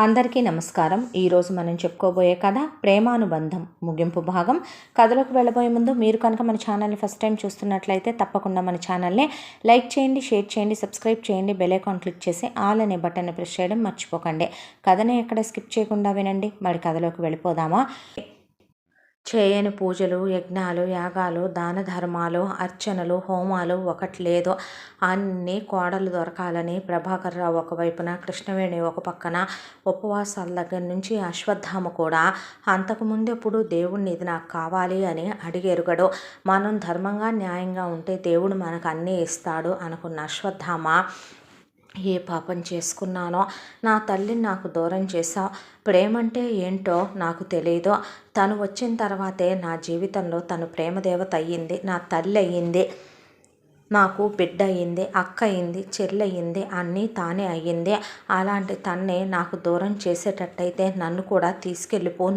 అందరికీ నమస్కారం. ఈరోజు మనం చెప్పుకోబోయే కథ ప్రేమానుబంధం ముగింపు భాగం. కథలోకి వెళ్ళబోయే ముందు మీరు కనుక మన ఛానల్ని ఫస్ట్ టైం చూస్తున్నట్లయితే తప్పకుండా మన ఛానల్ని లైక్ చేయండి, షేర్ చేయండి, సబ్స్క్రైబ్ చేయండి, బెల్ ఐకాన్ క్లిక్ చేసి ఆల్ అనే బటన్ని ప్రెస్ చేయడం మర్చిపోకండి. కథని ఎక్కడ స్కిప్ చేయకుండా వినండి. మరి కథలోకి వెళ్ళిపోదామా? చేయని పూజలు, యజ్ఞాలు, యాగాలు, దాన ధర్మాలు, అర్చనలు, హోమాలు ఒకటి లేదు. అన్నీ కోడలు దొరకాలని ప్రభాకర్రావు ఒకవైపున, కృష్ణవేణి ఒక పక్కన ఉపవాసాల దగ్గర నుంచి అశ్వత్థామ కూడా అంతకుముందెప్పుడు దేవుణ్ణి ఇది నాకు కావాలి అని అడిగెరుగడు. మనం ధర్మంగా న్యాయంగా ఉంటే దేవుడు మనకు అన్నీ ఇస్తాడు అనుకున్న అశ్వత్థామ, ఏ పాపం చేసుకున్నానో, నా తల్లిని నాకు దూరం చేశావు, ప్రేమంటే ఏంటో నాకు తెలియదు, తను వచ్చిన తర్వాతే నా జీవితంలో తను ప్రేమదేవత అయ్యింది, నా తల్లి అయ్యింది, నాకు బిడ్డ అయ్యింది, అక్క అయ్యింది, చెల్లి అయ్యింది, అన్నీ తానే అయ్యింది. అలాంటి తన్నే నాకు దూరం చేసేటట్టయితే నన్ను కూడా తీసుకెళ్ళిపో.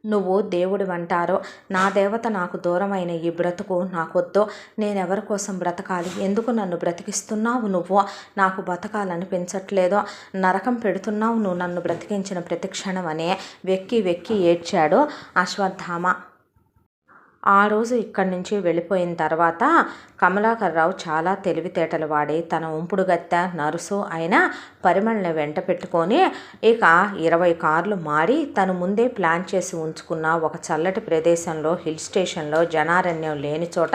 నువ్వు దేవుడు అంటారో, నా దేవత నాకు దూరమైన ఈ బ్రతుకు నాకొద్దు. నేనెవరి కోసం బ్రతకాలి? ఎందుకు నన్ను బ్రతికిస్తున్నావు? నువ్వు నాకు బతకాలనిపించట్లేదో, నరకం పెడుతున్నావు నువ్వు నన్ను బ్రతికించిన ప్రతి క్షణం అనే వెక్కి వెక్కి ఏడ్చాడు అశ్వత్థామ. ఆ రోజు ఇక్కడి నుంచి వెళ్ళిపోయిన తర్వాత కమలాకర్రావు చాలా తెలివితేటలు వాడి తన ఉంపుడు గత్తె నరుసు అయిన పరిమళని వెంట పెట్టుకొని ఇక 20 కార్లు మారి తను ముందే ప్లాన్ చేసి ఉంచుకున్న ఒక చల్లటి ప్రదేశంలో, హిల్ స్టేషన్లో, జనారణ్యం లేని చోట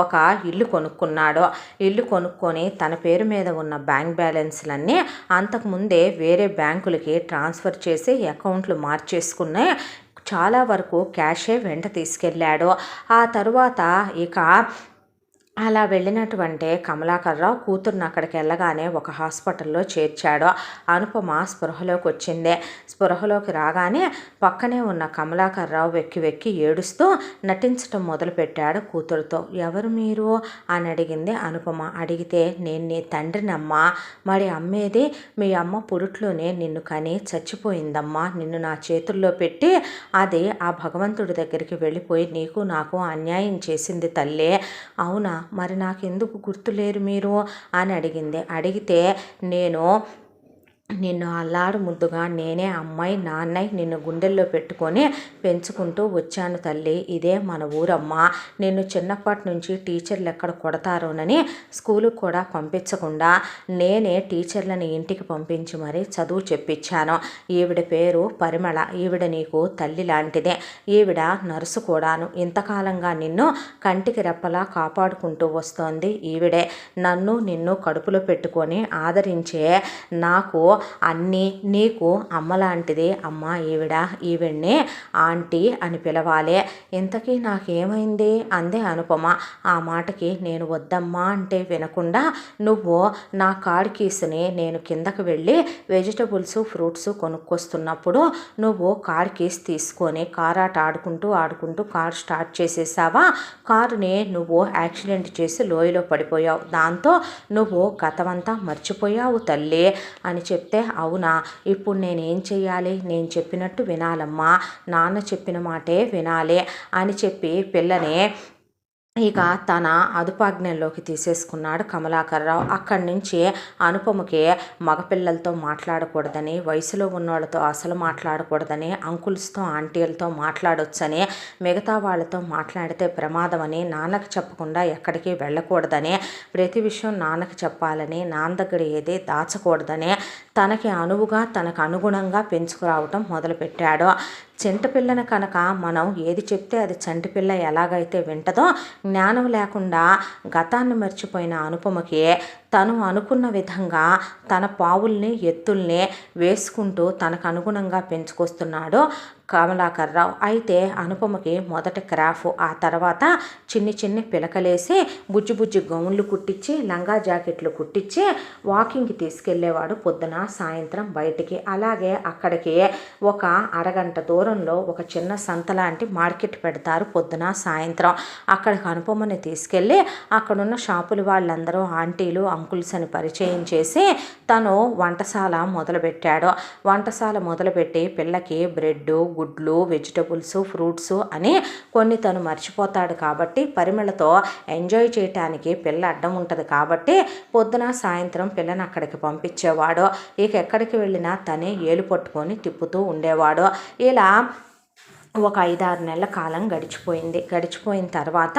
ఒక ఇల్లు కొనుక్కున్నాడు. ఇల్లు కొనుక్కొని తన పేరు మీద ఉన్న బ్యాంక్ బ్యాలెన్స్లన్నీ అంతకుముందే వేరే బ్యాంకులకి ట్రాన్స్ఫర్ చేసి అకౌంట్లు మార్చేసుకుని చాలా వరకు క్యాషే వెంట తీసుకెళ్ళాడు. ఆ తరువాత ఇక అలా వెళ్ళినటువంటి కమలాకర్రావు కూతుర్ని అక్కడికి వెళ్ళగానే ఒక హాస్పిటల్లో చేర్చాడు. అనుపమ స్పృహలోకి వచ్చింది. స్పృహలోకి రాగానే పక్కనే ఉన్న కమలాకర్రావు వెక్కి వెక్కి ఏడుస్తూ నటించడం మొదలుపెట్టాడు కూతురుతో. ఎవరు మీరు అని అడిగింది అనుపమ. అడిగితే, నేను నీ తండ్రినమ్మా, మరి అమ్మేది? మీ అమ్మ పురుట్లోనే నిన్ను కని చచ్చిపోయిందమ్మా, నిన్ను నా చేతుల్లో పెట్టి అది ఆ భగవంతుడి దగ్గరికి వెళ్ళిపోయి నీకు నాకు అన్యాయం చేసింది తల్లే. అవునా, మరి నాకెందుకు గుర్తులేరు మీరు అని అడిగింది. అడిగితే, నిన్ను అల్లాడు ముద్దుగా నేనే అమ్మాయి నాన్నై నిన్ను గుండెల్లో పెట్టుకొని పెంచుకుంటూ వచ్చాను తల్లి. ఇదే మన ఊరమ్మ. నిన్ను చిన్నప్పటి నుంచి టీచర్లు ఎక్కడ కొడతారోనని స్కూలుకు కూడా పంపించకుండా నేనే టీచర్లని ఇంటికి పంపించి మరీ చదువు చెప్పించాను. ఈవిడ పేరు పరిమళ. ఈవిడ నీకు తల్లి లాంటిదే. ఈవిడ నర్సు కూడాను. ఇంతకాలంగా నిన్ను కంటికి రెప్పలా కాపాడుకుంటూ వస్తోంది ఈవిడే. నిన్ను కడుపులో పెట్టుకొని ఆదరించే నాకు అన్నీ నీకు అమ్మలాంటిది అమ్మ ఈవిడ్నే ఆంటీ అని పిలవాలి. ఇంతకీ నాకేమైంది అందే అనుపమ. ఆ మాటకి నేను వద్దమ్మా అంటే వినకుండా నువ్వు నా కార్ కీస్ని నేను కిందకు వెళ్ళి వెజిటబుల్స్ ఫ్రూట్స్ కొనుక్కొస్తున్నప్పుడు నువ్వు కార్ కీస్ తీసుకొని కారాట ఆడుకుంటూ కార్ స్టార్ట్ చేసేసావా. కారుని నువ్వు యాక్సిడెంట్ చేసి లోయలో పడిపోయావు. దాంతో నువ్వు గతమంతా మర్చిపోయావు తల్లి అని చెప్తే, అవునా, ఇప్పుడు నేనేం చెయ్యాలి? నేను చెప్పినట్టు వినాలమ్మా, నాన్న చెప్పిన మాటే వినాలి అని చెప్పి పిల్లని ఇక తన అదుపాజ్ఞల్లోకి తీసేసుకున్నాడు కమలాకర్రావు. అక్కడి నుంచి అనుపమకి మగపిల్లలతో మాట్లాడకూడదని, వయసులో ఉన్నవాళ్ళతో అసలు మాట్లాడకూడదని, అంకుల్స్తో ఆంటీలతో మాట్లాడొచ్చని, మిగతా వాళ్ళతో మాట్లాడితే ప్రమాదం అని, నాన్నకి చెప్పకుండా ఎక్కడికి వెళ్ళకూడదని, ప్రతి విషయం నాన్నకి చెప్పాలని, నాన్న దగ్గర ఏది దాచకూడదని తనకు అనుగుణంగా పెంచుకురావటం మొదలుపెట్టాడు. చెంటపిల్లని కనుక మనం ఏది చెప్తే అది చంటిపిల్ల ఎలాగైతే వింటదో, జ్ఞానం లేకుండా గతాన్ని మర్చిపోయిన అనుపమకి తను అనుకున్న విధంగా తన పావుల్ని ఎత్తుల్ని వేసుకుంటూ తనకు అనుగుణంగా పెంచుకొస్తున్నాడు కమలాకర్రావు. అయితే అనుపమకి మొదట క్రాఫ్, ఆ తర్వాత చిన్ని పిలకలేసి బుజ్జి గౌన్లు కుట్టించి, లంగా జాకెట్లు కుట్టించి వాకింగ్కి తీసుకెళ్లేవాడు పొద్దున సాయంత్రం బయటికి. అలాగే అక్కడికి ఒక అరగంట దూరంలో ఒక చిన్న సంత లాంటి మార్కెట్ పెడతారు పొద్దున సాయంత్రం. అక్కడికి అనుపమని తీసుకెళ్ళి అక్కడున్న షాపుల వాళ్ళందరూ ఆంటీలు అంకుల్స్ అని పరిచయం చేసి తను వంటశాల మొదలుపెట్టాడు. వంటశాల మొదలుపెట్టి పిల్లకి బ్రెడ్, గుడ్లు, వెజిటబుల్స్, ఫ్రూట్స్ అని కొన్ని తను మర్చిపోతాడు కాబట్టి పరిమళతో ఎంజాయ్ చేయటానికి పిల్ల అడ్డం ఉంటుంది కాబట్టి పొద్దున సాయంత్రం పిల్లని అక్కడికి పంపించేవాడు. ఇక ఎక్కడికి వెళ్ళినా తనే ఏలు పట్టుకొని తిప్పుతూ ఉండేవాడు. ఇలా ఒక 5-6 నెలల కాలం గడిచిపోయిన తర్వాత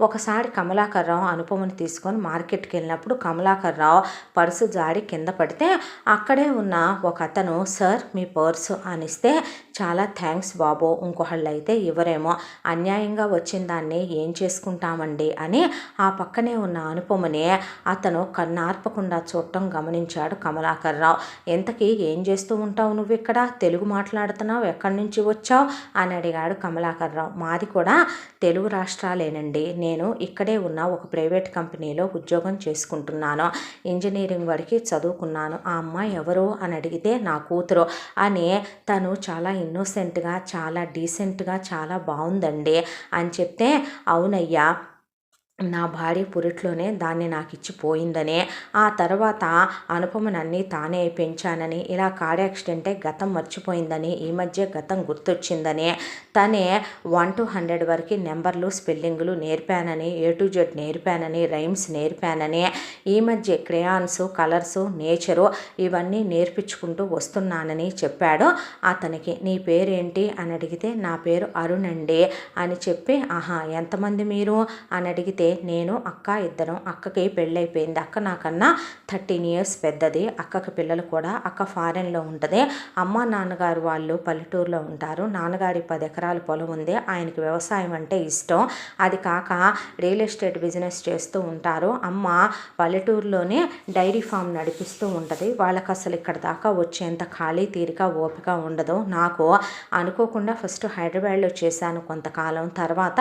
ఒకసారి కమలాకర్రావు అనుపమని తీసుకొని మార్కెట్కి వెళ్ళినప్పుడు కమలాకర్రావు పర్సు జారి కింద పడితే అక్కడే ఉన్న ఒక అతను, సార్ మీ పర్సు అనిస్తే, చాలా థ్యాంక్స్ బాబు, ఇంకొకళ్ళు అయితే ఇవ్వరేమో, అన్యాయంగా వచ్చిన దాన్ని ఏం చేసుకుంటామండి అని ఆ పక్కనే ఉన్న అనుపమని అతను కన్నార్పకుండా చూడటం గమనించాడు కమలాకర్రావు. ఎంతకీ ఏం చేస్తూ ఉంటావు నువ్వు ఇక్కడ, తెలుగు మాట్లాడుతున్నావు, ఎక్కడి నుంచి వచ్చావు అని అడిగాడు కమలాకర్రావు. మాది కూడా తెలుగు రాష్ట్రాలేనండి, నేను ఇక్కడే ఉన్న ఒక ప్రైవేట్ కంపెనీలో ఉద్యోగం చేసుకుంటున్నాను, ఇంజనీరింగ్ వరకు చదువుకున్నాను. ఆ అమ్మాయి ఎవరు అని అడిగితే నా కూతురు అని తను చాలా ఇన్నోసెంట్గా, చాలా డీసెంట్గా, చాలా బాగుందండి అని చెప్తే, అవునయ్యా నా భార్య పురిట్లోనే దాన్ని నాకు ఇచ్చిపోయిందని, ఆ తర్వాత అనుపమనన్నీ తానే పెంచానని, ఇలా కార్ యాక్సిడెంటే గతం మర్చిపోయిందని, ఈ మధ్య గతం గుర్తొచ్చిందని, తనే 1 to 100 వరకు నెంబర్లు స్పెల్లింగులు నేర్పానని, A to Z నేర్పానని, రైమ్స్ నేర్పానని, ఈ మధ్య క్రేయాన్స్, కలర్సు, నేచరు ఇవన్నీ నేర్పించుకుంటూ వస్తున్నానని చెప్పాడు. అతనికి నీ పేరేంటి అని అడిగితే, నా పేరు అరుణ్ అండి అని చెప్పి, ఆహా ఎంతమంది మీరు అని అడిగితే, నేను అక్క ఇద్దరం, అక్కకి పెళ్ళైపోయింది, అక్క నాకన్నా 13 years పెద్దది, అక్కకి పిల్లలు కూడా, అక్క ఫారెన్లో ఉంటుంది, అమ్మ నాన్నగారు వాళ్ళు పల్లెటూరులో ఉంటారు, నాన్నగారి 10 ఎకరాల పొలం ఉంది, ఆయనకి వ్యవసాయం అంటే ఇష్టం, అది కాక రియల్ ఎస్టేట్ బిజినెస్ చేస్తూ ఉంటారు, అమ్మ పల్లెటూరులోనే డైరీ ఫామ్ నడిపిస్తూ ఉంటుంది, వాళ్ళకి అసలు ఇక్కడ దాకా వచ్చేంత ఖాళీ తీరిక ఓపిక ఉండదు, నాకు అనుకోకుండా ఫస్ట్ హైదరాబాద్లో చేశాను కొంతకాలం, తర్వాత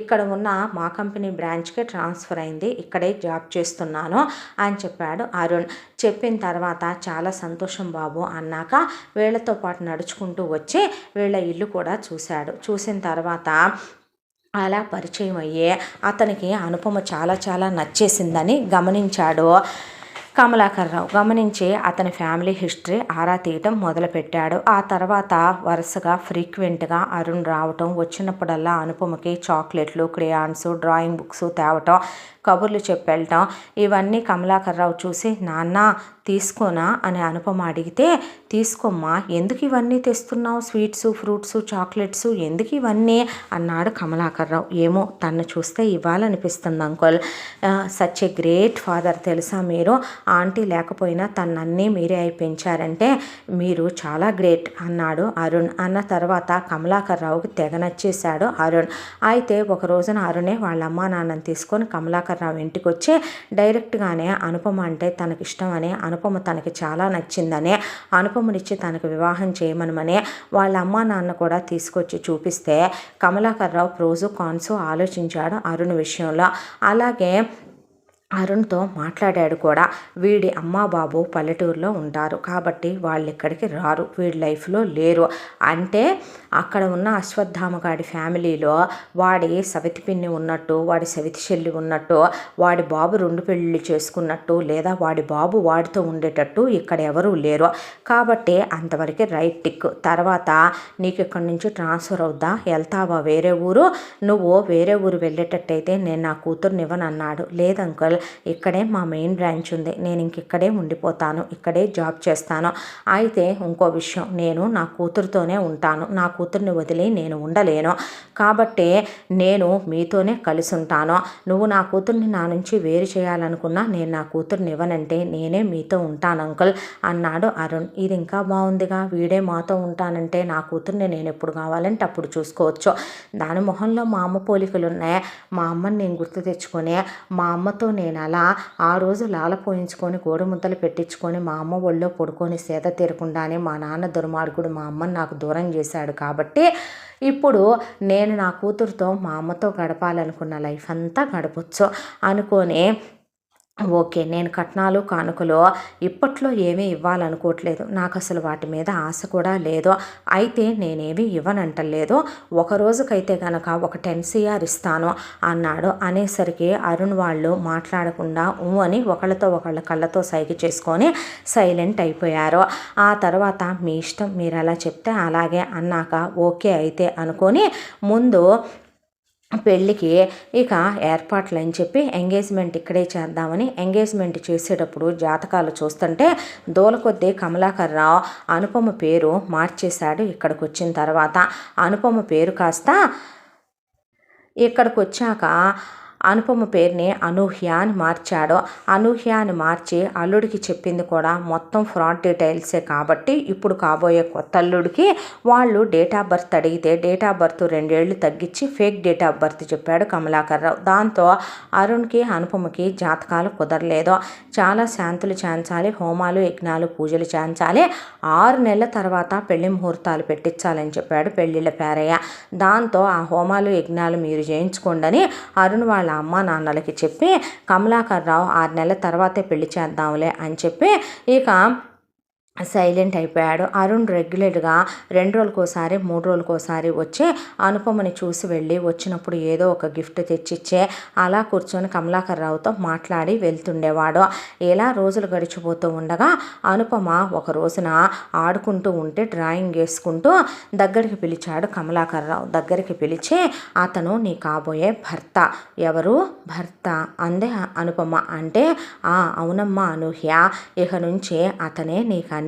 ఇక్కడ ఉన్న మా కంపెనీ బ్రాంచ్కి ట్రాన్స్ఫర్ అయింది, ఇక్కడే జాబ్ చేస్తున్నాను అని చెప్పాడు అరుణ్. చెప్పిన తర్వాత చాలా సంతోషం బాబు అన్నాక వీళ్ళతో పాటు నడుచుకుంటూ వచ్చి వీళ్ళ ఇల్లు కూడా చూశాడు. చూసిన తర్వాత అలా పరిచయం అయ్యే అతనికి అనుపమ చాలా చాలా నచ్చేసిందని గమనించాడు కమలాకర్రావు. గమనించి అతని ఫ్యామిలీ హిస్టరీ ఆరా తీయటం మొదలుపెట్టాడు. ఆ తర్వాత వరుసగా ఫ్రీక్వెంట్గా అరుణ్ రావటం, వచ్చినప్పుడల్లా అనుపమకి చాక్లెట్లు, క్రేయాన్స్, డ్రాయింగ్ బుక్స్ తేవటం, కబుర్లు చెప్పెళ్ళటం, ఇవన్నీ కమలాకర్రావు చూసి, నాన్న తీసుకోనా అని అనుపమ అడిగితే, తీసుకోమ్మా, ఎందుకు ఇవన్నీ తెస్తున్నావు, స్వీట్స్, ఫ్రూట్స్, చాక్లెట్స్ ఎందుకు ఇవన్నీ అన్నాడు కమలాకర్రావు. ఏమో తను చూస్తే ఇవ్వాలనిపిస్తుంది uncle, such a great father తెలుసా మీరు, ఆంటీ లేకపోయినా తనన్నీ మీరే అయి పెంచారంటే మీరు చాలా గ్రేట్ అన్నాడు అరుణ్. అన్న తర్వాత కమలాకర్రావుకి తెగ నచ్చేశాడు అరుణ్. అయితే ఒక రోజున అరుణే వాళ్ళ అమ్మా నాన్నని తీసుకొని కమలాకర్రావు ఇంటికి వచ్చి డైరెక్ట్గానే అనుపమ అంటే తనకిష్టం అని, అనుపమ తనకి చాలా నచ్చిందని, అనుపమనిచ్చి తనకు వివాహం చేయమనమని వాళ్ళ అమ్మా నాన్న కూడా తీసుకొచ్చి చూపిస్తే కమలాకర్రావు ప్రోజు కాన్స్ ఆలోచించాడు అరుణ్ విషయంలో. అలాగే అరుణ్తో మాట్లాడాడు కూడా. వీడి అమ్మా బాబు పల్లెటూరులో ఉంటారు కాబట్టి వాళ్ళు ఇక్కడికి రారు, వీడి లైఫ్లో లేరు అంటే అక్కడ ఉన్న అశ్వత్థామగాడి ఫ్యామిలీలో వాడి సవితి పిన్ని ఉన్నట్టు, వాడి సవితి చెల్లి ఉన్నట్టు, వాడి బాబు 2 పెళ్ళిళ్ళు చేసుకున్నట్టు, లేదా వాడి బాబు వాడితో ఉండేటట్టు ఇక్కడ ఎవరూ లేరు కాబట్టి అంతవరకు రైట్ టిక్. తర్వాత నీకు ఇక్కడి నుంచి ట్రాన్స్ఫర్ అవుద్దా, వెళ్తావా వేరే ఊరు, నువ్వు వేరే ఊరు వెళ్ళేటట్టయితే నేను నా కూతుర్నివ్వను అన్నాడు. లేదంకుల్, ఇక్కడే మా మెయిన్ బ్రాంచ్ ఉంది, నేను ఇక్కడే ఉండిపోతాను, ఇక్కడే జాబ్ చేస్తాను. అయితే ఇంకో విషయం, నేను నా కూతురుతోనే ఉంటాను, నా కూతుర్ని వదిలి నేను ఉండలేను కాబట్టి నేను మీతోనే కలిసి ఉంటాను. నువ్వు నా కూతుర్ని నా నుంచి వేరు చేయాలనుకున్నా నేను నా కూతుర్ని ఇవ్వనంటే నేనే మీతో ఉంటాను అంకుల్ అన్నాడు అరుణ్. ఇది ఇంకా బాగుందిగా, వీడే మాతో ఉంటానంటే నా కూతుర్ని నేను ఎప్పుడు కావాలంటే అప్పుడు చూసుకోవచ్చు. దాని మొహంలో మా అమ్మ పోలికలు ఉన్నాయి, మా అమ్మని నేను గుర్తు తెచ్చుకొని మా అమ్మతో నేను అలా ఆ రోజు లాలపోయించుకొని గోడుముద్దలు పెట్టించుకొని మా అమ్మ ఒళ్ళో పడుకొని సేద తీరకుండానే మా నాన్న దుర్మార్గుడు మా అమ్మని నాకు దూరం చేశాడు కాబట్టి ఇప్పుడు నేను నా కూతురుతో మా అమ్మతో గడపాలనుకున్న లైఫ్ అంతా గడపచ్చు అనుకొని ఓకే. నేను కట్నాలు, కానుకలు ఇప్పట్లో ఏమీ ఇవ్వాలనుకోవట్లేదు. నాకసలు వాటి మీద ఆశ కూడా లేదు. అయితే నేనేమీ ఇవ్వనంటలేదు. ఒక రోజుకైతే గనక ఒక 10 CR ఇస్తాను అన్నాడు. అనేసరికి అరుణ్ వాళ్ళు మాట్లాడకుండా అని ఒకళ్ళతో ఒకళ్ళ కళ్ళతో సైగ చేసుకొని సైలెంట్ అయిపోయారు. ఆ తర్వాత మీ ఇష్టం, మీరెలా చెప్తే అలాగే అన్నాక ఓకే అయితే అనుకొని ముందు పెళ్ళికి ఇక ఏర్పాట్లు అని చెప్పి ఎంగేజ్మెంట్ ఇక్కడే చేద్దామని ఎంగేజ్మెంట్ చేసేటప్పుడు జాతకాలు చూస్తుంటే దూలకొద్దీ కమలాకర్ రావు అనుపమ పేరు మార్చేశాడు. ఇక్కడికి వచ్చిన తర్వాత అనుపమ పేరు కాస్త ఇక్కడికి వచ్చాక అనుపమ పేరుని అనూహ్య అని మార్చాడు. అనూహ్య అని మార్చి అల్లుడికి చెప్పింది కూడా మొత్తం ఫ్రాడ్ డీటెయిల్సే కాబట్టి ఇప్పుడు కాబోయే కొత్త అల్లుడికి వాళ్ళు డేట్ ఆఫ్ బర్త్ అడిగితే డేట్ ఆఫ్ బర్త్ 2 ఏళ్ళు తగ్గించి ఫేక్ డేట్ ఆఫ్ బర్త్ చెప్పాడు కమలాకర్ రావు. దాంతో అరుణ్కి అనుపమకి జాతకాలు కుదరలేదు. చాలా శాంతులు చేయించాలి, హోమాలు యజ్ఞాలు పూజలు చేయించాలి, 6 నెలల తర్వాత పెళ్లి ముహూర్తాలు పెట్టించాలని చెప్పాడు పెళ్ళిళ్ళ పేరయ్య. దాంతో ఆ హోమాలు యజ్ఞాలు మీరు చేయించుకోండి అని అరుణ్ వాళ్ళ అమ్మ నాన్నలకి చెప్పి కమలాకర్ రావు 6 నెలల తర్వాతే పెళ్లి చేద్దాంలే అని చెప్పి ఇక సైలెంట్ అయిపోయాడు. అరుణ్ రెగ్యులర్గా 2 రోజులకోసారి 3 రోజులకోసారి వచ్చి అనుపమని చూసి వెళ్ళి వచ్చినప్పుడు ఏదో ఒక గిఫ్ట్ తెచ్చిచ్చే అలా కూర్చొని కమలాకర్ రావుతో మాట్లాడి వెళ్తుండేవాడు. ఇలా రోజులు గడిచిపోతూ ఉండగా అనుపమ ఒక రోజున ఆడుకుంటూ ఉంటే డ్రాయింగ్ వేసుకుంటూ దగ్గరికి పిలిచాడు కమలాకర్ రావు. దగ్గరికి పిలిచి అతను నీ కాబోయే భర్త. ఎవరు భర్త అందే అనుపమ. అంటే అవునమ్మా అనూహ్య, ఇక నుంచి అతనే నీకు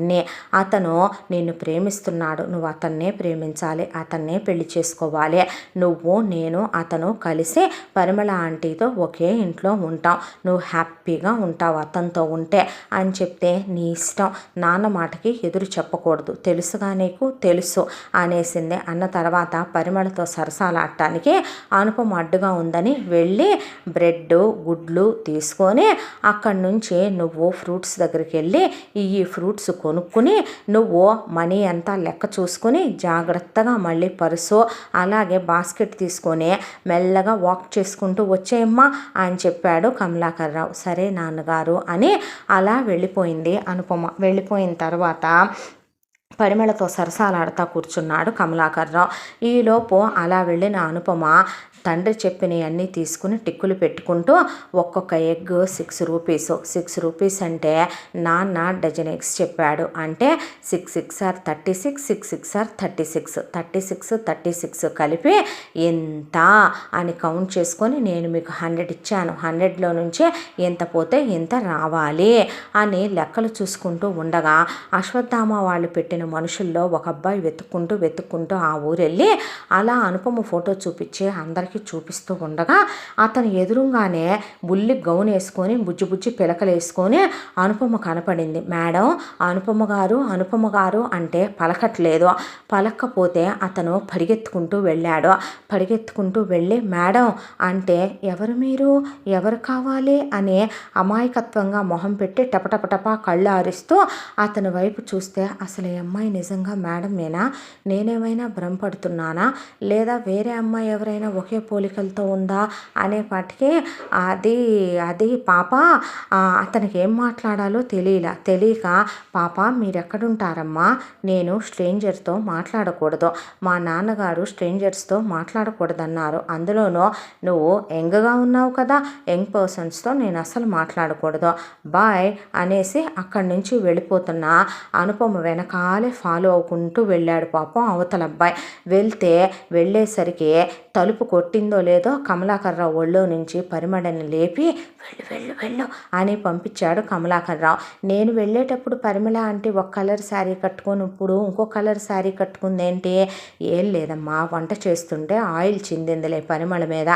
అతను నిన్ను ప్రేమిస్తున్నాడు, నువ్వు అతన్నే ప్రేమించాలి, అతన్నే పెళ్లి చేసుకోవాలి. నువ్వు నేను అతను కలిసి పరిమళ ఆంటీతో ఒకే ఇంట్లో ఉంటాం, నువ్వు హ్యాపీగా ఉంటావు అతనితో ఉంటే అని చెప్తే నీ ఇష్టం, నాన్న మాటకి ఎదురు చెప్పకూడదు, తెలుసుగా నీకు తెలుసు అనేసింది. అన్న తర్వాత పరిమళతో సరసాలాడటానికి అనుపమ అడ్డుగా ఉందని వెళ్ళి బ్రెడ్ గుడ్లు తీసుకొని అక్కడి నుంచి నువ్వు ఫ్రూట్స్ దగ్గరికి వెళ్ళి ఈ ఫ్రూట్స్ కొనుక్కుని నువ్వు మనీ అంతా లెక్క చూసుకుని జాగ్రత్తగా మళ్ళీ పర్సు అలాగే బాస్కెట్ తీసుకొని మెల్లగా వాక్ చేసుకుంటూ వచ్చేయమ్మా అని చెప్పాడు కమలాకర్ రావు. సరే నాన్నగారు అని అలా వెళ్ళిపోయింది అనుపమ. వెళ్ళిపోయిన తర్వాత పరిమళతో సరసాలాడుతూ కూర్చున్నాడు కమలాకర్ రావు. ఈలోపు అలా వెళ్ళిన అనుపమ తండ్రి చెప్పినవన్నీ తీసుకుని టిక్కులు పెట్టుకుంటూ ఒక్కొక్క ఎగ్ 6 రూపీస్. 6 రూపీస్ అంటే నాన్న డజన్ ఎగ్స్ చెప్పాడు. అంటే 6 6 ఆర్ 36, 6 6 ఆర్ 36, 36 36 కలిపి ఎంత అని కౌంట్ చేసుకొని నేను మీకు 100 ఇచ్చాను, 100లో నుంచి ఎంత పోతే ఎంత రావాలి అని లెక్కలు చూసుకుంటూ ఉండగా అశ్వత్థామ వాళ్ళు పెట్టిన మనుషుల్లో ఒక అబ్బాయి వెతుక్కుంటూ ఆ ఊరెళ్ళి అలా అనుపమ ఫోటో చూపించి అందరికీ చూపిస్తూ ఉండగా అతను ఎదురుగానే బుల్లి గౌన్ వేసుకొని బుజ్జి పిలకలు వేసుకొని అనుపమ కనపడింది. మేడం అనుపమ గారు అంటే పలకట్లేదు. పలక్కపోతే అతను పరిగెత్తుకుంటూ వెళ్ళి మేడం అంటే ఎవరు మీరు, ఎవరు కావాలి అని అమాయకత్వంగా మొహం పెట్టి టపటపటపా కళ్ళు ఆరిస్తూ అతని వైపు చూస్తే అసలు ఈ అమ్మాయి నిజంగా మేడమేనా, నేనేమైనా భ్రమపడుతున్నానా లేదా వేరే అమ్మాయి ఎవరైనా ఒకే పోలికలతో ఉందా అనేపాటికి అది పాప అతనికి ఏం మాట్లాడాలో తెలియక పాప మీరెక్కడుంటారమ్మా, నేను స్ట్రేంజర్తో మాట్లాడకూడదు, మా నాన్నగారు స్ట్రేంజర్స్తో మాట్లాడకూడదన్నారు, అందులోనూ నువ్వు యంగ్గా ఉన్నావు కదా, యంగ్ పర్సన్స్తో నేను అసలు మాట్లాడకూడదు, బాయ్ అనేసి అక్కడి నుంచి వెళ్ళిపోతున్న అనుపమ వెనకాలే ఫాలో అవుకుంటూ వెళ్ళాడు పాపం అవతల అబ్బాయి. వెళ్ళేసరికి తలుపు కొట్టిందో లేదో కమలాకర్ రావు ఒళ్ళో నుంచి పరిమళని లేపి వెళ్ళు అని పంపించాడు కమలాకర్ రావు. నేను వెళ్ళేటప్పుడు పరిమళ అంటే ఒక కలర్ శారీ కట్టుకొని ఇప్పుడు ఇంకో కలర్ శారీ కట్టుకుంది ఏంటి? ఏం లేదమ్మా, వంట చేస్తుంటే ఆయిల్ చిందిందిలే పరిమళ మీద.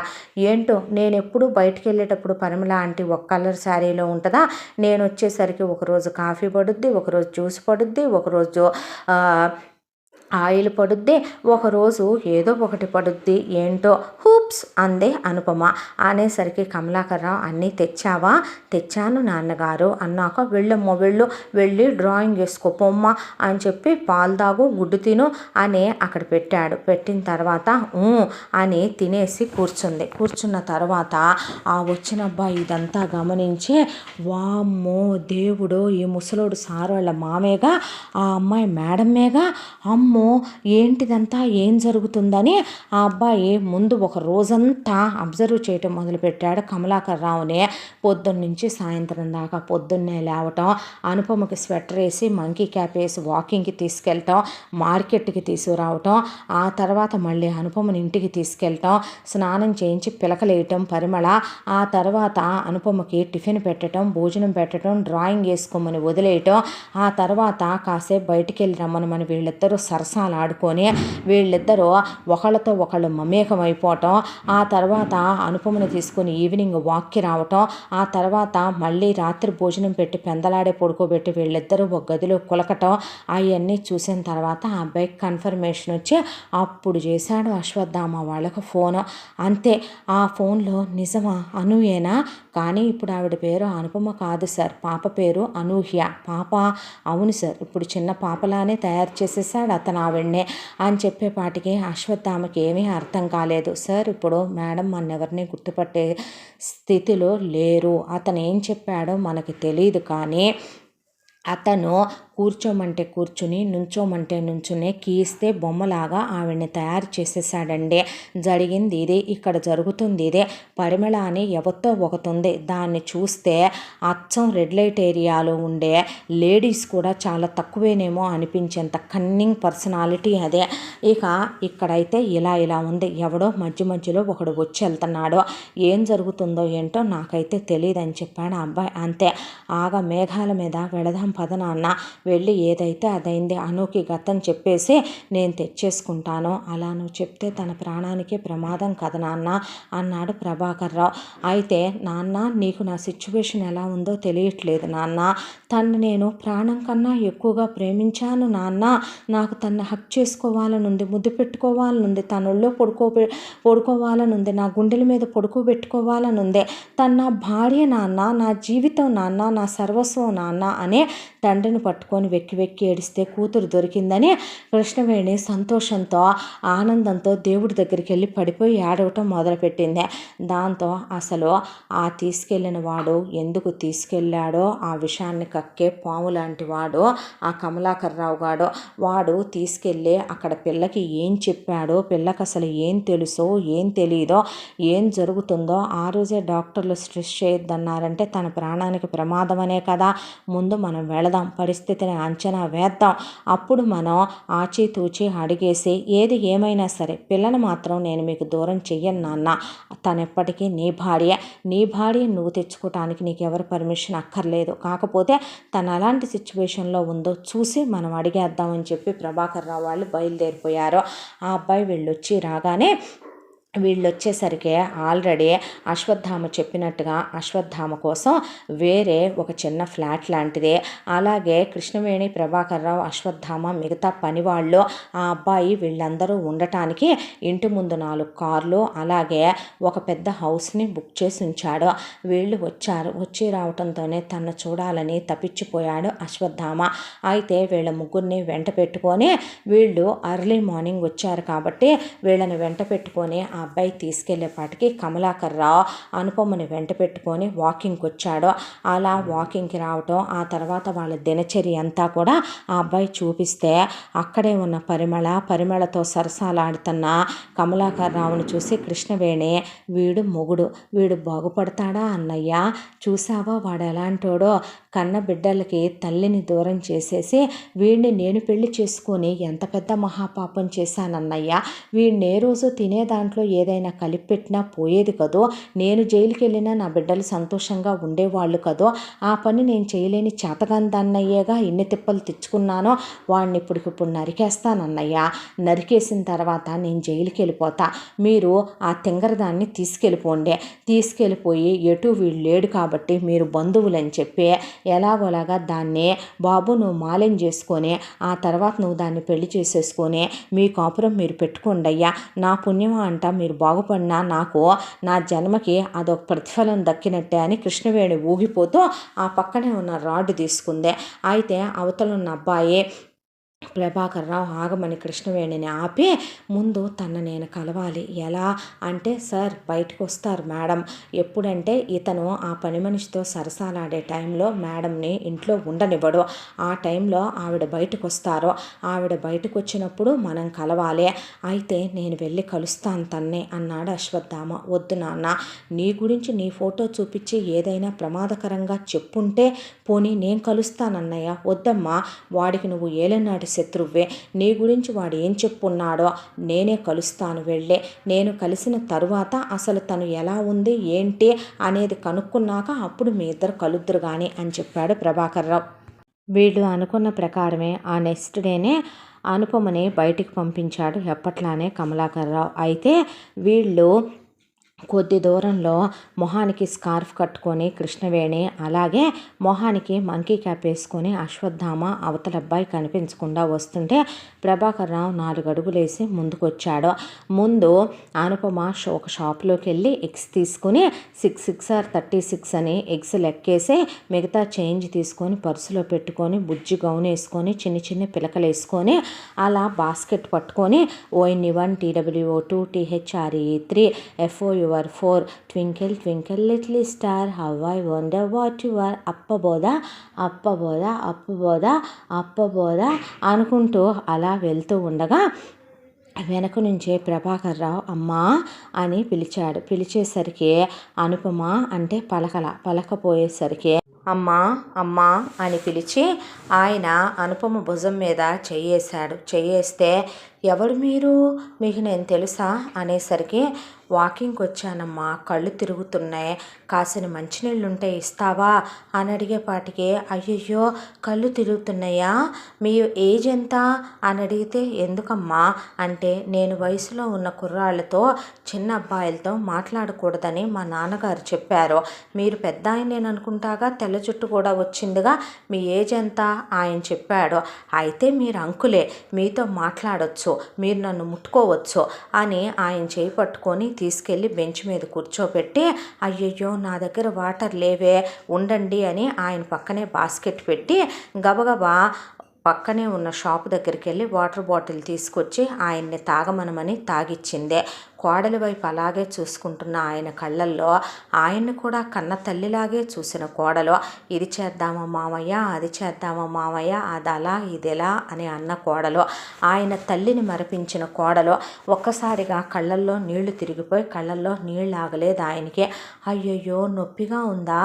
ఏంటో నేను ఎప్పుడు బయటికి వెళ్ళేటప్పుడు పరిమళ అంటే ఒక కలర్ శారీలో ఉంటుందా, నేను వచ్చేసరికి ఒకరోజు కాఫీ పడుద్ది, ఒకరోజు జ్యూస్ పడుద్ది, ఒకరోజు ఆయిల్ పడుద్ది, ఒకరోజు ఏదో ఒకటి పడుద్ది, ఏంటో హూప్ ఉప్స్ అందే అనుపమ. అనేసరికి కమలాకర్రావు అన్నీ తెచ్చావా? తెచ్చాను నాన్నగారు అన్నాక వెళ్ళమ్మా వెళ్ళి డ్రాయింగ్ వేసుకో పొమ్మ అని చెప్పి పాలు తాగు గుడ్డు తిను అని అక్కడ పెట్టాడు. పెట్టిన తర్వాత అని తినేసి కూర్చున్న తర్వాత ఆ వచ్చిన అబ్బాయి ఇదంతా గమనించి వామ్మో దేవుడు ఈ ముసలోడు సార్ వాళ్ళ మామేగా ఆ అమ్మాయి మేడమేగా అమ్మో ఏంటిదంతా ఏం జరుగుతుందని ఆ అబ్బాయి ముందు ఒక రోజంతా అబ్జర్వ్ చేయటం మొదలుపెట్టాడు కమలాకర్రావుని. పొద్దున్నుంచి సాయంత్రం దాకా పొద్దున్నే లేవటం, అనుపమకి స్వెటర్ వేసి మంకీ క్యాప్ వేసి వాకింగ్కి తీసుకెళ్ళటం, మార్కెట్కి తీసుకురావటం, ఆ తర్వాత మళ్ళీ అనుపమని ఇంటికి తీసుకెళ్ళటం, స్నానం చేయించి పిలకలేయటం పరిమళ, ఆ తర్వాత అనుపమకి టిఫిన్ పెట్టడం, భోజనం పెట్టడం, డ్రాయింగ్ వేసుకోమని వదిలేయటం, ఆ తర్వాత కాసేపు బయటికి వెళ్ళి రమ్మనమని వీళ్ళిద్దరూ సరసాలు ఆడుకొని వీళ్ళిద్దరూ ఒకళ్ళతో ఒకళ్ళు మమేకమైపోవటం, ఆ తర్వాత అనుపమని తీసుకొని ఈవినింగ్ వాక్కి రావటం, ఆ తర్వాత మళ్ళీ రాత్రి భోజనం పెట్టి పెందలాడే పడుకోబెట్టి వీళ్ళిద్దరూ ఒక గదిలో కులకటం, అవన్నీ చూసిన తర్వాత ఆ అబ్బాయికి కన్ఫర్మేషన్ వచ్చి అప్పుడు చేశాడు అశ్వత్థామ వాళ్ళకు ఫోను. అంతే. ఆ ఫోన్లో నిజమా అనూయేనా? కానీ ఇప్పుడు ఆవిడ పేరు అనుపమ కాదు సార్, పాప పేరు అనూహ్య. పాప? అవును సార్, ఇప్పుడు చిన్న పాపలానే తయారు చేసేసాడు అతను ఆవిడనే అని చెప్పేపాటికి అశ్వత్థామకి ఏమీ అర్థం కాలేదు. సార్ ఇప్పుడు మేడం మనెవరిని గుర్తుపట్టే స్థితిలో లేరు, అతను ఏం చెప్పాడో మనకి తెలియదు, కానీ అతను కూర్చోమంటే కూర్చుని నుంచోమంటే నుంచునే కీస్తే బొమ్మలాగా ఆవిడ్ని తయారు చేసేసాడండి. జరిగింది ఇదే, ఇక్కడ జరుగుతుంది ఇదే. పరిమళ అని ఎవరితో ఒకతుంది, దాన్ని చూస్తే అచ్చం రెడ్ లైట్ ఏరియాలో ఉండే లేడీస్ కూడా చాలా తక్కువేనేమో అనిపించేంత కన్నింగ్ పర్సనాలిటీ అదే. ఇక ఇక్కడైతే ఇలా ఉంది. ఎవడో మధ్యలో ఒకడు వచ్చి వెళ్తున్నాడో, ఏం జరుగుతుందో ఏంటో నాకైతే తెలియదని చెప్పాడు ఆ అబ్బాయి. అంతే. ఆగా మేఘాల మీద వెళదాం పద నాన్న, వెళ్ళి ఏదైతే అదైంది అనుకి గతం చెప్పేసి నేను తెచ్చేసుకుంటాను. అలా నువ్వు చెప్తే తన ప్రాణానికి ప్రమాదం కదా నాన్న అన్నాడు ప్రభాకర్రావు. అయితే నాన్న నీకు నా సిచ్యువేషన్ ఎలా ఉందో తెలియట్లేదు నాన్న, తను నేను ప్రాణం కన్నా ఎక్కువగా ప్రేమించాను నాన్న. నాకు తను హక్ చేసుకోవాలనుంది, ముద్దు పెట్టుకోవాలనుంది, తన ఒళ్ళో పడుకోవాలనుంది, నా గుండెల మీద పడుకోబెట్టుకోవాలనుంది. తను నా భార్య నాన్న, నా జీవితం నాన్న, నా సర్వస్వం నాన్న అనే తండ్రిని పట్టుకొని వెక్కి ఏడిస్తే కూతురు దొరికిందని కృష్ణవేణి సంతోషంతో ఆనందంతో దేవుడి దగ్గరికి వెళ్ళి పడిపోయి ఏడవటం మొదలుపెట్టింది. దాంతో అసలు ఆ తీసుకెళ్ళిన వాడు ఎందుకు తీసుకెళ్ళాడో ఆ విషయాన్ని కక్కే పాము లాంటి వాడు ఆ కమలాకర్రావు గాడు. వాడు తీసుకెళ్ళి అక్కడ పిల్లకి ఏం చెప్పాడో, పిల్లకి అసలు ఏం తెలుసో ఏం తెలియదో, ఏం జరుగుతుందో ఆ రోజే డాక్టర్లు స్ట్రెస్ చేయొద్దన్నారంటే తన ప్రాణానికి ప్రమాదమనే కదా. ముందు మనం వెళదాం, పరిస్థితిని అంచనా వేద్దాం, అప్పుడు మనం ఆచితూచి అడిగేసి ఏది ఏమైనా సరే పిల్లని మాత్రం నేను మీకు దూరం చెయ్యను నాన్న. తనెప్పటికీ నీ భార్య నువ్వు తెచ్చుకోవటానికి నీకు ఎవరు పర్మిషన్ అక్కర్లేదు. కాకపోతే తను అలాంటి సిచ్యువేషన్లో ఉందో చూసి మనం అడిగేద్దామని చెప్పి ప్రభాకర్రావు వాళ్ళు బయలుదేరిపోయారు. ఆ అబ్బాయి వీళ్ళు వచ్చేసరికి ఆల్రెడీ అశ్వత్థామ చెప్పినట్టుగా అశ్వత్థామ కోసం వేరే ఒక చిన్న ఫ్లాట్ లాంటిది, అలాగే కృష్ణవేణి, ప్రభాకర్రావు, అశ్వత్థామ, మిగతా పనివాళ్ళు, ఆ అబ్బాయి వీళ్ళందరూ ఉండటానికి ఇంటి ముందు 4 కార్లు అలాగే ఒక పెద్ద హౌస్ని బుక్ చేసి ఉంచాడు. వీళ్ళు వచ్చి రావటంతోనే తను చూడాలని తప్పించిపోయాడు అశ్వత్థామ. అయితే వీళ్ళ ముగ్గురిని వెంట పెట్టుకొని వీళ్ళు ఎర్లీ మార్నింగ్ వచ్చారు కాబట్టి వీళ్ళని వెంట పెట్టుకొని ఆ అబ్బాయి తీసుకెళ్లేపాటికి కమలాకర్రావు అనుపమని వెంట పెట్టుకొని వాకింగ్కి వచ్చాడు. అలా వాకింగ్కి రావటం, ఆ తర్వాత వాళ్ళ దినచర్య అంతా కూడా ఆ అబ్బాయి చూపిస్తే అక్కడే ఉన్న పరిమళతో సరసాలాడుతున్న కమలాకర్రావుని చూసి కృష్ణవేణి, వీడు మొగుడు, వీడు బాగుపడతాడా అన్నయ్య, చూసావా వాడు ఎలాంటోడో, కన్న బిడ్డలకి తల్లిని దూరం చేసేసి వీడిని నేను పెళ్లి చేసుకొని ఎంత పెద్ద మహాపాపం చేశానన్నయ్య, వీడిని ఏ రోజు తినే దాంట్లో ఏదైనా కలిపెట్టినా పోయేది కదో, నేను జైలుకి వెళ్ళినా నా బిడ్డలు సంతోషంగా ఉండేవాళ్ళు కదో, ఆ పని నేను చేయలేని చేతగాందన్నయ్యగా ఇన్ని తిప్పలు తెచ్చుకున్నానో, వాడిని ఇప్పటికిప్పుడు నరికేస్తానన్నయ్య, నరికేసిన తర్వాత నేను జైలుకి వెళ్ళిపోతా, మీరు ఆ తింగరదాన్ని తీసుకెళ్ళిపోయి ఎటు వీళ్ళు లేడు కాబట్టి మీరు బంధువులని చెప్పి ఎలాగోలాగా దాన్ని బాబు నువ్వు మాలెం చేసుకొని ఆ తర్వాత నువ్వు దాన్ని పెళ్లి చేసేసుకొని మీ కాపురం మీరు పెట్టుకోండి అయ్యా, నా పుణ్యం అంట మీరు బాగుపడినా నాకు నా జన్మకి అదొక ప్రతిఫలం దక్కినట్టే అని కృష్ణవేణి ఊగిపోతూ ఆ పక్కనే ఉన్న రాడ్ తీసుకుంది. అయితే అవతల ఉన్న అబ్బాయి ప్రభాకర్ రావు ఆగమని కృష్ణవేణిని ఆపి, ముందు తను నేను కలవాలి. ఎలా అంటే, సార్ బయటకు వస్తారు మేడం. ఎప్పుడంటే ఇతను ఆ పని మనిషితో సరసాలాడే టైంలో మేడంని ఇంట్లో ఉండనివ్వడు. ఆ టైంలో ఆవిడ బయటకు వస్తారో, ఆవిడ బయటకు వచ్చినప్పుడు మనం కలవాలి. అయితే నేను వెళ్ళి కలుస్తాను తన్నే అన్నాడు అశ్వత్థామ. వద్దు నాన్న, నీ గురించి నీ ఫోటో చూపించి ఏదైనా ప్రమాదకరంగా చెప్పుంటే పోనీ నేను కలుస్తానన్నయ్య. వద్దమ్మా, వాడికి నువ్వు ఏలనాటి శత్రువే. నీ గురించి వాడు ఏం చెప్పున్నాడో నేనే కలుస్తాను. వెళ్ళే నేను కలిసిన తరువాత అసలు తను ఎలా ఉంది ఏంటి అనేది కనుక్కున్నాక అప్పుడు మీ ఇద్దరు కలుద్దురు కానీ అని చెప్పాడు ప్రభాకర్ రావు. వీళ్ళు అనుకున్న ప్రకారమే ఆ నెక్స్ట్ డేనే అనుపమని బయటికి పంపించాడు ఎప్పట్లానే కమలాకర్ రావు. అయితే వీళ్ళు కొద్ది దూరంలో మొహానికి స్కార్ఫ్ కట్టుకొని కృష్ణవేణి, అలాగే మొహానికి మంకీ క్యాప్ వేసుకొని అశ్వత్థామ అవతల అబ్బాయి కనిపించకుండా వస్తుంటే ప్రభాకర్ రావు 4 అడుగులేసి ముందుకొచ్చాడు. ముందు అనుపమ ఒక షాప్లోకి వెళ్ళి ఎగ్స్ తీసుకుని 6 ఆర్ 36 అని ఎగ్స్ లెక్కేసి మిగతా చేంజ్ తీసుకొని పర్సులో పెట్టుకొని బుజ్జి గౌన్ వేసుకొని చిన్న పిలకలు వేసుకొని అలా బాస్కెట్ పట్టుకొని ON1 TWO2 THRE3 FOU 4 twinkle twinkle little star how I wonder what you are అప్పబోధ అప్పబోధ అప్పబోధ అప్పబోధ అనుకుంటూ అలా వెళ్తూ ఉండగా వెనక నుంచే ప్రభాకర్ రావు అమ్మా అని పిలిచాడు. పిలిచేసరికి అనుపమ అంటే పలకపోయేసరికి అమ్మా అమ్మా అని పిలిచి ఆయన అనుపమ భుజం మీద చెయ్యేశాడు. చెయ్యేస్తే ఎవరు మీరు, మీకు నేను తెలుసా అనేసరికి వాకింగ్కి వచ్చానమ్మా, కళ్ళు తిరుగుతున్నాయి, కాసిన మంచినీళ్ళు ఉంటే ఇస్తావా అని అడిగేపాటికి అయ్యయ్యో కళ్ళు తిరుగుతున్నాయా, మీ ఏజ్ ఎంత అని అడిగితే ఎందుకమ్మా అంటే నేను వయసులో ఉన్న కుర్రాళ్ళతో చిన్న అబ్బాయిలతో మాట్లాడకూడదని మా నాన్నగారు చెప్పారు. మీరు పెద్ద ఆయన నేను అనుకుంటాగా, తెల్ల జుట్టు కూడా వచ్చిందిగా, మీ ఏజ్ ఎంత ఆయన చెప్పాడు. అయితే మీరు అంకులే, మీతో మాట్లాడొచ్చు, మీరు నన్ను ముట్టుకోవచ్చు అని ఆయన చేయి పట్టుకొని తీసుకెళ్ళి బెంచ్ మీద కూర్చోబెట్టి అయ్యయ్యో నా దగ్గర వాటర్ లేవే ఉండండి అని ఆయన పక్కనే బాస్కెట్ పెట్టి గబగబా పక్కనే ఉన్న షాపు దగ్గరికి వెళ్ళి వాటర్ బాటిల్ తీసుకొచ్చి ఆయన్ని తాగమనమని తాగిచ్చిందే. కోడలి వైపు అలాగే చూసుకుంటున్న ఆయన కళ్ళల్లో ఆయన్ని కూడా కన్న తల్లిలాగే చూసిన కోడలు ఇది చేద్దామా మామయ్య, అది చేద్దామా మామయ్య, అదలా ఇదెలా అని అన్న కోడలు, ఆయన తల్లిని మరపించిన కోడలు ఒక్కసారిగా కళ్ళల్లో నీళ్లు తిరిగిపోయి కళ్ళల్లో నీళ్ళు ఆగలేదు ఆయనకి. అయ్యయ్యో నొప్పిగా ఉందా,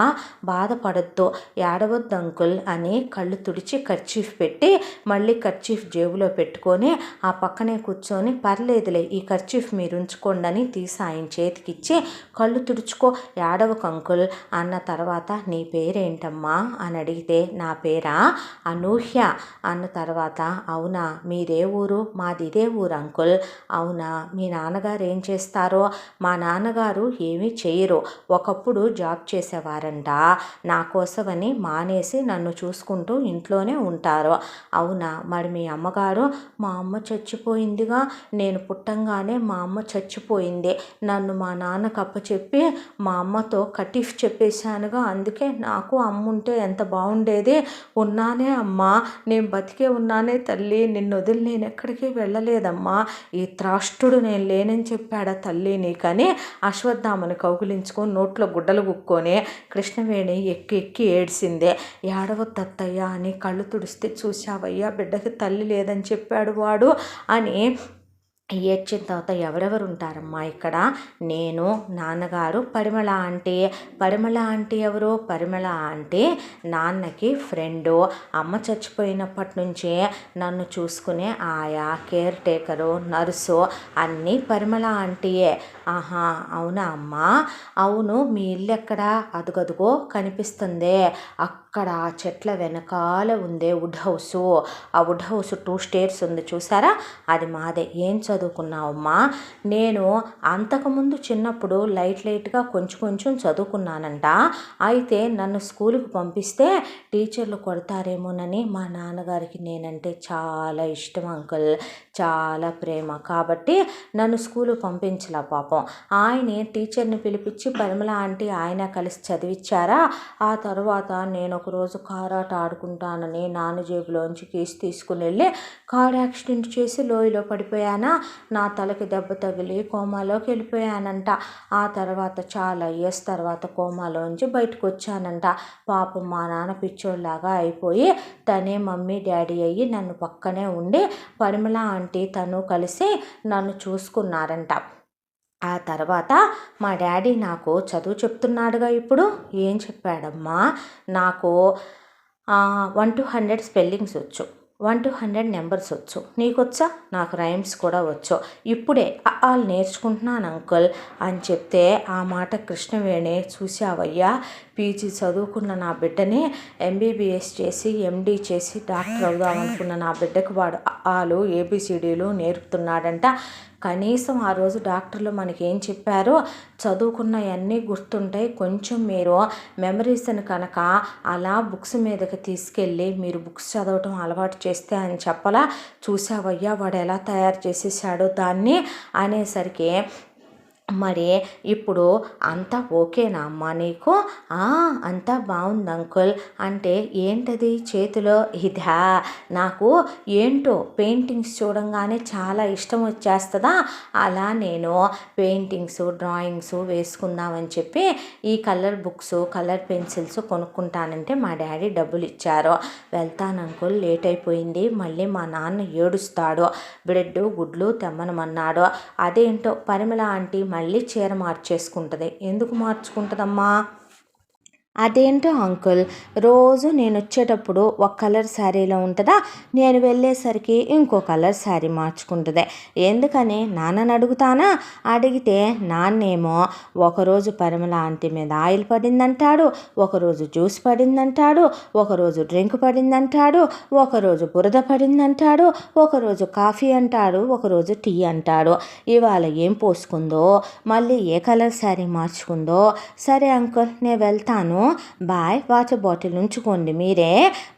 బాధపడద్దు, ఏడవద్దు అంకుల్ అని కళ్ళు తుడిచి కర్చీఫ్ పెట్టి మళ్ళీ కర్చీఫ్ జేబులో పెట్టుకొని ఆ పక్కనే కూర్చొని పర్లేదులే ఈ కర్చీఫ్ మీరు ఉంచుకోండి అని తీసి ఆయన చేతికిచ్చి కళ్ళు తుడుచుకో ఏడవకు అంకుల్ అన్న తర్వాత నీ పేరేంటమ్మా అని అడిగితే నా పేరా అనూహ్య అన్న తర్వాత అవునా మీదే ఊరు, మాది ఇదే ఊరు అంకుల్. అవునా మీ నాన్నగారు ఏం చేస్తారో, మా నాన్నగారు ఏమీ చేయరు, ఒకప్పుడు జాబ్ చేసేవారంట, నా కోసమని మానేసి నన్ను చూసుకుంటూ ఇంట్లోనే ఉంటారు. అవునా మరి మీ అమ్మగారు, మా అమ్మ చచ్చిపోయిందిగా, నేను పుట్టంగానే మా అమ్మ చచ్చిపోయింది, నన్ను మా నాన్నకు అప్పచెప్పి మా అమ్మతో కటీఫ్ చెప్పేశానుగా, అందుకే నాకు అమ్ముంటే ఎంత బాగుండేది, ఉన్నానే అమ్మా, నేను బతికే ఉన్నానే తల్లి, నిన్ను వదిలి నేను ఎక్కడికి వెళ్ళలేదమ్మా, ఈ త్రాష్టుడు నేను లేనని చెప్పాడా తల్లి నీకని అశ్వత్థామని కౌగిలించుకొని నోట్లో గుడ్డలు గుక్కొని కృష్ణవేణి ఎక్కి ఎక్కి ఏడ్చిందే. ఏడవద్దత్తయ్య అని కళ్ళు తుడిస్తే చూశావయ్యా బిడ్డకి తల్లి లేదని చెప్పాడు వాడు అని ఏడ్చిన తర్వాత ఎవరెవరు ఉంటారమ్మా ఇక్కడ, నేను, నాన్నగారు, పరిమళ ఆంటీ. పరిమళ ఆంటీ ఎవరు, పరిమళ ఆంటీ నాన్నకి ఫ్రెండు, అమ్మ చచ్చిపోయినప్పటి నుంచే నన్ను చూసుకునే ఆయా, కేర్ టేకరు, నర్సు అన్నీ పరిమళ ఆంటీయే. ఆహా అవునా అమ్మా, అవును మీ ఇల్లు ఎక్కడా, అదుగదుగో కనిపిస్తుందే అక్కడ అక్కడ ఆ చెట్ల వెనకాల ఉందే వుడ్ హౌసు. ఆ వుడ్ హౌస్ 2 స్టేర్స్ ఉంది చూసారా, అది మాదే. ఏం చదువుకున్నావమ్మా? నేను అంతకుముందు చిన్నప్పుడు లైట్గా కొంచెం చదువుకున్నానంట. అయితే నన్ను స్కూలుకు పంపిస్తే టీచర్లు కొడతారేమోనని మా నాన్నగారికి నేనంటే చాలా ఇష్టం అంకుల్, చాలా ప్రేమ. కాబట్టి నన్ను స్కూలు పంపించలా పాపం. ఆయనే టీచర్ని పిలిపించి పరిమళ ఆంటీ ఆయన కలిసి చదివించారా. ఆ తర్వాత నేను ఒకరోజు కారాట ఆడుకుంటానని నాన్న జేబులోంచి కీస్ తీసుకుని వెళ్ళి కార్ యాక్సిడెంట్ చేసి లోయలో పడిపోయానా. నా తలకి దెబ్బ తగిలి కోమాలోకి వెళ్ళిపోయానంట. ఆ తర్వాత చాలా ఇయర్స్ తర్వాత కోమాలోంచి బయటకు వచ్చానంట. పాపం మా నాన్న పిచ్చోళ్ళలాగా అయిపోయి తనే మమ్మీ డాడీ అయ్యి నన్ను పక్కనే ఉండి పరిమళ ఆంటీ తను కలిసి నన్ను చూసుకున్నారంట. ఆ తర్వాత మా డాడీ నాకు చదువు చెప్తున్నాడుగా ఇప్పుడు. ఏం చెప్పాడమ్మా? నాకు 1 to 100 స్పెల్లింగ్స్ వచ్చు, 1 to 100 నెంబర్స్ వచ్చు. నీకొచ్చా? నాకు రైమ్స్ కూడా వచ్చు. ఇప్పుడే వాళ్ళు నేర్చుకుంటున్నాను అంకుల్ అని చెప్తే ఆ మాట కృష్ణవేణి, చూసావయ్యా పీజీ చదువుకున్న నా బిడ్డని ఎంబీబీఎస్ చేసి ఎండీ చేసి డాక్టర్ అవుదామనుకున్న నా బిడ్డకు వాడు వాళ్ళు ఏబిసిడీలు నేర్పుతున్నాడంట. కనీసం ఆ రోజు డాక్టర్లు మనకేం చెప్పారో, చదువుకున్నవన్నీ గుర్తుంటాయి, కొంచెం మీరు మెమరీస్ని కనుక అలా బుక్స్ మీదకి తీసుకెళ్ళి మీరు బుక్స్ చదవటం అలవాటు చేస్తే అని చెప్పలా. చూసావయ్యా వాడు ఎలా తయారు చేసేసాడో దాన్ని అనేసరికి, మరి ఇప్పుడు అంతా ఓకేనా అమ్మా నీకు? అంతా బాగుంది అంకుల్. అంటే ఏంటది చేతిలో? ఇదా, నాకు ఏంటో పెయింటింగ్స్ చూడంగానే చాలా ఇష్టం వచ్చేస్తుందా. అలా నేను పెయింటింగ్స్ డ్రాయింగ్స్ వేసుకుందామని చెప్పి ఈ కలర్ బుక్స్ కలర్ పెన్సిల్స్ కొనుక్కుంటానంటే మా డాడీ డబ్బులు ఇచ్చారు. వెళ్తాను అంకుల్, లేట్ అయిపోయింది, మళ్ళీ మా నాన్న ఏడుస్తాడు, బ్రెడ్ గుడ్లు తెమ్మనమన్నాడు. అదేంటో పరిమళ ఆంటీ మళ్ళీ చీర మార్చేసుకుంటుంది. ఎందుకు మార్చుకుంటుందమ్మా? అదేంటో అంకుల్, రోజు నేను వచ్చేటప్పుడు ఒక కలర్ శారీలో ఉంటుందా, నేను వెళ్ళేసరికి ఇంకో కలర్ శారీ మార్చుకుంటుంది. ఎందుకని నాన్నని అడుగుతానా? అడిగితే నాన్నేమో ఒకరోజు పరిమళ ఆంటీ మీద ఆయిల్ పడిందంటాడు, ఒకరోజు జ్యూస్ పడిందంటాడు, ఒకరోజు డ్రింక్ పడిందంటాడు, ఒకరోజు బురద పడిందంటాడు, ఒకరోజు కాఫీ అంటాడు, ఒకరోజు టీ అంటాడు. ఇవాళ ఏం పోసుకుందో, మళ్ళీ ఏ కలర్ శారీ మార్చుకుందో. సరే అంకుల్ నేను వెళ్తాను, బాయ్, వాటర్ బాటిల్ ఉంచుకోండి మీరే,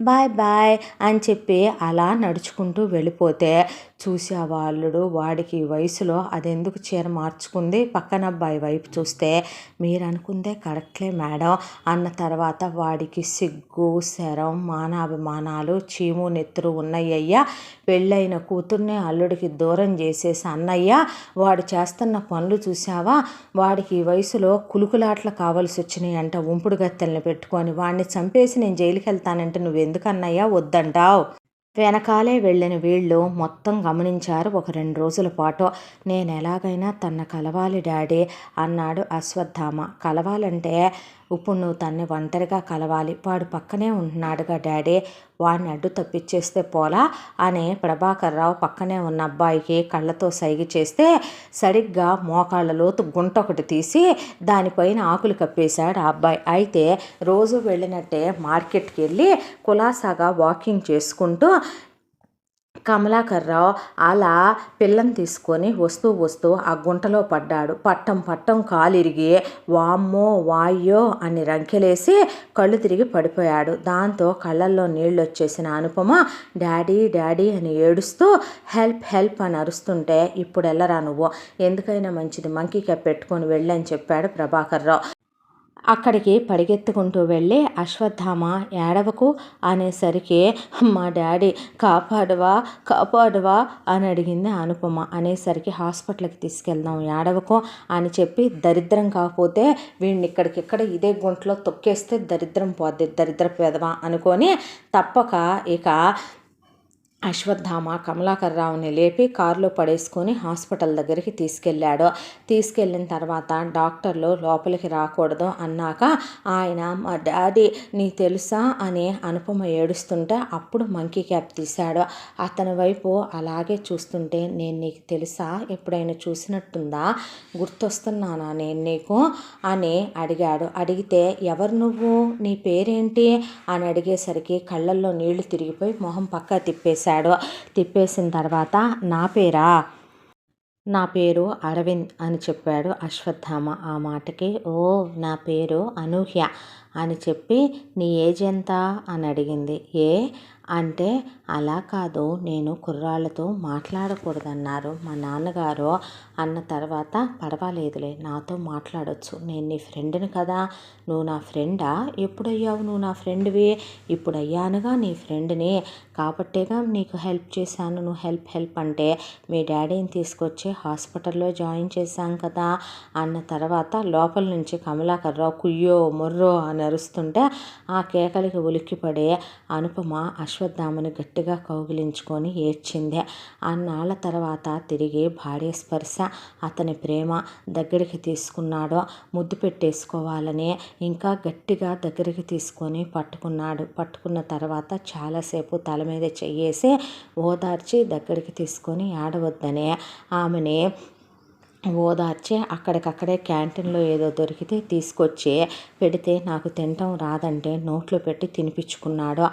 బాయ్ బాయ్ అని చెప్పి అలా నడుచుకుంటూ వెళ్ళిపోతే, చూసావా అల్లుడు వాడికి వయసులో అదెందుకు చీర మార్చుకుంది? పక్కన అబ్బాయి వైపు చూస్తే మీరు అనుకుందే కరెక్ట్లే మేడం అన్న తర్వాత వాడికి సిగ్గు శరం మానాభిమానాలు చీము నెత్తురు ఉన్నాయ్యా. పెళ్ళైన కూతుర్నే అల్లుడికి దూరం చేసేసి అన్నయ్య వాడు చేస్తున్న పనులు చూసావా? వాడికి ఈ వయసులో కులుకులాట్లు కావాల్సి వచ్చినాయి అంట. ఉంపుడు గత్తెల్ని పెట్టుకొని వాడిని చంపేసి నేను జైలుకి వెళ్తానంటే నువ్వెందుకన్నయ్యా వద్దంటావు? వెనకాలే వెళ్ళిన వీళ్ళు మొత్తం గమనించారు. ఒక 2 రోజుల పాటు నేను ఎలాగైనా తన కలవాలి డాడీ అన్నాడు అశ్వత్థామ. కలవాలంటే ఇప్పుడు నువ్వు తన్ని ఒంటరిగా కలవాలి, వాడు పక్కనే ఉంటున్నాడుగా డాడీ, వాడిని అడ్డు తప్పించేస్తే పోలా అని ప్రభాకర్ రావు పక్కనే ఉన్న అబ్బాయికి కళ్ళతో సైగ చేస్తే సరిగ్గా మోకాళ్ళ లోతు గుంట ఒకటి తీసి దానిపైన ఆకులు కప్పేశాడు ఆ అబ్బాయి. అయితే రోజు వెళ్ళినట్టే మార్కెట్కి వెళ్ళి కులాసాగా వాకింగ్ చేసుకుంటూ కమలాకర్ రావు అలా పిల్లని తీసుకొని వస్తూ ఆ గుంటలో పడ్డాడు. పట్టం కాలిరిగి వామ్మో వాయ్యో అని రంకెలేసి కళ్ళు తిరిగి పడిపోయాడు. దాంతో కళ్ళల్లో నీళ్ళు వచ్చేసిన అనుపమ డాడీ డాడీ అని ఏడుస్తూ హెల్ప్ అని అరుస్తుంటే, ఇప్పుడు వెళ్ళరా నువ్వు, ఎందుకైనా మంచిది మంకీ క్యాప్ పెట్టుకొని వెళ్ళని చెప్పాడు ప్రభాకర్ రావు. అక్కడికి పరిగెత్తుకుంటూ వెళ్ళి అశ్వత్థామ ఏడవకు అనేసరికి మా డాడీ కాపాడువా అని అడిగింది అనుపమ. అనేసరికి హాస్పిటల్కి తీసుకెళ్దాం ఏడవకు అని చెప్పి, దరిద్రం కాకపోతే వీడిని ఇక్కడికిక్కడ ఇదే గుంటలో తొక్కేస్తే దరిద్రం పోద్ది, దరిద్ర పెదవా అనుకొని తప్పక ఇక అశ్వత్థామ కమలాకర్రావుని లేపి కారులో పడేసుకొని హాస్పిటల్ దగ్గరికి తీసుకెళ్ళిన తర్వాత డాక్టర్లు లోపలికి రాకూడదు అన్నాక ఆయన మా డాడీ నీ తెలుసా అని అనుపమ ఏడుస్తుంటే అప్పుడు మంకీ క్యాప్ తీశాడు. అతని వైపు అలాగే చూస్తుంటే నేను నీకు తెలుసా, ఎప్పుడైనా చూసినట్టుందా, గుర్తొస్తున్నానా నేను నీకు అని అడిగాడు. అడిగితే ఎవరు నువ్వు, నీ పేరేంటి అని అడిగేసరికి కళ్ళల్లో నీళ్లు తిరిగిపోయి మొహం పక్క తిప్పేసిన తర్వాత నా పేరు అరవింద్ అని చెప్పాడు అశ్వత్థామ. ఆ మాటకి నా పేరు అనూహ్య అని చెప్పి నీ ఏజ్ ఎంత అని అడిగింది. అంటే అలా కాదు, నేను కుర్రాళ్ళతో మాట్లాడకూడదన్నారు మా నాన్నగారు అన్న తర్వాత పర్వాలేదులే నాతో మాట్లాడొచ్చు, నేను నీ ఫ్రెండ్ని కదా. నువ్వు నా ఫ్రెండా, ఎప్పుడయ్యావు నువ్వు నా ఫ్రెండ్వి? ఇప్పుడు అయ్యానుగా నీ ఫ్రెండ్ని, కాబట్టేగా నీకు హెల్ప్ చేశాను. నువ్వు హెల్ప్ అంటే మీ డాడీని తీసుకొచ్చి హాస్పిటల్లో జాయిన్ చేశాం కదా అన్న తర్వాత లోపల నుంచి కమలాకర్రావు కుయ్యో మొర్రో అని అరుస్తుంటే ఆ కేకలికి ఉలిక్కిపడే అనుపమ అశ్వత్థామని గట్టిగా కౌగిలించుకొని ఏడ్చింది. అన్నాళ్ళ తర్వాత తిరిగి భార్య స్పర్శ, అతని ప్రేమ దగ్గరికి తీసుకున్నాడు. ముద్దు పెట్టేసుకోవాలని ఇంకా గట్టిగా దగ్గరికి తీసుకొని పట్టుకున్న తర్వాత చాలాసేపు తల మీద చెయ్యేసి ఓదార్చి దగ్గరికి తీసుకొని ఆడవద్దని ఆమెని ఓదార్చి అక్కడికక్కడే క్యాంటీన్లో ఏదో దొరికితే తీసుకొచ్చి పెడితే నాకు తినటం రాదంటే నోట్లో పెట్టి తినిపించుకున్నాడు.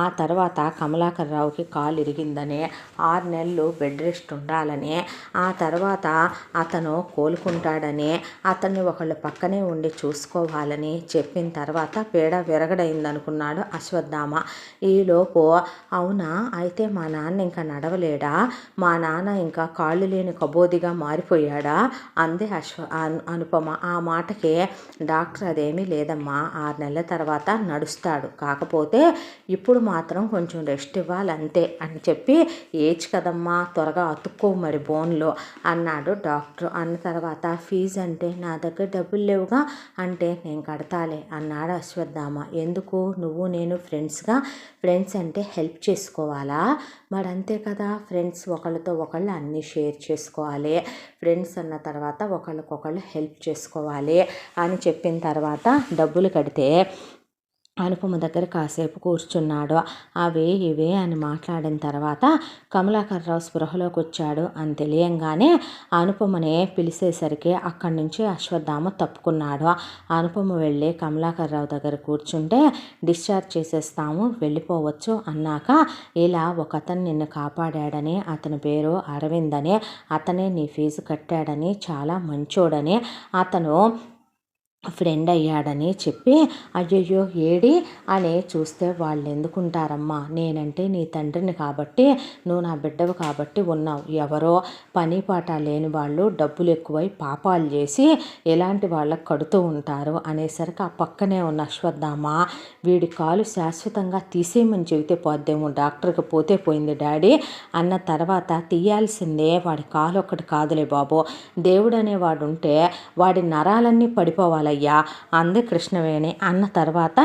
ఆ తర్వాత కమలాకర్రావుకి కాలు ఇరిగిందని 6 నెలలు బెడ్ రెస్ట్ ఉండాలని, ఆ తర్వాత అతను కోలుకుంటాడని, అతన్ని ఒకళ్ళు పక్కనే ఉండి చూసుకోవాలని చెప్పిన తర్వాత పీడ విరగడైందనుకున్నాడు అశ్వత్థామ. ఈలోపు అవునా, అయితే మా నాన్న ఇంకా నడవలేడా, మా నాన్న ఇంకా కాళ్ళు లేని కబోదిగా మారిపోయాడా అంది అనుపమ. ఆ మాటకి డాక్టర్ అదేమీ లేదమ్మా, 6 నెలల తర్వాత నడుస్తాడు, కాకపోతే ఇప్పుడు మాత్రం కొంచెం రెస్ట్ ఇవ్వాలంతే అని చెప్పి ఏజ్ కదమ్మా త్వరగా అతుక్కో మరి బోన్లో అన్నాడు డాక్టర్. అన్న తర్వాత ఫీజు అంటే నా దగ్గర డబ్బులు లేవుగా అంటే నేను కడతాలే అన్నాడు అశ్వత్థామ. ఎందుకు, నువ్వు నేను ఫ్రెండ్స్ అంటే హెల్ప్ చేసుకోవాలా, మరి అంతే కదా, ఫ్రెండ్స్ ఒకళ్ళతో ఒకళ్ళు అన్నీ షేర్ చేసుకోవాలి, ఫ్రెండ్స్ అన్న తర్వాత ఒకళ్ళకొకళ్ళు హెల్ప్ చేసుకోవాలి అని చెప్పిన తర్వాత డబ్బులు కడితే అనుపమ దగ్గర కాసేపు కూర్చున్నాడు. అవి ఇవే అని మాట్లాడిన తర్వాత కమలాకర్రావు స్పృహలోకి వచ్చాడు అని తెలియంగానే అనుపమని పిలిచేసరికి అక్కడి నుంచి అశ్వత్థామ తప్పుకున్నాడు. అనుపమ వెళ్ళి కమలాకర్రావు దగ్గర కూర్చుంటే డిశ్చార్జ్ చేసేస్తాము వెళ్ళిపోవచ్చు అన్నాక ఇలా ఒకతను నిన్ను కాపాడాడని, అతని పేరు అరవింద్ అని, అతనే నీ ఫీజు కట్టాడని, చాలా మంచోడని, అతను ఫ్రెండ్ అయ్యాడని చెప్పి అయ్యయ్యో ఏడి అని చూస్తే వాళ్ళు ఎందుకుంటారమ్మా, నేనంటే నీ తండ్రిని కాబట్టి, నువ్వు నా బిడ్డవు కాబట్టి ఉన్నావు, ఎవరో పని పాట లేని వాళ్ళు డబ్బులు ఎక్కువై పాపాలు చేసి ఎలాంటి వాళ్ళకు కడుతూ ఉంటారు అనేసరికి ఆ పక్కనే ఉన్న అశ్వత్థామ వీడి కాలు శాశ్వతంగా తీసేయమని చెబితే పోద్దేమో, డాక్టర్కి పోతే పోయింది డాడీ అన్న తర్వాత తీయాల్సిందే వాడి కాలు ఒక్కటి కాదులే బాబు, దేవుడు అనేవాడు ఉంటే వాడి నరాలన్నీ పడిపోవాలి అంది కృష్ణవేణి. అన్న తర్వాత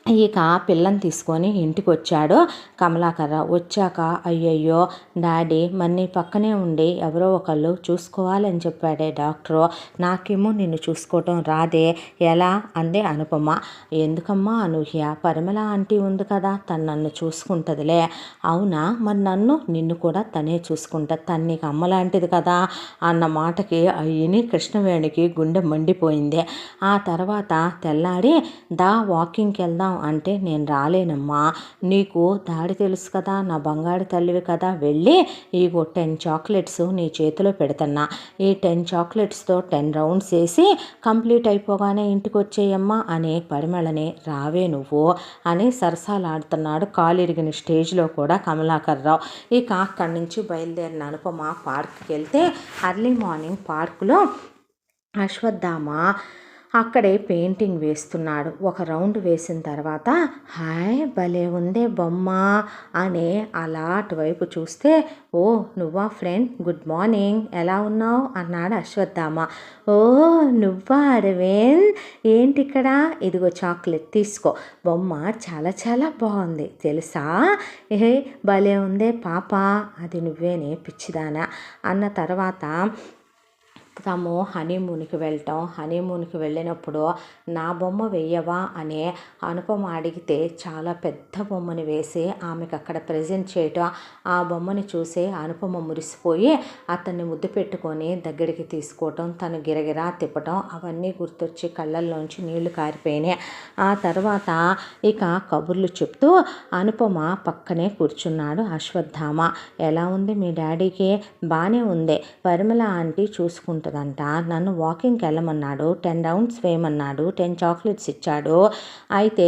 ఇక పిల్లని తీసుకొని ఇంటికి వచ్చాడు కమలాకర్రావు. వచ్చాక అయ్యయ్యో డాడీ మన్ని పక్కనే ఉండి ఎవరో ఒకళ్ళు చూసుకోవాలని చెప్పాడే డాక్టరు, నాకేమో నిన్ను చూసుకోవటం రాదే, ఎలా అంది అనుపమ. ఎందుకమ్మా అనూహ్య, పరిమళ ఆంటీ ఉంది కదా, తను నన్ను చూసుకుంటుందిలే. అవునా, మరి నిన్ను కూడా తనే చూసుకుంటుంది, తను నీకు అమ్మలాంటిది కదా అన్న మాటకి అయ్యని కృష్ణవేణికి గుండె మండిపోయింది. ఆ తర్వాత తెల్లారి వాకింగ్కి వెళ్దాం అంటే నేను రాలేనమ్మా, నీకు దాడి తెలుసు కదా, నా బంగారు తల్లివి కదా, వెళ్ళి ఇగో 10 చాక్లెట్స్ నీ చేతిలో పెడుతున్నా, ఈ 10 చాక్లెట్స్తో 10 రౌండ్స్ వేసి కంప్లీట్ అయిపోగానే ఇంటికి వచ్చేయమ్మా అని పరిమళని రావే నువ్వు అని సరసాలాడుతున్నాడు కాలిరిగిన స్టేజ్లో కూడా కమలాకర్రావు. ఇక అక్కడి నుంచి బయలుదేరిన అనుపమ పార్క్కి వెళ్తే అర్లీ మార్నింగ్ పార్కులో అశ్వత్థామ అక్కడే పెయింటింగ్ వేస్తున్నాడు. ఒక రౌండ్ వేసిన తర్వాత హాయ్ భలే ఉందే బొమ్మ అని అలా అటువైపు చూస్తే, ఓ నువ్వా ఫ్రెండ్, గుడ్ మార్నింగ్, ఎలా ఉన్నావు అన్నాడు అశ్వత్థామ. ఓ నువ్వా అరవింద్, ఏంటి ఇక్కడ, ఇదిగో చాక్లెట్ తీసుకో, బొమ్మ చాలా చాలా బాగుంది తెలుసా, ఏ భలే ఉందే పాప, అది నువ్వేనే పిచ్చిదానా అన్న తర్వాత తాము హనీమూన్కి హనీమూన్కి వెళ్ళినప్పుడు నా బొమ్మ వెయ్యవా అని అనుపమ అడిగితే చాలా పెద్ద బొమ్మని వేసి ఆమెకు అక్కడ ప్రజెంట్ చేయటం, ఆ బొమ్మని చూసి అనుపమ మురిసిపోయి అతన్ని ముద్దు పెట్టుకొని దగ్గరికి తీసుకోవటం, తను గిరగిరా తిప్పటం అవన్నీ గుర్తొచ్చి కళ్ళల్లోంచి నీళ్లు కారిపోయినాయి. ఆ తర్వాత ఇక కబుర్లు చెప్తూ అనుపమ పక్కనే కూర్చున్నాడు అశ్వత్థామ. ఎలా ఉంది మీ డాడీకి, బాగానే ఉంది, పరిమళ ఆంటీ చూసుకుంటుంది అంట, నన్ను వాకింగ్కి వెళ్ళమన్నాడు, 10 రౌండ్స్ వేయమన్నాడు, 10 చాక్లెట్స్ ఇచ్చాడు, అయితే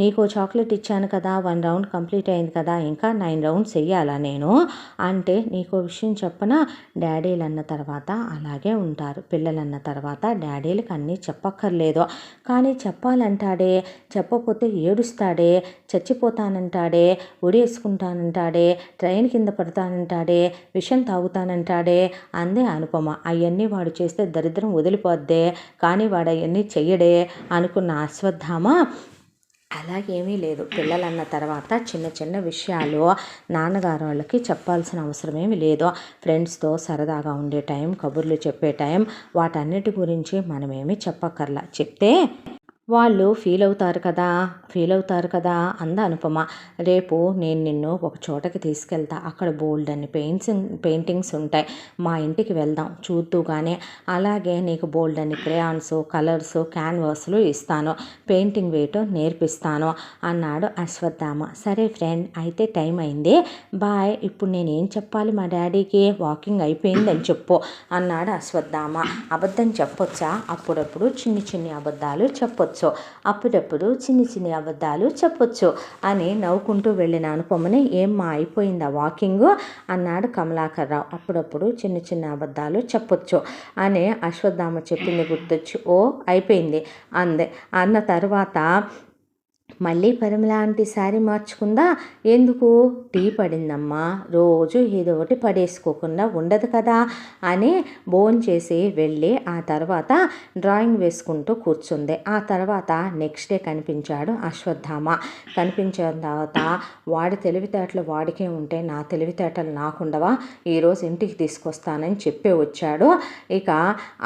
నీకు చాక్లెట్ ఇచ్చాను కదా, 1 రౌండ్ కంప్లీట్ అయింది కదా, ఇంకా 9 రౌండ్స్ వెయ్యాలా నేను అంటే, నీకు విషయం చెప్పనా, డాడీలు అన్న తర్వాత అలాగే ఉంటారు, పిల్లలు అన్న తర్వాత డాడీలకు అన్నీ చెప్పక్కర్లేదు, కానీ చెప్పాలంటాడే, చెప్పకపోతే ఏడుస్తాడే, చచ్చిపోతానంటాడే, ఉరేసుకుంటానంటాడే, ట్రైన్ కింద పడతానంటాడే, విషం తాగుతానంటాడే అందే అనుపమ. అవన్నీ వాడు చేస్తే దరిద్రం వదిలిపోద్దే, కానీ వాడు అవన్నీ చెయ్యడే అనుకున్న అశ్వత్థామ, అలాగేమీ లేదు, పిల్లలన్న తర్వాత చిన్న చిన్న విషయాలు నాన్నగారు వాళ్ళకి చెప్పాల్సిన అవసరమేమి లేదు, ఫ్రెండ్స్తో సరదాగా ఉండే టైం, కబుర్లు చెప్పే టైం, వాటన్నిటి గురించి మనమేమి చెప్పక్కర్లా, చెప్తే వాళ్ళు ఫీల్ అవుతారు కదా అంద అనుపమ. రేపు నేను నిన్ను ఒక చోటకి తీసుకెళ్తా, అక్కడ బోల్డ్ అని పెయింటింగ్స్ ఉంటాయి, మా ఇంటికి వెళ్దాం చూద్దుగానే, అలాగే నీకు బోల్డ్ అని క్రేయాన్స్, కలర్స్, క్యాన్వాస్లు ఇస్తాను, పెయింటింగ్ వేయటం నేర్పిస్తాను అన్నాడు అశ్వత్థామ. సరే ఫ్రెండ్, అయితే టైం అయింది, బాయ్, ఇప్పుడు నేనేం చెప్పాలి మా డాడీకి, వాకింగ్ అయిపోయిందని చెప్పు అన్నాడు అశ్వత్థామ. అబద్ధం చెప్పొచ్చా, అప్పుడప్పుడు చిన్ని చిన్ని అబద్ధాలు చెప్పొచ్చు, అప్పుడప్పుడు చిన్ని చిన్ని అబద్ధాలు చెప్పొచ్చు అని నవ్వుకుంటూ వెళ్ళిన అనుపమని, ఏమ్మా అయిపోయిందా వాకింగ్ అన్నాడు కమలాకర్రావు. అప్పుడప్పుడు చిన్న చిన్న అబద్ధాలు చెప్పొచ్చు అని అశ్వత్థామ చెప్పింది గుర్తొచ్చి, ఓ అయిపోయింది అందే. అన్న తర్వాత మళ్ళీ పరిమళ ఆంటీ శారీ మార్చుకుందా, ఎందుకు, టీ పడిందమ్మా, రోజు ఏదో ఒకటి పడేసుకోకుండా ఉండదు కదా అని భోంచేసి వెళ్ళి ఆ తర్వాత డ్రాయింగ్ వేసుకుంటూ కూర్చుంది. ఆ తర్వాత నెక్స్ట్ డే కనిపించాడు అశ్వత్థామ. కనిపించిన తర్వాత వాడి తెలివితేటలు వాడికే ఉంటే నా తెలివితేటలు నాకుండవా, ఈరోజు ఇంటికి తీసుకొస్తానని చెప్పే వచ్చాడు. ఇక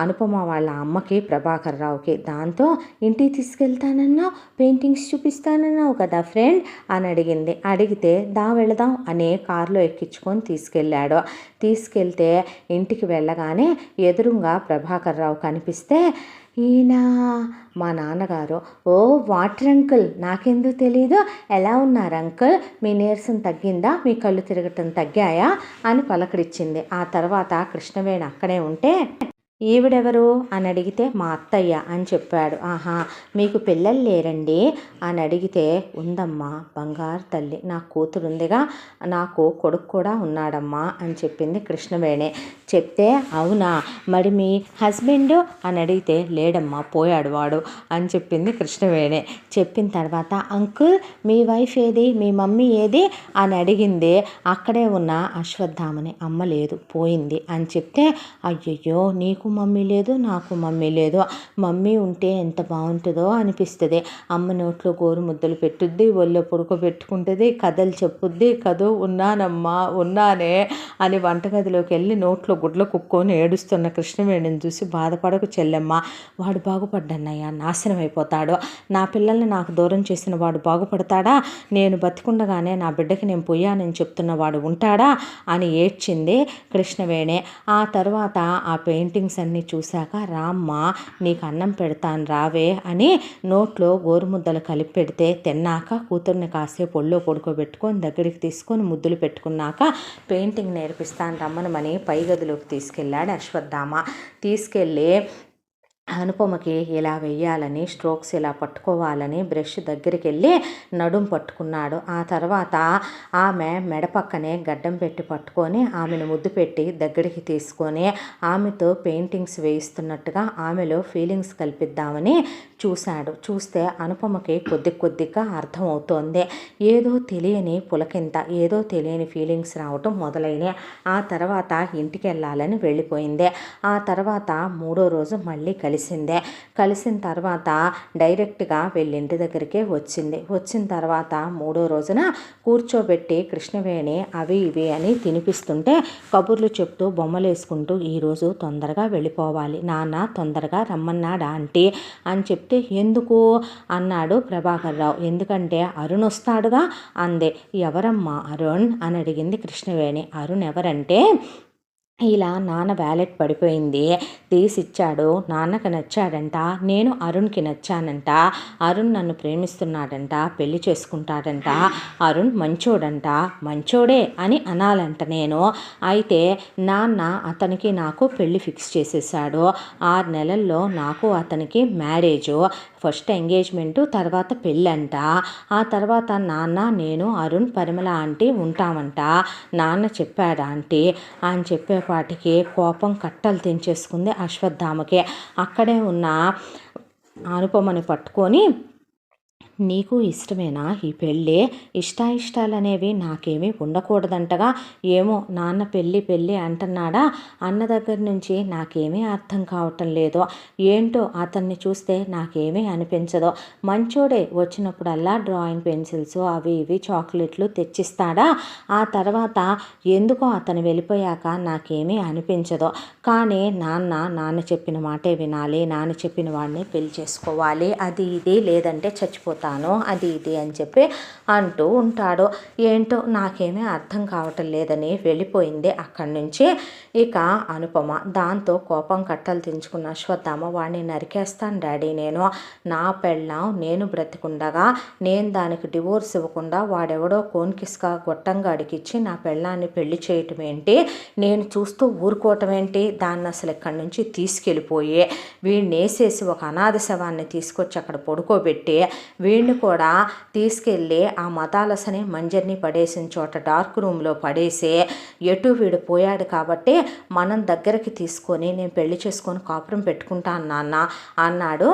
అనుపమ వాళ్ళ అమ్మకి ప్రభాకర్ రావుకి, దాంతో ఇంటికి తీసుకెళ్తానన్నావు, పెయింటింగ్స్ చూపిస్తానన్నావు కదా ఫ్రెండ్ అని అడిగింది. అడిగితే దా వెళదాం అని కారులో ఎక్కించుకొని తీసుకెళ్తే ఇంటికి వెళ్ళగానే ఎదురుగా ప్రభాకర్ రావు కనిపిస్తే, ఈయన మా నాన్నగారు. ఓ వాటర్ అంకుల్, నాకెందుకు తెలీదు, ఎలా ఉన్నారు అంకుల్, మీ నీరసం తగ్గిందా, మీ కళ్ళు తిరగటం తగ్గాయా అని పలకరించింది. ఆ తర్వాత కృష్ణవేణి అక్కడే ఉంటే, ఈవిడెవరు అని అడిగితే మా అత్తయ్య అని చెప్పాడు. ఆహా, మీకు పిల్లలు లేరండి అని అడిగితే, ఉందమ్మా బంగారు తల్లి, నా కూతురు ఉందిగా, నాకు కొడుకు కూడా ఉన్నాడమ్మా అని చెప్పింది కృష్ణవేణి. చెప్తే అవునా, మరి మీ హస్బెండ్ అని అడిగితే, లేడమ్మా పోయాడు వాడు అని చెప్పింది కృష్ణవేణి. చెప్పిన తర్వాత అంకుల్ మీ వైఫ్ ఏది, మీ మమ్మీ ఏది అని అడిగింది. అక్కడే ఉన్న అశ్వత్థామని, అమ్మ లేదు పోయింది అని చెప్తే, అయ్యయ్యో నీకు మమ్మీ లేదు, నాకు మమ్మీ లేదు, మమ్మీ ఉంటే ఎంత బాగుంటుందో అనిపిస్తుంది, అమ్మ నోట్లో గోరు ముద్దలు పెట్టుద్ది, ఒళ్ళో పడుకోబెట్టుకుంటుంది, కథలు చెప్పుద్ది, కదో ఉన్నానమ్మా ఉన్నానే అని వంటగదిలోకి వెళ్ళి నోట్లో గుడ్లు కుక్కొని ఏడుస్తున్న కృష్ణవేణిని చూసి, బాధపడకు చెల్లెమ్మ, వాడు బాగుపడ్డన్నయ్యా, నాశనం అయిపోతాడు, నా పిల్లల్ని నాకు దూరం చేసిన వాడు బాగుపడతాడా, నేను బతికుండగానే నా బిడ్డకి నేను పోయానని చెప్తున్న వాడు ఉంటాడా అని ఏడ్చింది కృష్ణవేణి. ఆ తర్వాత ఆ పెయింటింగ్స్ అన్నీ చూశాక, రామ్మ నీకు అన్నం పెడతాను రావే అని నోట్లో గోరుముద్దలు కలిపి పెడితే తిన్నాక కూతుర్ని కాసేపు ఒళ్ళో పడుకోబెట్టుకొని దగ్గరికి తీసుకొని ముద్దులు పెట్టుకున్నాక పెయింటింగ్ నేర్పిస్తాను రమ్మనమని పై గదిలోకి తీసుకెళ్ళాడు అశ్వత్థామ. తీసుకెళ్ళి అనుపమకి ఇలా వెయ్యాలని, స్ట్రోక్స్ ఇలా పట్టుకోవాలని బ్రష్ దగ్గరికి వెళ్ళి నడుం పట్టుకున్నాడు. ఆ తర్వాత ఆమె మెడ పక్కనే గడ్డం పెట్టి పట్టుకొని ఆమెను ముద్దు పెట్టి దగ్గరికి తీసుకొని ఆమెతో పెయింటింగ్స్ వేయిస్తున్నట్టుగా ఆమెలో ఫీలింగ్స్ కల్పిద్దామని చూశాడు. చూస్తే అనుపమకి కొద్దిగా అర్థమవుతోంది. ఏదో తెలియని పులకింత, ఏదో తెలియని ఫీలింగ్స్ రావటం మొదలైనవి. ఆ తర్వాత ఇంటికి వెళ్ళాలని వెళ్ళిపోయింది. ఆ తర్వాత 3వ రోజు మళ్ళీ కలిసిన తర్వాత డైరెక్ట్గా ఇంటి దగ్గరికే వచ్చిన తర్వాత 3వ రోజున కూర్చోబెట్టి కృష్ణవేణి అవి ఇవి అని తినిపిస్తుంటే కబుర్లు చెప్తూ బొమ్మలు వేసుకుంటూ ఈరోజు తొందరగా వెళ్ళిపోవాలి, నాన్న తొందరగా రమ్మన్నాడా ఆంటీ అని చెప్తే ఎందుకు అన్నాడు ప్రభాకర్ రావు. ఎందుకంటే అరుణ్ వస్తాడుగా అందే. ఎవరమ్మా అరుణ్ అని అడిగింది కృష్ణవేణి. అరుణ్ ఎవరంటే ఇలా నాన్న వ్యాలెట్ పడిపోయింది, తీసిచ్చాడు, నాన్నకి నచ్చాడంట, నేను అరుణ్కి నచ్చానంట, అరుణ్ నన్ను ప్రేమిస్తున్నాడంట, పెళ్లి చేసుకుంటాడంట, అరుణ్ మంచోడంట, మంచోడే అని అనాలంట నేను. అయితే నాన్న అతనికి నాకు పెళ్లి ఫిక్స్ చేసేసాడు. 6 నెలల్లో నాకు అతనికి మ్యారేజు, ఫస్ట్ ఎంగేజ్మెంటు, తర్వాత పెళ్ళంట. ఆ తర్వాత నాన్న నేను అరుణ్ పరిమళ ఆంటీ ఉంటామంట, నాన్న చెప్పాడు ఆంటీ అని చెప్పేపాటికి కోపం కట్టలు తెంచేసుకుంది అశ్వత్థామకి. అక్కడే ఉన్న అనుపమని పట్టుకొని నీకు ఇష్టమేనా ఈ పెళ్ళి? ఇష్టాయిష్టాలనేవి నాకేమీ ఉండకూడదంటగా. ఏమో నాన్న పెళ్ళి అంటున్నాడా అన్న దగ్గర నుంచి నాకేమీ అర్థం కావటం లేదు. ఏంటో అతన్ని చూస్తే నాకేమీ అనిపించదు. మంచోడే, వచ్చినప్పుడల్లా డ్రాయింగ్ పెన్సిల్స్ అవి ఇవి చాక్లెట్లు తెచ్చిస్తాడా. ఆ తర్వాత ఎందుకో అతను వెళ్ళిపోయాక నాకేమీ అనిపించదు. కానీ నాన్న చెప్పిన మాటే వినాలి, నాన్న చెప్పిన వాడిని పెళ్లి చేసుకోవాలి, అది ఇది లేదంటే చచ్చిపోతాను, అది ఇది అని చెప్పి అంటూ ఉంటాడు. ఏంటో నాకేమీ అర్థం కావటం లేదని వెళ్ళిపోయింది అక్కడి నుంచి ఇక అనుపమ. దాంతో కోపం కట్టలు తెంచుకున్న అశ్వత్థామ వాడిని నరికేస్తాను డాడీ, నేను నా పెళ్ళాం నేను బ్రతికుండగా నేను దానికి డివోర్స్ ఇవ్వకుండా వాడెవడో కోన్కిస్కా గొట్టంగా అడిగిచ్చి నా పెళ్ళాన్ని పెళ్లి చేయటం ఏంటి, నేను చూస్తూ ఊరుకోవటం ఏంటి, దాన్ని అసలు ఇక్కడి నుంచి తీసుకెళ్ళిపోయి వీడిని వేసేసి ఒక అనాథ శవాన్ని తీసుకొచ్చి అక్కడ పడుకోబెట్టి వీడిని కూడా తీసుకెళ్ళి ఆ మతాలసని మంజర్ని పడేసిన చోట డార్క్ రూమ్లో పడేసి ఎటు వీడు పోయాడు కాబట్టి మనం దగ్గరికి తీసుకొని నేను పెళ్లి చేసుకొని కాపురం పెట్టుకుంటాను నాన్న అన్నాడు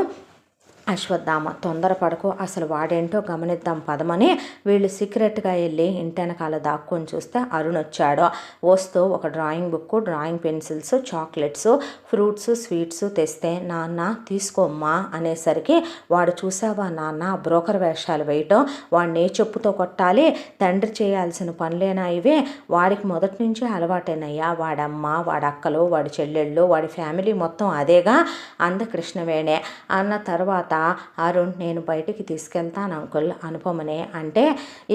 అశ్వత్థామ. తొందరపడకు, అసలు వాడేంటో గమనిద్దాం పదమని వీళ్ళు సీక్రెట్గా వెళ్ళి ఇంటెనకాల దాక్కొని చూస్తే అరుణ్ వచ్చాడు. వస్తూ ఒక drawing book, drawing pencils, chocolates, fruits, sweets తెస్తే నాన్న తీసుకోమ్మా అనేసరికి వాడు చూసావా నాన్న బ్రోకర్ వేషాలు వేయటం, వాడిని చెప్పుతో కొట్టాలి, తండ్రి చేయాల్సిన పనులేనా ఇవే, వాడికి మొదటి నుంచి అలవాటేనయ్యా, వాడమ్మ వాడి అక్కలు వాడి చెల్లెళ్ళు వాడి ఫ్యామిలీ మొత్తం అదేగా అంద కృష్ణవేణే. అన్న తర్వాత అరుణ్ నేను బయటికి తీసుకెళ్తాను అంకుల్ అనుపమనే అంటే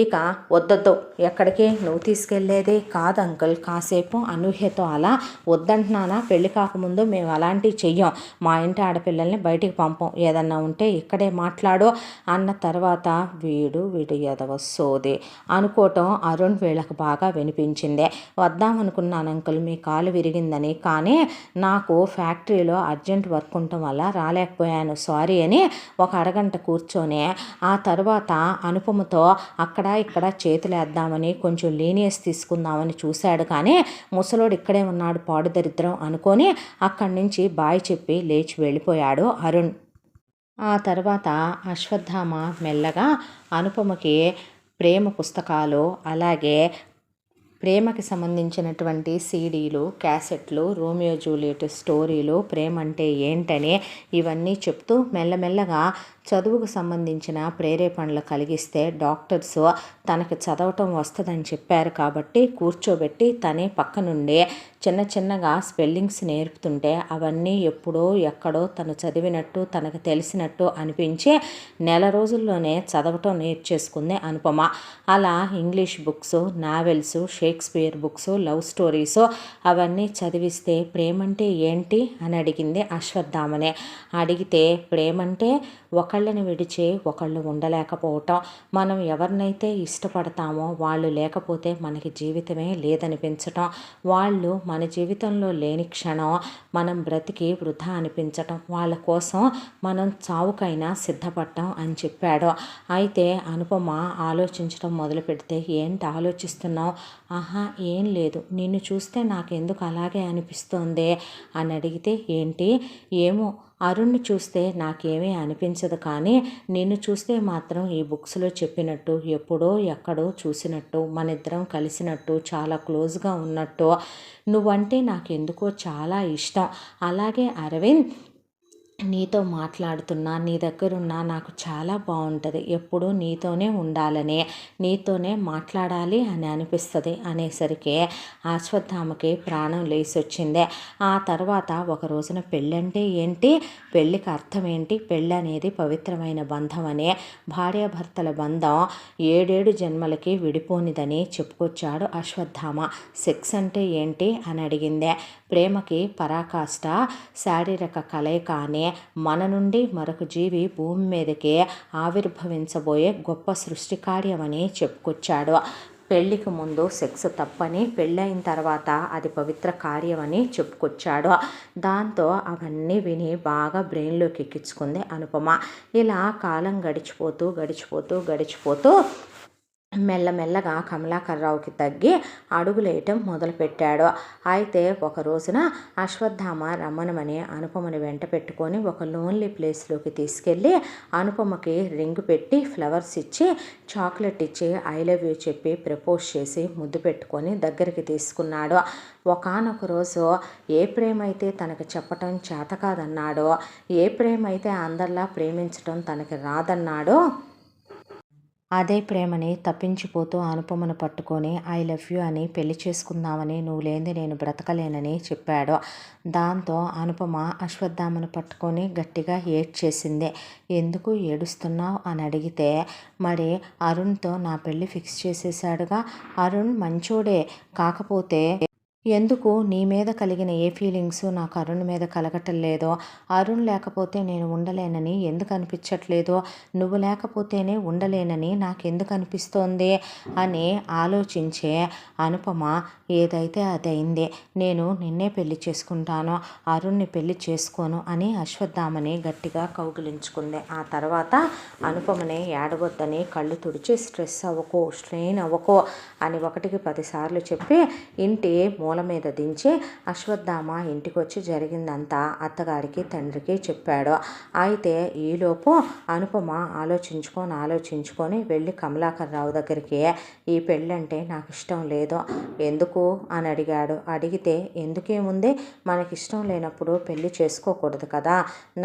ఇక వద్దొద్దు, ఎక్కడికి నువ్వు తీసుకెళ్లేది కాదు అంకుల్, కాసేపు అనూహ్యతో అలా వద్దంటున్నానా, పెళ్లి కాకముందు మేము అలాంటివి చెయ్యం, మా ఇంటి ఆడపిల్లల్ని బయటికి పంపం, ఏదన్నా ఉంటే ఇక్కడే మాట్లాడు అన్న తర్వాత వీడు ఎదవ సోది అనుకోవటం అరుణ్ వీళ్ళకి బాగా వినిపించింది. వద్దామనుకున్నాను అంకుల్ మీ కాలు విరిగిందని, కానీ నాకు ఫ్యాక్టరీలో అర్జెంట్ వర్క్ ఉండటం వల్ల రాలేకపోయాను సారీ అని ఒక అరగంట కూర్చొని ఆ తర్వాత అనుపమతో అక్కడ ఇక్కడ చేతులేద్దామని కొంచెం లీనియస్ తీసుకుందామని చూశాడు. కానీ ముసలోడు ఇక్కడే ఉన్నాడు పాడు దరిద్రం అనుకొని అక్కడి నుంచి బాయ్ చెప్పి లేచి వెళ్ళిపోయాడు అరుణ్. ఆ తర్వాత అశ్వత్థామ మెల్లగా అనుపమకి ప్రేమ పుస్తకాలు అలాగే ప్రేమకి సంబంధించినటువంటి సీడీలు, క్యాసెట్లు, రోమియో జూలియట్ స్టోరీలు, ప్రేమ అంటే ఏంటని ఇవన్నీ చెప్తూ మెల్లమెల్లగా చదువుకు సంబంధించిన ప్రేరేపణలు కలిగిస్తే డాక్టర్స్ తనకి చదవటం వస్తుందని చెప్పారు కాబట్టి కూర్చోబెట్టి తనే పక్క నుండి చిన్నగా స్పెల్లింగ్స్ నేర్పుతుంటే అవన్నీ ఎప్పుడో ఎక్కడో తను చదివినట్టు తనకు తెలిసినట్టు అనిపించి నెల రోజుల్లోనే చదవటం నేర్చేసుకుంది అనుపమ. అలా English books, novels, Shakespeare books, love stories అవన్నీ చదివిస్తే ప్రేమంటే ఏంటి అని అడిగింది అశ్వత్థామనే. అడిగితే ప్రేమంటే ఒకళ్ళని విడిచి ఒకళ్ళు ఉండలేకపోవటం, మనం ఎవరినైతే ఇష్టపడతామో వాళ్ళు లేకపోతే మనకి జీవితమే లేదనిపించటం, వాళ్ళు మన జీవితంలో లేని క్షణం మనం బ్రతికి వృధా అనిపించటం, వాళ్ళ కోసం మనం చావుకైనా సిద్ధపడటం అని చెప్పాడు. అయితే అనుపమ ఆలోచించడం మొదలు పెడితే, ఏంటి ఆలోచిస్తున్నావు? ఆహా ఏం లేదు, నిన్ను చూస్తే నాకెందుకు అలాగే అనిపిస్తోంది అని అడిగితే, ఏంటి? ఏమో, అరుణ్ని చూస్తే నాకేమీ అనిపించదు, కానీ నిన్ను చూస్తే మాత్రం ఈ బుక్స్లో చెప్పినట్టు ఎప్పుడో ఎక్కడో చూసినట్టు, మన ఇద్దరం కలిసినట్టు, చాలా క్లోజ్గా ఉన్నట్టు, నువ్వంటే నాకెందుకో చాలా ఇష్టం. అలాగే అరవింద్, నీతో మాట్లాడుతున్నా, నీ దగ్గరున్నా నాకు చాలా బాగుంటుంది, ఎప్పుడూ నీతోనే ఉండాలని, నీతోనే మాట్లాడాలి అని అనిపిస్తుంది అనేసరికి అశ్వత్థామకి ప్రాణం లేసొచ్చింది. ఆ తర్వాత ఒక రోజున పెళ్ళంటే ఏంటి, పెళ్ళికి అర్థం ఏంటి, పెళ్ళి అనేది పవిత్రమైన బంధం అని, భార్యాభర్తల బంధం 7 జన్మలకి విడిపోనిదని చెప్పుకొచ్చాడు అశ్వత్థామ. సెక్స్ అంటే ఏంటి అని అడిగిందే. ప్రేమకి పరాకాష్ట శారీరక కలయిక అని, మన నుండి మరొక జీవి భూమి మీదకే ఆవిర్భవించబోయే గొప్ప సృష్టి కార్యమని చెప్పుకొచ్చాడు. పెళ్ళికి ముందు సెక్స్ తప్పని, పెళ్ళైన తర్వాత అది పవిత్ర కార్యమని చెప్పుకొచ్చాడు. దాంతో అవన్నీ విని బాగా బ్రెయిన్లోకి ఎక్కించుకుంది అనుపమ. ఇలా కాలం గడిచిపోతూ మెల్లమెల్లగా కమలాకర్రావుకి తగ్గి అడుగులేయటం మొదలుపెట్టాడు. అయితే ఒక రోజున అశ్వత్థామ రమ్మనమని అనుపమని వెంట పెట్టుకొని ఒక లోన్లీ ప్లేస్లోకి తీసుకెళ్ళి అనుపమకి రింగ్ పెట్టి, ఫ్లవర్స్ ఇచ్చి, చాక్లెట్ ఇచ్చి, ఐ లవ్ యూ చెప్పి ప్రపోజ్ చేసి ముద్దు పెట్టుకొని దగ్గరికి తీసుకున్నాడు. ఒకానొక రోజు ఏ ప్రేమ అయితే తనకు చెప్పటం చేత కాదన్నాడో, ఏ ప్రేమ అయితే అందరిలా ప్రేమించటం తనకి రాదన్నాడో, అదే ప్రేమని తప్పించిపోతూ అనుపమను పట్టుకొని ఐ లవ్ యూ అని పెళ్లి చేసుకుందామని, నువ్వు లేనిది నేను బ్రతకలేనని చెప్పాడు. దాంతో అనుపమ అశ్వత్థామను పట్టుకొని గట్టిగా ఏడ్చేసింది. ఎందుకు ఏడుస్తున్నావు అని అడిగితే, మరి అరుణ్తో నా పెళ్ళి ఫిక్స్ చేసేసాడుగా, అరుణ్ మంచోడే, కాకపోతే ఎందుకు నీ మీద కలిగిన ఏ ఫీలింగ్స్ నాకు అరుణ్ మీద కలగటం లేదో, అరుణ్ లేకపోతే నేను ఉండలేనని ఎందుకు అనిపించట్లేదో, నువ్వు లేకపోతేనే ఉండలేనని నాకెందుకు అనిపిస్తోంది అని ఆలోచించే అనుపమ ఏదైతే అదైంది. నేను నిన్నే పెళ్లి చేసుకుంటాను, అరుణ్ని పెళ్లి చేసుకోను అని అశ్వత్థామని గట్టిగా కౌగిలించుకుంది. ఆ తర్వాత అనుపమని ఏడవద్దని కళ్ళు తుడిచి, స్ట్రెస్ అవ్వకో, స్ట్రెయిన్ అవ్వకో అని 1కి 10 సార్లు చెప్పి ఇంటి మూల మీద దించి అశ్వత్థామ ఇంటికి వచ్చి జరిగిందంతా అత్తగారికి తండ్రికి చెప్పాడు. అయితే ఈలోపు అనుపమ ఆలోచించుకొని వెళ్ళి కమలాకర్రావు దగ్గరికి, ఈ పెళ్ళంటే నాకు ఇష్టం లేదు, ఎందుకు అని అడిగాడు. అడిగితే, ఎందుకేముంది, మనకిష్టం లేనప్పుడు పెళ్లి చేసుకోకూడదు కదా,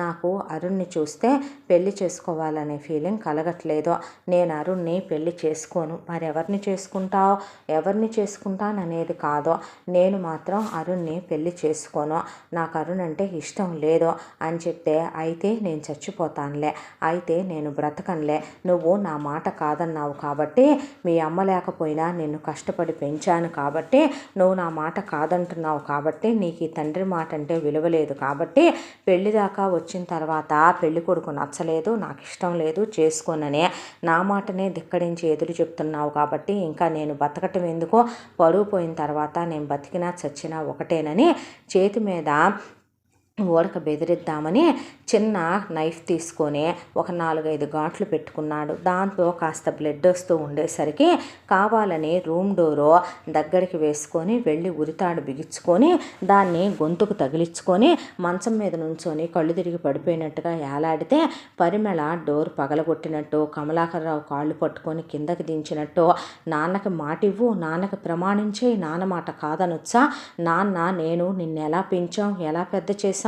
నాకు అరుణ్ని చూస్తే పెళ్లి చేసుకోవాలనే ఫీలింగ్ కలగట్లేదు, నేను అరుణ్ని పెళ్లి చేసుకోను, మరెవరిని చేసుకుంటావు, ఎవరిని చేసుకుంటాననేది కాదు, నేను మాత్రం అరుణ్ని పెళ్లి చేసుకోను, నాకు అరుణ్ అంటే ఇష్టం లేదు అని చెప్తే, అయితే నేను చచ్చిపోతానులే, అయితే నేను బ్రతకనులే, నువ్వు నా మాట కాదన్నావు కాబట్టి, మీ అమ్మ లేకపోయినా నిన్ను కష్టపడి పెంచాను కాబట్టి, నువ్వు నా మాట కాదంటున్నావు కాబట్టి, నీకు ఈ తండ్రి మాట అంటే విలువలేదు కాబట్టి, పెళ్లి దాకా వచ్చిన తర్వాత పెళ్లి కొడుకు నచ్చలేదు, నాకు ఇష్టం లేదు, చేసుకోననే నా మాటనే ధిక్కరించి ఎదురు చెప్తున్నావు కాబట్టి, ఇంకా నేను బతకటం ఎందుకో, పరువు పోయిన తర్వాత నేను బతికినా చచ్చినా ఒకటేనని చేతి మీద ఓడక బెదిరిద్దామని చిన్న నైఫ్ తీసుకొని ఒక 4-5 ఘాట్లు పెట్టుకున్నాడు. దాంతో కాస్త బ్లడ్ వస్తూ ఉండేసరికి కావాలని రూమ్ డోరు దగ్గరికి వేసుకొని వెళ్ళి ఉరితాడు బిగించుకొని దాన్ని గొంతుకు తగిలించుకొని మంచం మీద నుంచొని కళ్ళు తిరిగి పడిపోయినట్టుగా ఏలాడితే, పరిమళ డోర్ పగలగొట్టినట్టు, కమలాకర్రావు కాళ్ళు పట్టుకొని కిందకి దించినట్టు, నాన్నకి మాటివ్వు, నాన్నకి ప్రమాణించే, నాన్న మాట కాదనొచ్చా, నాన్న నేను నిన్ను ఎలా పెంచాం, ఎలా పెద్ద చేసాం,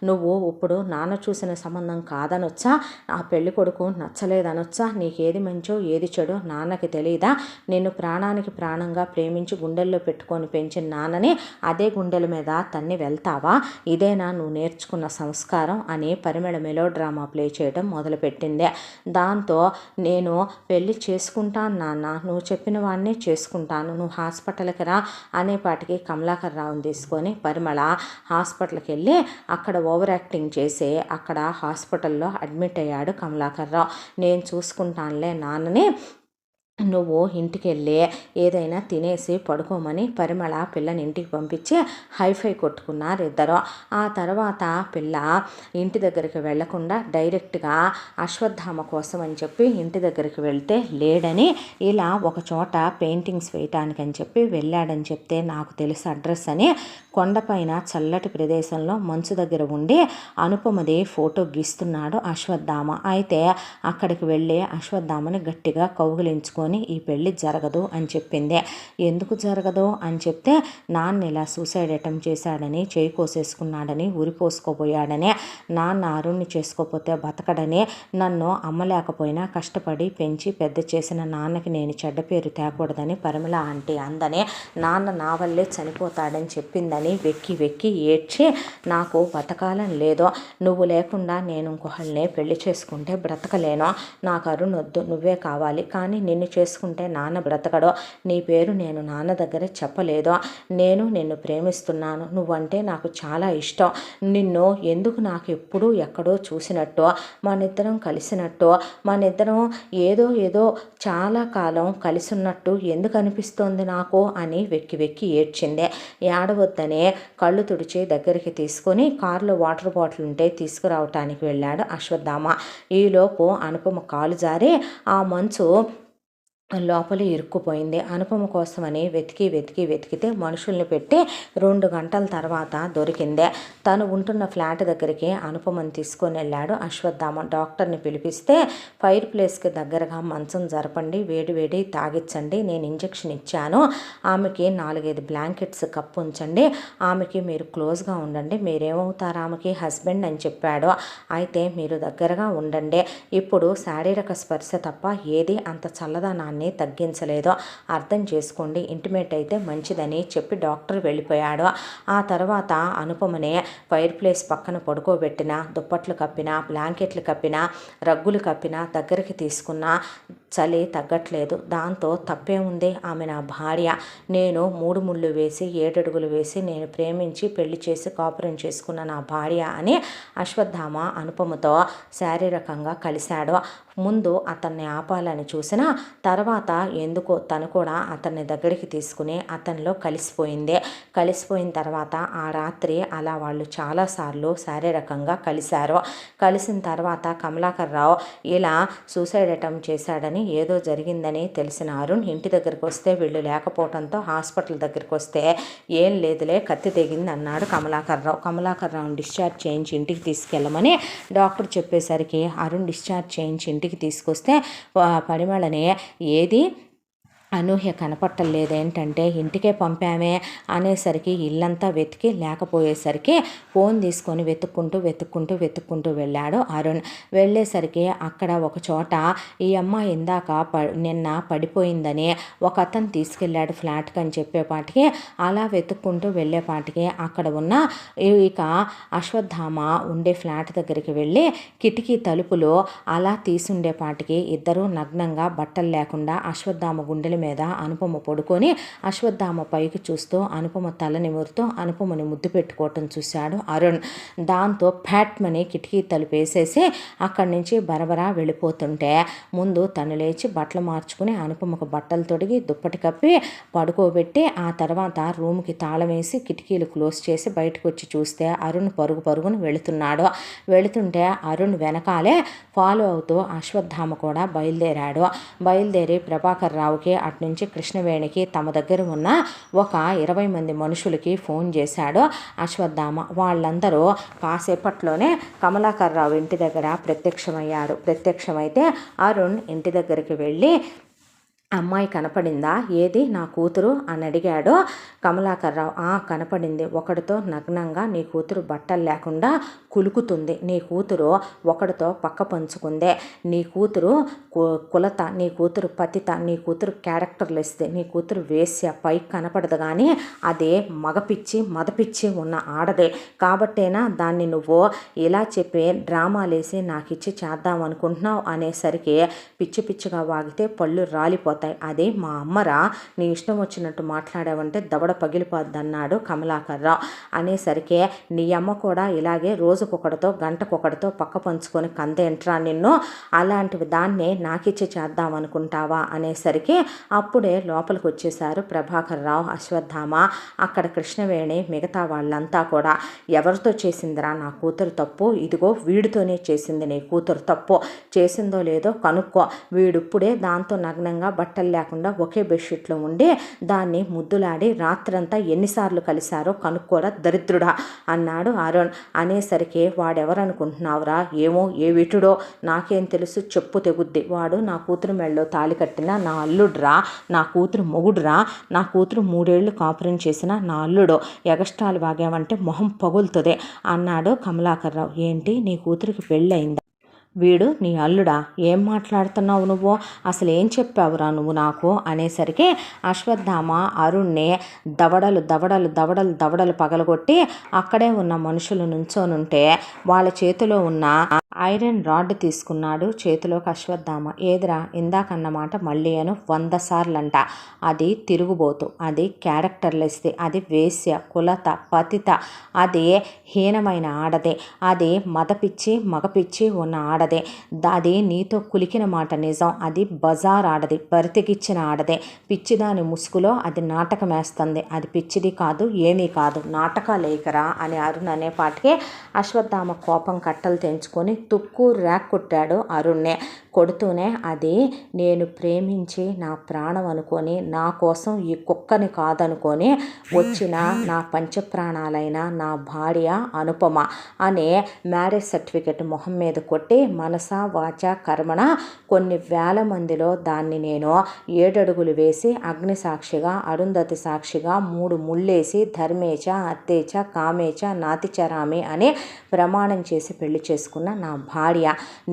నువ్వు ఇప్పుడు నాన్న చూసిన సంబంధం కాదనొచ్చా, ఆ పెళ్లి కొడుకు నచ్చలేదనొచ్చా, నీకేది మంచో ఏది చెడో నాన్నకి తెలియదా, నిన్ను ప్రాణానికి ప్రాణంగా ప్రేమించి గుండెల్లో పెట్టుకొని పెంచిన నాన్నని అదే గుండెల మీద తన్ని వెళ్తావా, ఇదేనా నువ్వు నేర్చుకున్న సంస్కారం అని పరిమళ మెలో డ్రామా ప్లే చేయడం మొదలుపెట్టింది. దాంతో నేను పెళ్ళి చేసుకుంటాను నాన్న, నువ్వు చెప్పిన వాడినే చేసుకుంటాను, నువ్వు హాస్పిటల్కి రా అనేపాటికి కమలాకర్రావుని తీసుకొని పరిమళ హాస్పిటల్కి వెళ్ళి అక్కడ ఓవర్ యాక్టింగ్ చేసి అక్కడ హాస్పిటల్లో అడ్మిట్ అయ్యాడు కమలాకర్ రావు. నేను చూసుకుంటానులే నాన్నని, నువ్వు ఇంటికి వెళ్ళి ఏదైనా తినేసి పడుకోమని పరిమళ పిల్లని ఇంటికి పంపించి హైఫై కొట్టుకున్నారు ఇద్దరు. ఆ తర్వాత పిల్ల ఇంటి దగ్గరికి వెళ్లకుండా డైరెక్ట్గా అశ్వత్థామ కోసం అని చెప్పి ఇంటి దగ్గరికి వెళ్తే లేడని, ఇలా ఒక చోట పెయింటింగ్స్ వేయటానికి అని చెప్పి వెళ్ళాడని చెప్తే నాకు తెలుసు అడ్రస్ అని, కొండపైన చల్లటి ప్రదేశంలో మంచు దగ్గర ఉండి అనుపమది ఫోటో గీస్తున్నాడు అశ్వత్థామ. అయితే అక్కడికి వెళ్ళి అశ్వత్థామని గట్టిగా కౌగిలించుకొని ఈ పెళ్ళి జరగదు అని చెప్పింది. ఎందుకు జరగదు అని చెప్తే, నాన్న ఇలా సూసైడ్ అటెంప్ట్ చేశాడని, చేయి కోసేసుకున్నాడని, ఉరిపోసుకోబోయాడని, నాన్న అరుణ్ని చేసుకోపోతే బతకడని, నన్ను అమ్మలేకపోయినా కష్టపడి పెంచి పెద్ద చేసిన నాన్నకి నేను చెడ్డ పేరు తేకూడదని పరిమళ ఆంటీ అందని, నాన్న నా వల్లే చనిపోతాడని చెప్పిందని వెక్కి వెక్కి ఏడ్చి, నాకు బతకాలని లేదో, నువ్వు లేకుండా నేను ఇంకొకళ్ళని పెళ్లి చేసుకుంటే బ్రతకలేను, నాకు అరుణ్ వద్దు, నువ్వే కావాలి, కానీ నిన్ను చేసుకుంటే నాన్న బ్రతకడో, నీ పేరు నేను నాన్న దగ్గర చెప్పలేదో, నేను నిన్ను ప్రేమిస్తున్నాను, నువ్వంటే నాకు చాలా ఇష్టం, నిన్ను ఎందుకు నాకు ఎప్పుడూ ఎక్కడో చూసినట్టు, మనిద్దరం కలిసినట్టు, మనిద్దరం ఏదో చాలా కాలం కలిసి ఉన్నట్టు ఎందుకు అనిపిస్తోంది నాకు అని వెక్కి వెక్కి ఏడ్చింది. ఏడవద్దని కళ్ళు తుడిచి దగ్గరికి తీసుకొని కారులో వాటర్ బాటిల్ ఉంటే తీసుకురావటానికి వెళ్ళాడు అశ్వత్థామ. ఈలోపు అనుపమ కాలు జారి ఆ మంచు లోపల ఇరుక్కుపోయింది. అనుపమ కోసమని వెతికితే మనుషుల్ని పెట్టి 2 గంటల తర్వాత దొరికిందే. తను ఉంటున్న ఫ్లాట్ దగ్గరికి అనుపమని తీసుకొని వెళ్ళాడు అశ్వత్థామ. డాక్టర్ని పిలిపిస్తే, ఫైర్ ప్లేస్కి దగ్గరగా మంచం జరపండి, వేడి తాగించండి, నేను ఇంజెక్షన్ ఇచ్చాను, ఆమెకి 4-5 బ్లాంకెట్స్ కప్పు ఉంచండి, ఆమెకి మీరు క్లోజ్గా ఉండండి, మీరేమవుతారు ఆమెకి హస్బెండ్ అని చెప్పాడు. అయితే మీరు దగ్గరగా ఉండండి, ఇప్పుడు శారీరక స్పర్శ తప్ప ఏది అంత చల్లదనాన్ని తగ్గించలేదో అర్థం చేసుకోండి, ఇంటిమేట్ అయితే మంచిదని చెప్పి డాక్టర్ వెళ్ళిపోయాడు. ఆ తర్వాత అనుపమని ఫైర్ ప్లేస్ పక్కన పడుకోబెట్టిన, దుప్పట్లు కప్పిన, బ్లాంకెట్లు కప్పిన, రగ్గులు కప్పిన, దగ్గరికి తీసుకున్న, చలి తగ్గట్లేదు. దాంతో తప్పే ఉంది, ఆమె నా భార్య, నేను 3 ముళ్ళు వేసి 7 అడుగులు వేసి నేను ప్రేమించి పెళ్లి చేసి కాపురం చేసుకున్న నా భార్య అని అశ్వత్థామ అనుపమతో శారీరకంగా కలిశాడు. ముందు అతన్ని ఆపాలని చూసిన తర్వాత ఎందుకో తను కూడా అతన్ని దగ్గరికి తీసుకుని అతనిలో కలిసిపోయిన తర్వాత ఆ రాత్రి అలా వాళ్ళు చాలాసార్లు శారీరకంగా కలిశారు. కలిసిన తర్వాత కమలాకర్ రావు ఇలా సూసైడ్ అటెంప్ట్ చేశాడని, ఏదో జరిగిందని తెలిసిన అరుణ్ ఇంటి దగ్గరికి వస్తే వీళ్ళు లేకపోవడంతో హాస్పిటల్ దగ్గరికి వస్తే, ఏం లేదులే కత్తి తెగింది అన్నాడు కమలాకర్ రావుని డిశ్చార్జ్ చేయించి ఇంటికి తీసుకెళ్ళమని డాక్టర్ చెప్పేసరికి అరుణ్ డిశ్చార్జ్ చేయించి ఇంటికి తీసుకొస్తే పరిమళని ఏది అనూహ్య కనపట్టలేదేంటంటే ఇంటికే పంపామే అనేసరికి ఇల్లంతా వెతికి లేకపోయేసరికి ఫోన్ తీసుకొని వెతుక్కుంటూ వెళ్ళాడు అరుణ్. వెళ్ళేసరికి అక్కడ ఒక చోట ఈ అమ్మాయి ఇందాక నిన్న పడిపోయిందని ఒక అతను తీసుకెళ్ళాడు ఫ్లాట్కి అని చెప్పేపాటికి, అలా వెతుక్కుంటూ వెళ్ళేపాటికి అక్కడ ఉన్న ఇక అశ్వత్థామ ఉండే ఫ్లాట్ దగ్గరికి వెళ్ళి కిటికీ తలుపులు అలా తీసుండేపాటికి ఇద్దరు నగ్నంగా బట్టలు లేకుండా అశ్వత్థామ గుండెల మీద అనుపమ పడుకొని అశ్వత్థామ పైకి చూస్తూ అనుపమ తల నిమురుతూ అనుపమని ముద్దు పెట్టుకోవటం చూశాడు అరుణ్. దాంతో ఫ్యాట్మని కిటికీ తలుపేసేసి అక్కడి నుంచి బరబరా వెళ్ళిపోతుంటే ముందు తను లేచి బట్టలు మార్చుకుని అనుపమకు బట్టలు తొడిగి దుప్పటి కప్పి పడుకోబెట్టి ఆ తర్వాత రూమ్కి తాళం వేసి కిటికీలు క్లోజ్ చేసి బయటకు వచ్చి చూస్తే అరుణ్ పరుగున వెళుతుంటే అరుణ్ వెనకాలే ఫాలో అవుతూ అశ్వత్థామ కూడా బయలుదేరి ప్రభాకర్ రావుకి అట్నుంచి కృష్ణవేణికి తమ దగ్గర ఉన్న ఒక 20 మంది మనుషులకి ఫోన్ చేశాడు అశ్వత్థామ. వాళ్ళందరూ కాసేపట్లోనే కమలాకర్ రావు ఇంటి దగ్గర ప్రత్యక్షమైతే అరుణ్ ఇంటి దగ్గరికి వెళ్ళి, అమ్మాయి కనపడిందా, ఏది నా కూతురు అని అడిగాడు కమలాకర్ రావు. కనపడింది, ఒకడితో నగ్నంగా నీ కూతురు బట్టలు లేకుండా కులుకుతుంది, నీ కూతురు ఒకడితో పక్క పంచుకుందే, నీ కూతురు కులత, నీ కూతురు పతిత, నీ కూతురు క్యారెక్టర్లెస్ది, నీ కూతురు వేశ్య, పైకి కనపడదు కానీ అదే మదపిచ్చి ఉన్న ఆడదే, కాబట్టేనా దాన్ని నువ్వు ఇలా చెప్పి డ్రామాలేసి నాకిచ్చి చేద్దాం అనుకుంటున్నావు అనేసరికి పిచ్చిగా వాగితే పళ్ళు రాలిపోతాయి, పగిలిపోతాయి. అది మా అమ్మరా, నీ ఇష్టం వచ్చినట్టు మాట్లాడావంటే దవడ పగిలిపోద్ది అన్నాడు కమలాకర్రావు. అనేసరికి నీ అమ్మ కూడా ఇలాగే రోజుకొకటితో గంటకొకటితో పక్క పంచుకొని కందేంట్రా నిన్ను, అలాంటివి దాన్నే నాకిచ్చి చేద్దామనుకుంటావా అనేసరికి అప్పుడే లోపలికి వచ్చేశారు ప్రభాకర్రావు, అశ్వత్థామ. అక్కడ కృష్ణవేణి మిగతా వాళ్ళంతా కూడా ఎవరితో చేసిందిరా నా కూతురు తప్పు, ఇదిగో వీడితోనే చేసింది నీ కూతురు తప్పు, చేసిందో లేదో కనుక్కో, వీడిప్పుడే దాంతో నగ్నంగా బట్టలు లేకుండా ఒకే బెడ్షీట్లో ఉండి దాన్ని ముద్దులాడి రాత్రంతా ఎన్నిసార్లు కలిశారో కనుక్కోరా దరిద్రుడా అన్నాడు అరుణ్. అనేసరికి వాడెవరనుకుంటున్నావురా, ఏమో ఏ విటుడో నాకేం తెలుసు, చెప్పు తెగుద్ది, వాడు నా కూతురు మెళ్ళలో తాళి కట్టిన నా అల్లుడురా, నా కూతురు మొగుడురా, నా కూతురు 3 ఏళ్ళు కాపురం చేసిన నా అల్లుడు, ఎగస్ట్రాలు వాగామంటే మొహం పగులుతుంది అన్నాడు కమలాకర్రావు. ఏంటి నీ కూతురికి పెళ్ళయిందా, వీడు నీ అల్లుడా, ఏం మాట్లాడుతున్నావు నువ్వు, అసలు ఏం చెప్పావురా నువ్వు నాకు అనేసరికి అశ్వత్థామ అరుణ్ణి దవడలు దవడలు దవడలు దవడలు పగలగొట్టి అక్కడే ఉన్న మనుషులు నుంచోనుంటే వాళ్ళ చేతిలో ఉన్న ఐరన్ రాడ్ తీసుకున్నాడు చేతిలోకి అశ్వత్థామ. ఏదిరా ఇందాకన్నమాట మళ్ళీ అను 100 సార్లంట, అది తిరుగుబోతు, అది క్యారెక్టర్లెస్ది, అది వేశ్య కులత పతిత, అది హీనమైన ఆడదే, అది మదపిచ్చి మగపిచ్చి ఉన్న ఆడదే, అది నీతో కులికిన మాట నిజం, అది బజార్ ఆడది, బరితెగిచ్చిన ఆడదే, పిచ్చిదాని ముసుగులో అది నాటకం వేస్తుంది, అది పిచ్చిది కాదు ఏమీ కాదు, నాటకాలేకరా అని అరుణ్ అనేపాటికి అశ్వత్థామ కోపం కట్టలు తెంచుకొని తుక్కు ర్యాక్ కొట్టాడు అరుణ్ణే. కొడుతూనే అది నేను ప్రేమించి నా ప్రాణం అనుకొని నా కోసం ఈ కుక్కని కాదనుకొని వచ్చిన నా పంచప్రాణాలైన నా భార్య అనుపమ అనే మ్యారేజ్ సర్టిఫికెట్ మొహం మీద కొట్టి మనస వాచ కర్మణ కొన్ని వేల మందిలో దాన్ని నేను 7 అడుగులు వేసి అగ్ని సాక్షిగా అరుంధతి సాక్షిగా 3 ముళ్ళేసి ధర్మేచ అత్తేచ కామేచ నాతిచరామి అని ప్రమాణం చేసి పెళ్లి చేసుకున్న నా భార్య,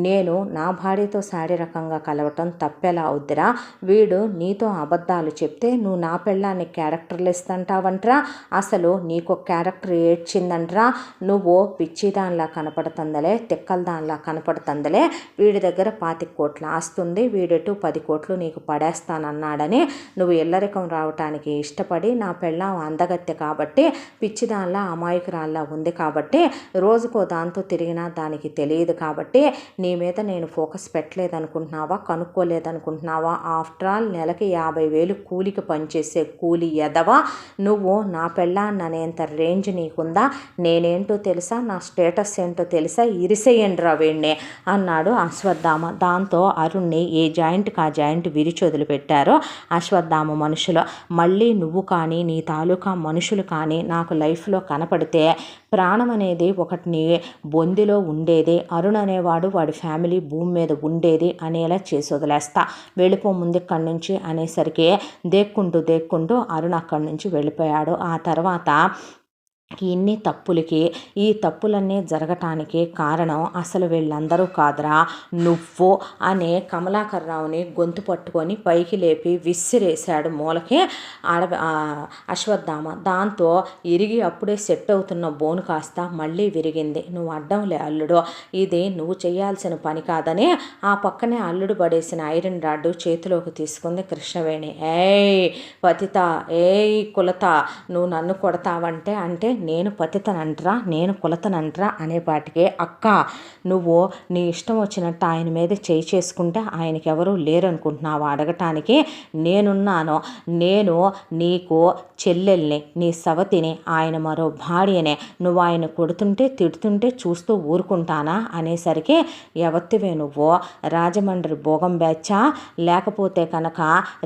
నేను నా భార్యతో శారీరకంగా కలవటం తప్పెలా అవుద్దిరా, వీడు నీతో అబద్ధాలు చెప్తే నువ్వు నా పెళ్ళాన్ని క్యారెక్టర్లు ఇస్తంటావంట్రా, అసలు నీకు క్యారెక్టర్ ఏడ్చిందంట్రా, నువ్వు పిచ్చిదానిలా కనపడుతుందలే తిక్కలదానిలా కనపడుతుందలే, వీడి దగ్గర 25 కోట్ల ఆస్తుంది, వీడెటు 10 కోట్లు నీకు పడేస్తానన్నాడని నువ్వు ఇల్లరికం రావటానికి ఇష్టపడి నా పెళ్ళాం అందగత్తె కాబట్టి పిచ్చిదానిలా అమాయకురాల్లా ఉంది కాబట్టి రోజుకో దాంతో తిరిగినా దానికి తెలియదు కాబట్టి నీ మీద నేను ఫోకస్ పెట్టలేదనుకుంటున్నావా, కనుక్కోలేదనుకుంటున్నావా, ఆఫ్టర్ ఆల్ నెలకి 50,000 కూలికి పనిచేసే కూలి ఎదవా నువ్వు, నా పెళ్ళాన్ని అనేంత రేంజ్ నీకుందా, నేనేంటో తెలుసా, నా స్టేటస్ ఏంటో తెలుసా, ఇరిసేయండిరా వీణ్ణి అన్నాడు అశ్వత్థామ. దాంతో అరుణ్ణి ఏ జాయింట్కి ఆ జాయింట్ విరిచి వదిలిపెట్టారో అశ్వత్థామ మనుషులు. మళ్ళీ నువ్వు కానీ నీ తాలూకా మనుషులు కానీ నాకు లైఫ్లో కనపడితే ప్రాణం అనేది ఒకటిని బొందిలో ఉండేది, అరుణ్ అనేవాడు వాడి ఫ్యామిలీ భూమి మీద ఉండేది అనేలా చేసి వదిలేస్తా, వెళ్ళిపో ముందుక్కడి నుంచి అనేసరికి దేక్కుంటూ అరుణ్ అక్కడి నుంచి వెళ్ళిపోయాడు. ఆ తర్వాత ఇన్ని తప్పులకి ఈ తప్పులన్నీ జరగటానికి కారణం అసలు వీళ్ళందరూ కాదురా నువ్వు అనే కమలాకర్రావుని గొంతు పట్టుకొని పైకి లేపి విసిరేశాడు మూలకి అశ్వత్థామ. దాంతో ఇరిగి అప్పుడే సెట్ అవుతున్న బోను కాస్త మళ్ళీ విరిగింది. నువ్వు అడ్డంలే అల్లుడు, ఇది నువ్వు చేయాల్సిన పని కాదని ఆ పక్కనే అల్లుడు పడేసిన ఐరన్ రాడ్డు చేతిలోకి తీసుకుంది కృష్ణవేణి. ఏయ్ పతిత, ఏయ్ కులత, నువ్వు నన్ను కొడతావంటే అంటే నేను పతితనంట్రా నేను కులతనంట్రా అనేపాటికే అక్క నువ్వు నీ ఇష్టం వచ్చినట్టు ఆయన మీద చేయి చేసుకుంటే ఆయనకి ఎవరూ లేరనుకుంటున్నావు అడగటానికి, నేనున్నాను, నేను నీకు చెల్లెల్ని నీ సవతిని, ఆయన మరో భార్యనే, నువ్వు ఆయన కొడుతుంటే తిడుతుంటే చూస్తూ ఊరుకుంటానా అనేసరికి ఎవత్తివే నువ్వు, రాజమండ్రి భోగం బ్యాచా లేకపోతే కనుక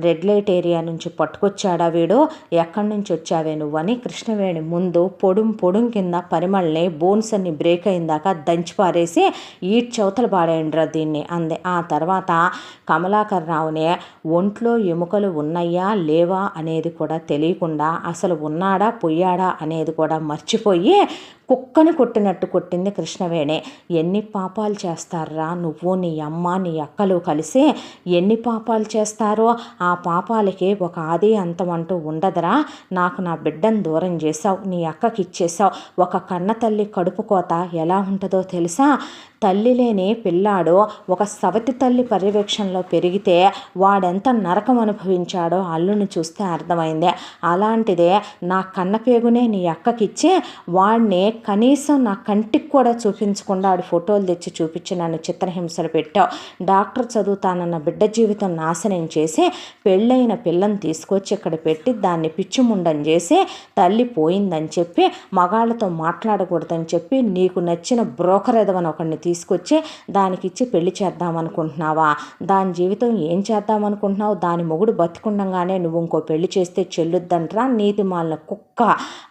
రెడ్ లైట్ ఏరియా నుంచి పట్టుకొచ్చాడా వీడు, ఎక్కడి నుంచి వచ్చావే నువ్వు అని కృష్ణవేణి ముందు పొడుం కింద పరిమళని బోన్స్ అన్ని బ్రేక్ అయిందాక దంచిపారేసి చవతలు పాడేయండిరా దీన్ని అంది. ఆ తర్వాత కమలాకర్రావునే ఒంట్లో ఎముకలు ఉన్నాయా లేవా అనేది కూడా తెలియకుండా అసలు ఉన్నాడా పోయాడా అనేది కూడా మర్చిపోయి కుక్కని కొట్టినట్టు కొట్టింది కృష్ణవేణి. ఎన్ని పాపాలు చేస్తారా నువ్వు నీ అమ్మ నీ అక్కలు కలిసి, ఎన్ని పాపాలు చేస్తారో ఆ పాపాలకి ఒక ఆది అంతం అంటూ ఉండదురా, నాకు నా బిడ్డను దూరం చేసావు, నీ అక్కకి అక్కకి ఇచ్చేసావు. ఒక కన్న తల్లి కడుపు కోత ఎలా ఉంటుందో తెలుసా? తల్లి లేని పిల్లాడు ఒక సవతి తల్లి పర్యవేక్షణలో పెరిగితే వాడెంత నరకం అనుభవించాడో అల్లుని చూస్తే అర్థమైంది. అలాంటిదే నా కన్నపేగునే నీ అక్కకిచ్చి వాడిని కనీసం నా కంటికి కూడా చూపించకుండా వాడి ఫోటోలు తెచ్చి చూపించి నన్ను చిత్రహింసలు పెట్టావు. డాక్టర్ చదువుతానన్న బిడ్డ జీవితం నాశనం చేసి పెళ్ళైన పిల్లని తీసుకొచ్చి ఇక్కడ పెట్టి దాన్ని పిచ్చిముండం చేసి తల్లి పోయిందని చెప్పి మగాళ్ళతో మాట్లాడకూడదని చెప్పి నీకు నచ్చిన బ్రోకర్ ఎదవని ఒకడిని తీసుకొచ్చి దానికిచ్చి పెళ్లి చేద్దామనుకుంటున్నావా? దాని జీవితం ఏం చేద్దామనుకుంటున్నావు? దాని మొగుడు బతికుండగానే నువ్వు ఇంకో పెళ్లి చేస్తే చెల్లుద్దంట్రా నీతిమాలిన కుక్క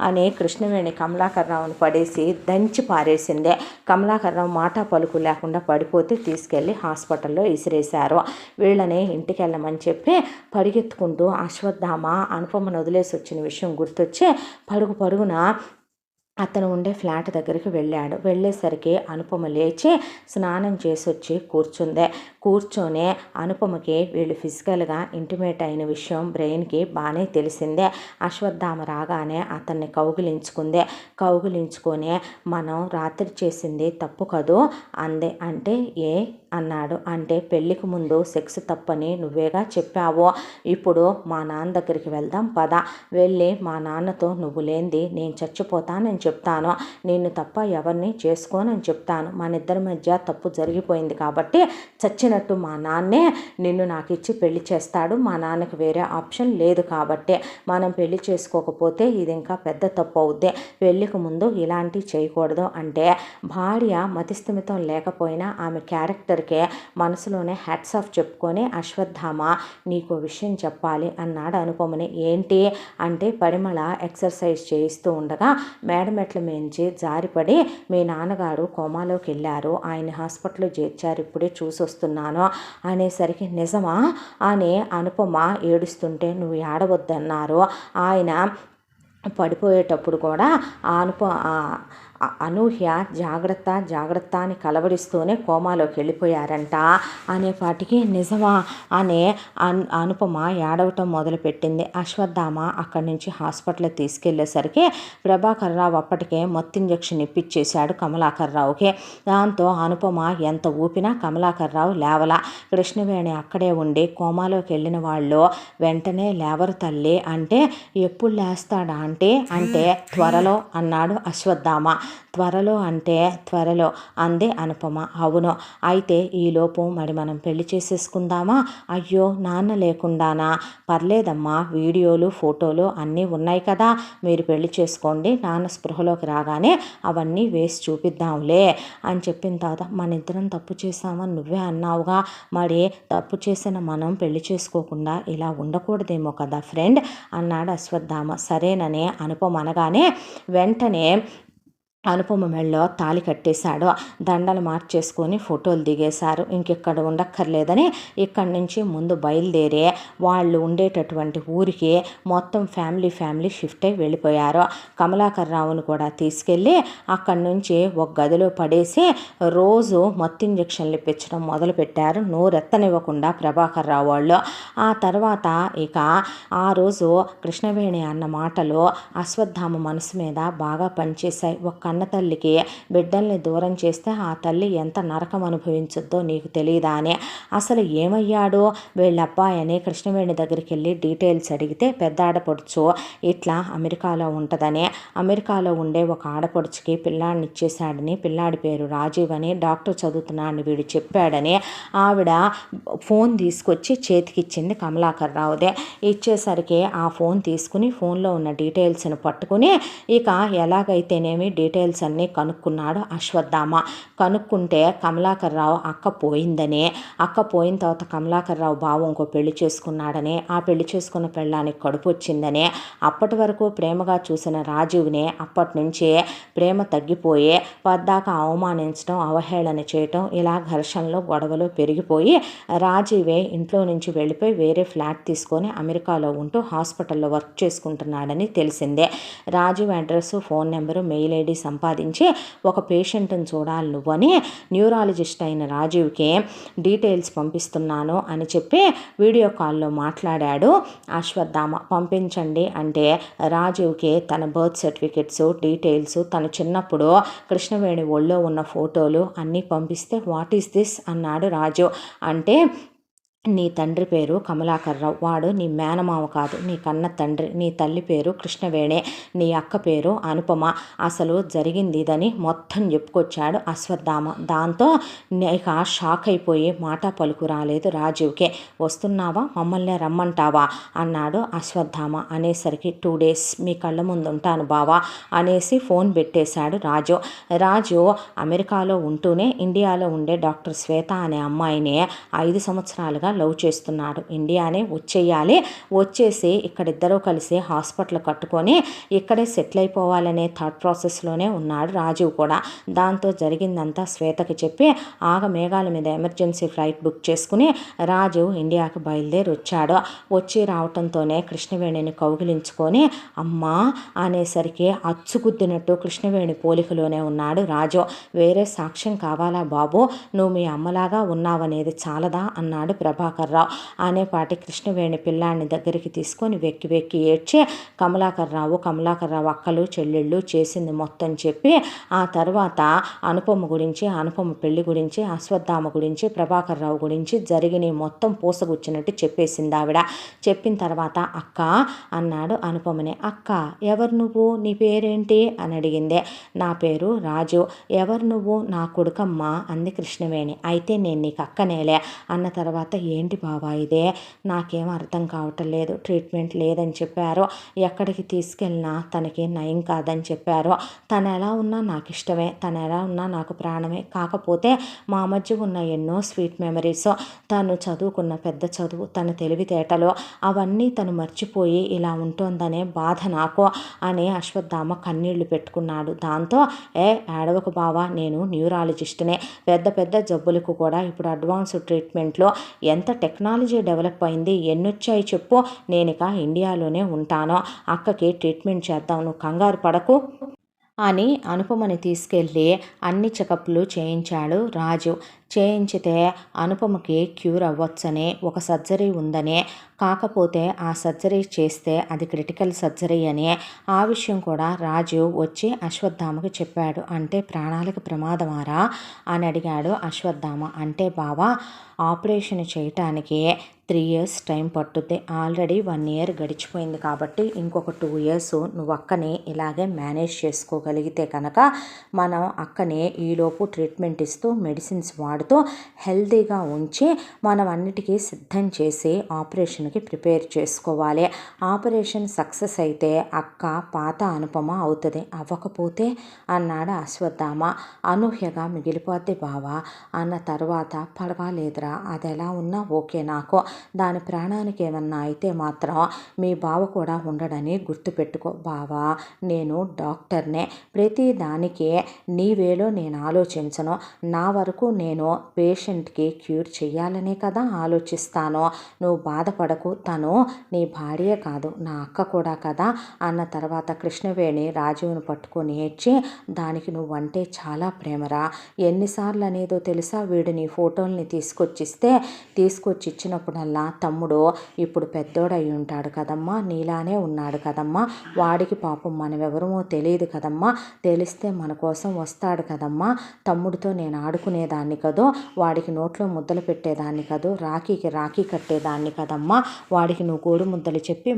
అని కృష్ణవేణి కమలాకర్రావుని పడేసి దంచి పారేసిందే. కమలాకర్రావు మాట పలుకు లేకుండా పడిపోతే తీసుకెళ్ళి హాస్పిటల్లో ఇసిరేశారు. వీళ్ళని ఇంటికి వెళ్ళమని చెప్పి పరిగెత్తుకుంటూ అశ్వత్థామ అనుపమను వదిలేసి వచ్చిన విషయం గుర్తొచ్చి పరుగున అతను ఉండే ఫ్లాట్ దగ్గరికి వెళ్ళాడు. వెళ్ళేసరికి అనుపమ లేచి స్నానం చేసి వచ్చి కూర్చొని అనుపమకి వీళ్ళు ఫిజికల్గా ఇంటిమేట్ అయిన విషయం బ్రెయిన్కి బాగానే తెలిసిందే. అశ్వత్థామ రాగానే అతన్ని కౌగిలించుకొని మనం రాత్రి చేసింది తప్పు కదూ అందే. అంటే అన్నాడు. అంటే పెళ్ళికి ముందు సెక్స్ తప్పని నువ్వేగా చెప్పావు. ఇప్పుడు మా నాన్న దగ్గరికి వెళ్దాం పద. వెళ్ళి మా నాన్నతో నువ్వు లేనిది నేను చచ్చిపోతానని చెప్తాను. నిన్ను తప్ప ఎవరిని చేసుకోనని చెప్తాను. మన ఇద్దరి మధ్య తప్పు జరిగిపోయింది కాబట్టి చచ్చినట్టు మా నాన్నే నిన్ను నాకు ఇచ్చి పెళ్లి చేస్తాడు. మా నాన్నకి వేరే ఆప్షన్ లేదు కాబట్టి మనం పెళ్లి చేసుకోకపోతే ఇది ఇంకా పెద్ద తప్పు అవుద్ది. పెళ్ళికి ముందు ఇలాంటివి చేయకూడదు. అంటే భార్య మతిస్థిమితం లేకపోయినా ఆమె క్యారెక్టర్కి మనసులోనే హ్యాట్స్ ఆఫ్ చెప్పుకొని అశ్వత్థామ నీకు విషయం చెప్పాలి అన్నాడు అనుపమని. ఏంటి అంటే పరిమళ ఎక్సర్సైజ్ చేయిస్తూ ఉండగా మేడమెట్ల మించి జారిపడి మీ నాన్నగారు కోమాలోకి వెళ్ళారు, ఆయన హాస్పిటల్లో చేర్చారు, ఇప్పుడే చూసి వస్తున్నాను అనేసరికి నిజమా అని అనుపమ ఏడుస్తుంటే నువ్వు ఏడవద్దన్నారు. ఆయన పడిపోయేటప్పుడు కూడా అనూహ్య జాగ్రత్త అని కలవరిస్తూనే కోమాలోకి వెళ్ళిపోయారంట అనేపాటికి నిజమా అనే అనుపమ ఏడవటం మొదలుపెట్టింది. అశ్వత్థామ అక్కడి నుంచి హాస్పిటల్ తీసుకెళ్లేసరికి ప్రభాకర్రావు అప్పటికే మత్తు ఇంజెక్షన్ ఇప్పించేశాడు కమలాకర్రావుకి. దాంతో అనుపమ ఎంత ఊపినా కమలాకర్రావు లేవలా. కృష్ణవేణి అక్కడే ఉండి కోమాలోకి వెళ్ళిన వాళ్ళు వెంటనే లేవరు తల్లి అంటే ఎప్పుడు లేస్తాడా అంటే త్వరలో అన్నాడు అశ్వత్థామ. త్వరలో అంటే త్వరలో అందే అనుపమ. అవును, అయితే ఈలోపు మరి మనం పెళ్లి చేసేసుకుందామా? అయ్యో నాన్న లేకుండానా? పర్లేదమ్మా, వీడియోలు ఫోటోలు అన్నీ ఉన్నాయి కదా, మీరు పెళ్లి చేసుకోండి, నాన్న స్పృహలోకి రాగానే అవన్నీ వేసి చూపిద్దాంలే అని చెప్పిన తర్వాత మన ఇద్దరం తప్పు చేసామని నువ్వే అన్నావుగా, మరి తప్పు చేసిన మనం పెళ్లి చేసుకోకుండా ఇలా ఉండకూడదేమో కదా ఫ్రెండ్ అన్నాడు అశ్వత్థామ. సరేనని అనుపమ అనగానే వెంటనే అనుపమ మెళ్ళలో తాళి కట్టేశాడు. దండలు మార్చేసుకొని ఫోటోలు దిగేశారు. ఇంకెక్కడ ఉండక్కర్లేదని ఇక్కడి నుంచి ముందు బయలుదేరి వాళ్ళు ఉండేటటువంటి ఊరికి మొత్తం ఫ్యామిలీ షిఫ్ట్ అయి వెళ్ళిపోయారు. కమలాకర్రావును కూడా తీసుకెళ్ళి అక్కడి నుంచి ఒక గదిలో పడేసి రోజు మత్తు ఇంజెక్షన్లు ఇప్పించడం మొదలుపెట్టారు, నోరెత్తనివ్వకుండా ప్రభాకర్రావు వాళ్ళు. ఆ తర్వాత ఇక ఆ రోజు కృష్ణవేణి అన్న మాటలు అశ్వత్థామ మనసు మీద బాగా పనిచేశాయి. ఒక కన్న తల్లికి బిడ్డల్ని దూరం చేస్తే ఆ తల్లి ఎంత నరకం అనుభవించుద్దో నీకు తెలియదా అని. అసలు ఏమయ్యాడో వీళ్ళ అబ్బాయి అని కృష్ణవేణి దగ్గరికి వెళ్ళి డీటెయిల్స్ అడిగితే పెద్ద ఆడపడుచు ఇట్లా అమెరికాలో ఉంటుందని, అమెరికాలో ఉండే ఒక ఆడపడుచుకి పిల్లాడిని ఇచ్చేశాడని, పిల్లాడి పేరు రాజీవ్ అని, డాక్టర్ చదువుతున్నాడని వీడు చెప్పాడని ఆవిడ ఫోన్ తీసుకొచ్చి చేతికిచ్చింది కమలాకర్రావుదే. ఇచ్చేసరికి ఆ ఫోన్ తీసుకుని ఫోన్లో ఉన్న డీటెయిల్స్ని పట్టుకుని ఇక ఎలాగైతేనేమి డీటెయిల్స్ అన్నీ కనుక్కున్నాడు అశ్వత్థామ. కనుక్కుంటే కమలాకర్రావు అక్క పోయిన తర్వాత కమలాకర్రావు బావ ఇంకో పెళ్లి చేసుకున్నాడని, ఆ పెళ్లి చేసుకున్న పెళ్ళానికి కడుపు వచ్చిందని, అప్పటి వరకు ప్రేమగా చూసిన రాజీవ్ని అప్పటి నుంచే ప్రేమ తగ్గిపోయి పద్దాక అవమానించడం, అవహేళన చేయటం, ఇలా ఘర్షణలు గొడవలు పెరిగిపోయి రాజీవే ఇంట్లో నుంచి వెళ్ళిపోయి వేరే ఫ్లాట్ తీసుకొని అమెరికాలో ఉంటూ హాస్పిటల్లో వర్క్ చేసుకుంటున్నాడని తెలిసిందే. Rajiv address, phone number, mail ID సంపాదించి ఒక పేషెంట్ని చూడాలి నువ్వని న్యూరాలజిస్ట్ అయిన రాజీవ్కి డీటెయిల్స్ పంపిస్తున్నాను అని చెప్పి వీడియో కాల్లో మాట్లాడాడు అశ్వత్థామ. పంపించండి అంటే రాజీవ్కి తన బర్త్ సర్టిఫికెట్స్ డీటెయిల్స్ తను చిన్నప్పుడు కృష్ణవేణి ఒళ్ళో ఉన్న ఫోటోలు అన్నీ పంపిస్తే వాట్ ఈస్ దిస్ అన్నాడు రాజు. అంటే నీ తండ్రి పేరు కమలాకర్రావు, వాడు నీ మేనమామ కాదు, నీ కన్న తండ్రి. నీ తల్లి పేరు కృష్ణవేణి, నీ అక్క పేరు అనుపమ. అసలు జరిగింది ఇదని మొత్తం చెప్పుకొచ్చాడు అశ్వత్థామ. దాంతో ఇక షాక్ అయిపోయి మాట పలుకు రాలేదు రాజీవ్కే. వస్తున్నావా, మమ్మల్ని రమ్మంటావా అన్నాడు అశ్వత్థామ. అనేసరికి 2 days మీ కళ్ళ ముందు ఉంటాను బావా అనేసి ఫోన్ పెట్టేశాడు రాజు. రాజు అమెరికాలో ఉంటూనే ఇండియాలో ఉండే డాక్టర్ శ్వేత అనే అమ్మాయిని 5 సంవత్సరాలుగా లవ్ చేస్తున్నాడు. ఇండియానే వచ్చేయాలి, వచ్చేసి ఇక్కడిద్దరూ కలిసి హాస్పిటల్ కట్టుకొని ఇక్కడే సెటిల్ అయిపోవాలనే థాట్ ప్రాసెస్లోనే ఉన్నాడు రాజీవ్ కూడా. దాంతో జరిగిందంతా శ్వేతకి చెప్పి మేఘాల మీద ఎమర్జెన్సీ ఫ్లైట్ బుక్ చేసుకుని రాజు ఇండియాకి బయలుదేరి వచ్చాడు. వచ్చి రావటంతోనే కృష్ణవేణిని కౌగిలించుకొని అమ్మా అనేసరికి అచ్చుకుద్దినట్టు కృష్ణవేణి పోలికలోనే ఉన్నాడు రాజు. వేరే సాక్ష్యం కావాలా బాబు, నువ్వు మీ అమ్మలాగా ఉన్నావనేది చాలదా అన్నాడు ప్రభాకర్రావు. అనేపాటి కృష్ణవేణి పిల్లాన్ని దగ్గరికి తీసుకొని వెక్కి వెక్కి ఏడ్చి కమలాకర్రావు అక్కలు చెల్లెళ్ళు చేసింది మొత్తం చెప్పి ఆ తర్వాత అనుపమ గురించి, అనుపమ పెళ్లి గురించి, అశ్వత్థామ గురించి, ప్రభాకర్రావు గురించి జరిగిన మొత్తం పూసగుచ్చినట్టు చెప్పేసింది ఆవిడ. చెప్పిన తర్వాత అక్క అన్నాడు అనుపమని. అక్క ఎవరు నువ్వు, నీ పేరేంటి అని అడిగిందే. నా పేరు రాజు. ఎవరు నువ్వు, నా కొడుకమ్మ అంది కృష్ణవేణి. అయితే నేను నీకు అక్కనేలే అన్న తర్వాత ఏంటి బావా ఇదే, నాకేం అర్థం కావటం లేదు, ట్రీట్మెంట్ లేదని చెప్పారు, ఎక్కడికి తీసుకెళ్ళినా తనకి నయం కాదని చెప్పారు. తను ఎలా ఉన్నా నాకు ఇష్టమే, తను ఎలా ఉన్నా నాకు ప్రాణమే. కాకపోతే మా మధ్య ఉన్న ఎన్నో స్వీట్ మెమరీస్, తను చదువుకున్న పెద్ద చదువు, తన తెలివితేటలు అవన్నీ తను మర్చిపోయి ఇలా ఉంటోందనే బాధ నాకు అని అశ్వత్థామ కన్నీళ్లు పెట్టుకున్నాడు. దాంతో ఏడవకు బావా, నేను న్యూరాలజిస్ట్నే, పెద్ద పెద్ద జబ్బులకు కూడా ఇప్పుడు అడ్వాన్స్ ట్రీట్మెంట్లో ఎంత టెక్నాలజీ డెవలప్ అయింది, ఎన్నొచ్చాయి చెప్పు, నేనిక ఇండియాలోనే ఉంటాను, అక్కకి ట్రీట్మెంట్ చేద్దాం, నువ్వు కంగారు పడకు అని అనుపమని తీసుకెళ్ళి అన్ని చెకప్లు చేయించాడు రాజు. చేయించితే అనుపమకి క్యూర్ అవ్వచ్చని, ఒక సర్జరీ ఉందని, కాకపోతే ఆ సర్జరీ చేస్తే అది క్రిటికల్ సర్జరీ అని ఆ విషయం కూడా రాజు వచ్చి అశ్వత్థామకి చెప్పాడు. అంటే ప్రాణాలకు ప్రమాదమారా అని అడిగాడు అశ్వత్థామ. అంటే బావా ఆపరేషన్ చేయటానికి 3 years టైం పట్టుద్ది, ఆల్రెడీ 1 year గడిచిపోయింది కాబట్టి ఇంకొక 2 years నువ్వు అక్కని ఇలాగే మేనేజ్ చేసుకోగలిగితే కనుక మనం అక్కని ఈలోపు ట్రీట్మెంట్ ఇస్తూ మెడిసిన్స్ వాడుతూ హెల్తీగా ఉంచి మనం అన్నిటికీ సిద్ధం చేసి ఆపరేషన్కి ప్రిపేర్ చేసుకోవాలి. ఆపరేషన్ సక్సెస్ అయితే అక్క పాత అనుపమ అవుతుంది, అవ్వకపోతే అన్నాడు అశ్వత్థామ. అనూహ్యగా మిగిలిపోద్ది బావా అన్న తర్వాత పర్వాలేదురా, అది ఎలా ఉన్నా ఓకే నాకు, దాని ప్రాణానికి ఏమన్నా అయితే మాత్రం మీ బావ కూడా ఉండడని గుర్తుపెట్టుకో బావా, నేను డాక్టర్నే, ప్రతి దానికి నీ వేలో నేను ఆలోచించను, నా వరకు నేను పేషెంట్కి క్యూర్ చేయాలనే కదా ఆలోచిస్తాను, నువ్వు బాధపడకు, తను నీ భార్యే కాదు నా అక్క కూడా కదా అన్న తర్వాత కృష్ణవేణి రాజువును పట్టుకొని ఏడ్చి, దానికి నువ్వంటే చాలా ప్రేమరా, ఎన్నిసార్లు అనేదో తెలుసా, వీడు నీ ఫోటోల్ని తీసుకొచ్చి ఇచ్చినప్పుడల్లా తమ్ముడు ఇప్పుడు పెద్దోడై ఉంటాడు కదమ్మా, నీలానే ఉన్నాడు కదమ్మా, వాడికి పాపం మనమెవరమో తెలియదు కదమ్మా, తెలిస్తే మన కోసం వస్తాడు కదమ్మా, తమ్ముడితో నేను ఆడుకునేదాన్ని కదో, వాడికి నోట్లో ముద్దలు పెట్టేదాన్ని కదో, రాఖీకి రాఖీ కట్టేదాన్ని కదమ్మా, వాడికి నువ్వు గోడు ముద్దలు చెప్పి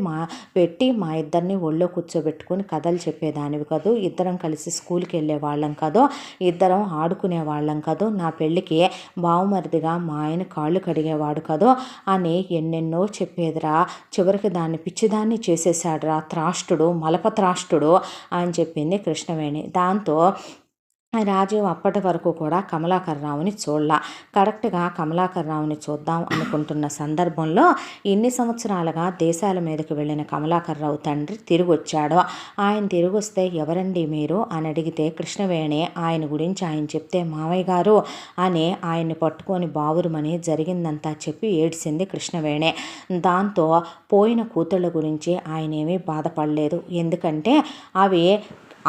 మా ఇద్దరిని ఒళ్ళో కూర్చోబెట్టుకొని కథలు చెప్పేదానివి కదూ, ఇద్దరం కలిసి స్కూల్కి వెళ్ళే వాళ్ళం కదో, ఇద్దరం ఆడుకునే వాళ్ళం కదో, నా పెళ్ళికి బావుమరిదిగా మా ఆయన కాళ్ళు కడిగేవాడు కదో అని ఎన్నెన్నో చెప్పేదిరా. చివరికి దాన్ని పిచ్చిదాన్ని చేసేసాడురా త్రాష్టుడు, మలప త్రాష్టుడు అని చెప్పింది కృష్ణవేణి. దాంతో రాజు అప్పటి వరకు కూడా కమలాకర్రావుని చూడలా. కరెక్ట్గా కమలాకర్రావుని చూద్దాం అనుకుంటున్న సందర్భంలో ఇన్ని సంవత్సరాలుగా దేశాల మీదకి వెళ్ళిన కమలాకర్రావు తండ్రి తిరిగి వచ్చాడు. ఆయన తిరిగి వస్తే ఎవరండి మీరు అని అడిగితే కృష్ణవేణి ఆయన గురించి ఆయన చెప్తే మావయ్య గారు అని ఆయన్ని పట్టుకొని బావురుమని జరిగిందంతా చెప్పి ఏడ్చింది కృష్ణవేణి. దాంతో పోయిన కూతుళ్ళ గురించి ఆయన ఏమీ బాధపడలేదు, ఎందుకంటే అవి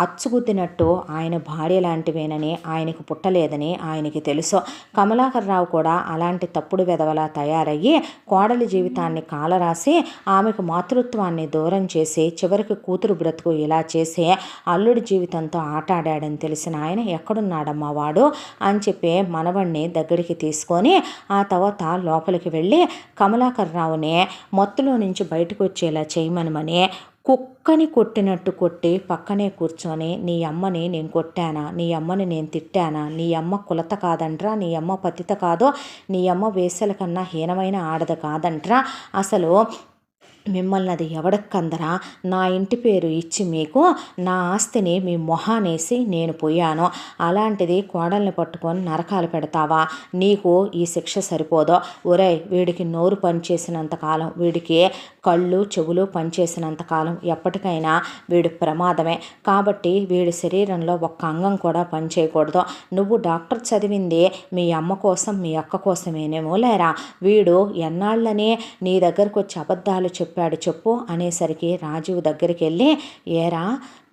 అచ్చుగుద్దినట్టు ఆయన భార్య లాంటివేనని, ఆయనకు పుట్టలేదని ఆయనకి తెలుసు. కమలాకర్రావు కూడా అలాంటి తప్పుడు వెధవలా తయారయ్యి కోడలి జీవితాన్ని కాలరాసి ఆమెకు మాతృత్వాన్ని దూరం చేసి చివరికి కూతురు బ్రతుకు ఇలా చేసి అల్లుడి జీవితంతో ఆటాడాడని తెలిసిన ఆయన ఎక్కడున్నాడమ్మా వాడు అని చెప్పి మనవణ్ణి దగ్గరికి తీసుకొని ఆ తర్వాత లోపలికి వెళ్ళి కమలాకర్రావుని మత్తులో నుంచి బయటకు వచ్చేలా చేయమనమని కుక్కని కొట్టినట్టు కొట్టి పక్కనే కూర్చొని, నీ అమ్మని నేను కొట్టానా, నీ అమ్మని నేను తిట్టానా, నీ అమ్మ కులత కాదంట్రా, నీ అమ్మ పతిత కాదో, నీ అమ్మ వేసల కన్నా హీనమైన ఆడద కాదంట్రా, అసలు మిమ్మల్ని అది ఎవడక్కందరా, నా ఇంటి పేరు ఇచ్చి మీకు నా ఆస్తిని మీ మొహానేసి నేను పోయాను, అలాంటిది కోడల్ని పట్టుకొని నరకాలు పెడతావా, నీకు ఈ శిక్ష సరిపోదో, ఒరేయ్ వీడికి నోరు పనిచేసినంత కాలం, వీడికి కళ్ళు చెవులు పనిచేసినంత కాలం ఎప్పటికైనా వీడు ప్రమాదమే, కాబట్టి వీడి శరీరంలో ఒక్క అంగం కూడా పనిచేయకూడదు, నువ్వు డాక్టర్ చదివింది మీ అమ్మ కోసం మీ అక్క కోసమేనేమో లేరా, వీడు ఎన్నాళ్ళని నీ దగ్గరకు వచ్చి అబద్ధాలు చెప్పు అనేసరికి రాజీవ్ దగ్గరికి వెళ్ళి, ఏరా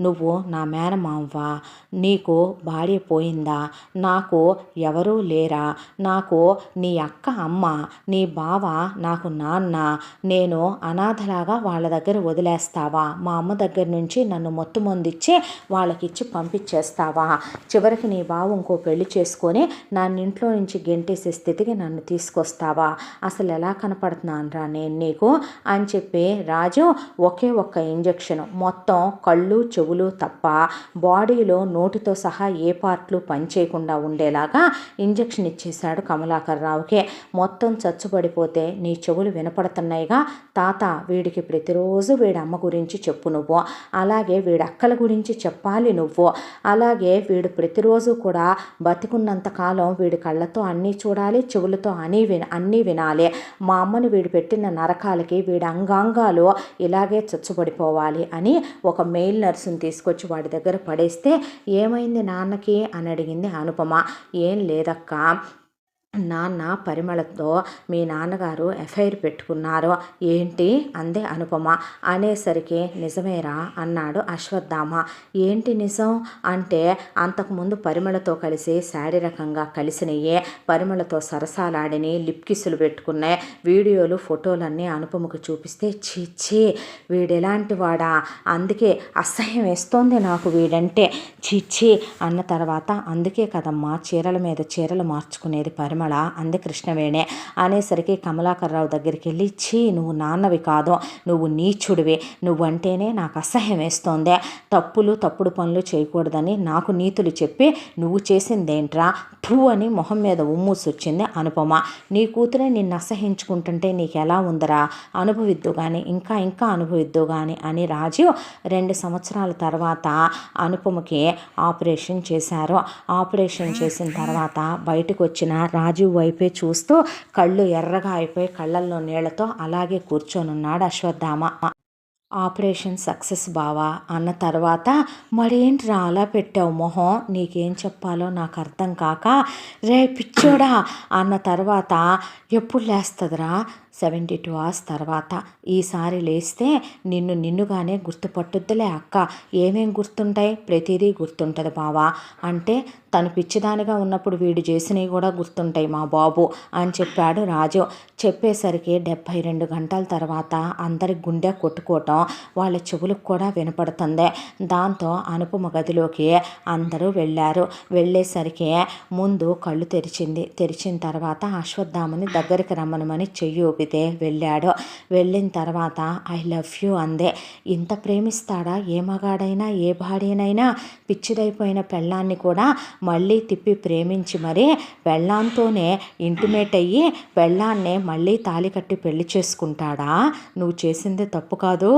నువ్వు నా మేనమావా, నీకు భార్య పోయిందా, నాకు ఎవరూ లేరా, నాకు నీ అక్క అమ్మ, నీ బావ నాకు నాన్న, నేను అనాథలాగా వాళ్ళ దగ్గర వదిలేస్తావా, మా అమ్మ దగ్గర నుంచి నన్ను మొత్తం మందిచ్చి వాళ్ళకిచ్చి పంపించేస్తావా, చివరికి నీ బావ ఇంకో పెళ్లి చేసుకొని నన్ను ఇంట్లో నుంచి గెంటేసే స్థితికి నన్ను తీసుకొస్తావా, అసలు ఎలా కనపడుతున్నానురా నేను నీకు అని చెప్పి రాజు ఒకే ఒక్క ఇంజెక్షన్ మొత్తం కళ్ళు చెవులు తప్ప బాడీలో నోటితో సహా ఏ పార్ట్లు పనిచేయకుండా ఉండేలాగా ఇంజెక్షన్ ఇచ్చేశాడు కమలాకర్రావుకే. మొత్తం చచ్చుబడిపోతే నీ చెవులు వినపడుతున్నాయిగా తాత, వీడికి ప్రతిరోజు వీడి అమ్మ గురించి చెప్పు నువ్వు, అలాగే వీడి అక్కల గురించి చెప్పాలి నువ్వు, అలాగే వీడు ప్రతిరోజు కూడా బతికున్నంత కాలం వీడి కళ్ళతో అన్నీ చూడాలి, చెవులతో అన్నీ వినాలి, మా అమ్మని వీడు పెట్టిన నరకాలకి వీడి అంగాంగాలు ఇలాగే చచ్చుబడిపోవాలి అని ఒక మెయిల్ నర్సుని తీసుకొచ్చి వాడి దగ్గర పడేస్తే, ఏమైంది నాన్నకి అని అడిగింది అనుపమ. ఏం లేదక్క, నాన్న పరిమళతో మీ నాన్నగారు ఎఫ్ఐఆర్ పెట్టుకున్నారు. ఏంటి అందే అనుపమ. అనేసరికి నిజమేరా అన్నాడు అశ్వత్థామ. ఏంటి నిజం అంటే, అంతకుముందు పరిమళతో కలిసి శారీరకంగా కలిసినయే, పరిమళతో సరసాలాడిని, లిప్ కిస్సులు పెట్టుకున్నాయి వీడియోలు ఫోటోలన్నీ అనుపమకు చూపిస్తే, చీచి వీడెలాంటి వాడా, అందుకే అసహ్యం వేస్తోంది నాకు వీడంటే, చీచి అన్న తర్వాత, అందుకే కదమ్మా చీరల మీద చీరలు మార్చుకునేది పరిమళ అంది కృష్ణవేణి. అనేసరికి కమలాకర్రావు దగ్గరికి వెళ్ళి, ఛీ నువ్వు నాన్నవి కాదు, నువ్వు నీచుడివి, నువ్వంటేనే నాకు అసహ్యం వేస్తోందే, తప్పుడు పనులు చేయకూడదని నాకు నీతులు చెప్పి నువ్వు చేసిందేంట్రా, ఠూ అని మొహం మీద ఉమ్మూసొచ్చింది అనుపమ. నీ కూతురే నిన్ను అసహించుకుంటుంటే నీకు ఎలా ఉందరా, అనుభవిద్దు కానీ ఇంకా అనుభవిద్దు కానీ అని రాజు 2 సంవత్సరాల తర్వాత అనుపమకి ఆపరేషన్ చేశారు. ఆపరేషన్ చేసిన తర్వాత బయటకు వచ్చిన రాజు వైపే చూస్తూ కళ్ళు ఎర్రగా అయిపోయి కళ్ళల్లో నీళ్లతో అలాగే కూర్చొనున్నాడు అశ్వత్థామ. ఆపరేషన్ సక్సెస్ బావా అన్న తర్వాత, మరేంట్రా అలా పెట్టావు మొహం, నీకేం చెప్పాలో నాకు అర్థం కాక, రే పిచ్చోడా అన్న తర్వాత, ఎప్పుడు లేస్తుందిరా, 72 hours తర్వాత, ఈసారి లేస్తే నిన్నుగానే గుర్తుపట్టుద్దులే అక్క, ఏమేం గుర్తుంటాయి, ప్రతిదీ గుర్తుంటుంది బావా, అంటే తను పిచ్చిదానిగా ఉన్నప్పుడు వీడు చేసినవి కూడా గుర్తుంటాయి మా బాబు అని చెప్పాడు రాజు. చెప్పేసరికి 72 గంటల తర్వాత అందరి గుండె కొట్టుకోవటం వాళ్ళ చెవులకు కూడా వినపడుతుంది. దాంతో అనుపమ గదిలోకి అందరూ వెళ్ళారు. వెళ్ళేసరికి ముందు కళ్ళు తెరిచిన తర్వాత అశ్వత్థామని దగ్గరికి రమ్మనమని చెయ్యి ఊపితే వెళ్ళాడు. వెళ్ళిన తర్వాత ఐ లవ్ యూ అందే. ఇంత ప్రేమిస్తాడా ఏ మగాడైనా ఏ భార్యనైనా, పిచ్చిదైపోయిన పెళ్ళాన్ని కూడా మళ్ళీ తిప్పి ప్రేమించి మరీ పెళ్ళాంతోనే ఇంటిమేట్ అయ్యి పెళ్ళాన్నే మళ్ళీ తాళి కట్టి పెళ్లి చేసుకుంటాడా, నువ్వు చేసింది తప్పు కాదు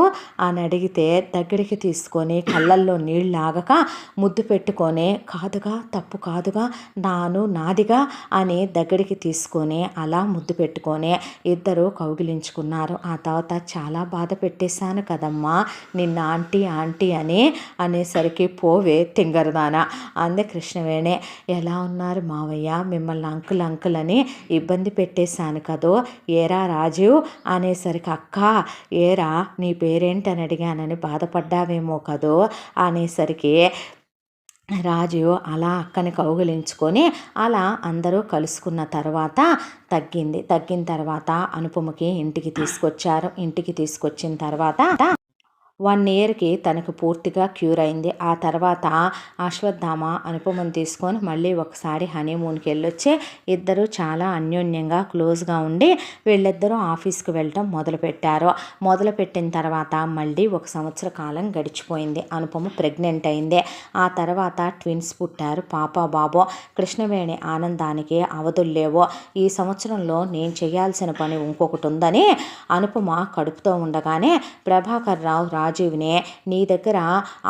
అని అడిగితే దగ్గరికి తీసుకొని కళ్ళల్లో నీళ్ళు ఆగక ముద్దు పెట్టుకొని, కాదుగా తప్పు కాదుగా నాదిగా అని దగ్గరికి తీసుకొని అలా ముద్దు పెట్టుకొని ఇద్దరు ఇద్దరు కౌగిలించుకున్నారు. ఆ తర్వాత చాలా బాధ పెట్టేశాను కదమ్మా నిన్న ఆంటీ ఆంటీ అని అనేసరికి పోవే తింగరదానా అంది కృష్ణవేణి. ఎలా ఉన్నారు మావయ్య, మిమ్మల్ని అంకుల్ అంకుల్ అని ఇబ్బంది పెట్టేశాను కదో, ఏరా రాజు అనేసరికి అక్క ఏరా నీ పేరేంటని అడిగానని బాధపడ్డావేమో కదో అనేసరికి రాజు అలా అక్కని కౌగిలించుకొని అలా అందరూ కలుసుకున్న తర్వాత తగ్గిన తర్వాత అనుపమకి ఇంటికి తీసుకొచ్చారు. ఇంటికి తీసుకొచ్చిన తర్వాత 1 ఇయర్కి తనకు పూర్తిగా క్యూర్ అయింది. ఆ తర్వాత అశ్వత్థామ అనుపమని తీసుకొని మళ్ళీ ఒకసారి హనీమూన్కి వెళ్ళొచ్చి ఇద్దరు చాలా అన్యోన్యంగా క్లోజ్గా ఉండి వీళ్ళిద్దరూ ఆఫీస్కి వెళ్ళటం మొదలుపెట్టారు. మొదలుపెట్టిన తర్వాత మళ్ళీ 1 సంవత్సర కాలం గడిచిపోయింది. అనుపమ ప్రెగ్నెంట్ అయింది. ఆ తర్వాత ట్విన్స్ పుట్టారు, పాప బాబు. కృష్ణవేణి ఆనందానికి అవధుల్లేవో. ఈ సంవత్సరంలో నేను చేయాల్సిన పని ఇంకొకటి ఉందని అనుపమ కడుపుతో ఉండగానే ప్రభాకర్ రావు రాజీవ్ని నీ దగ్గర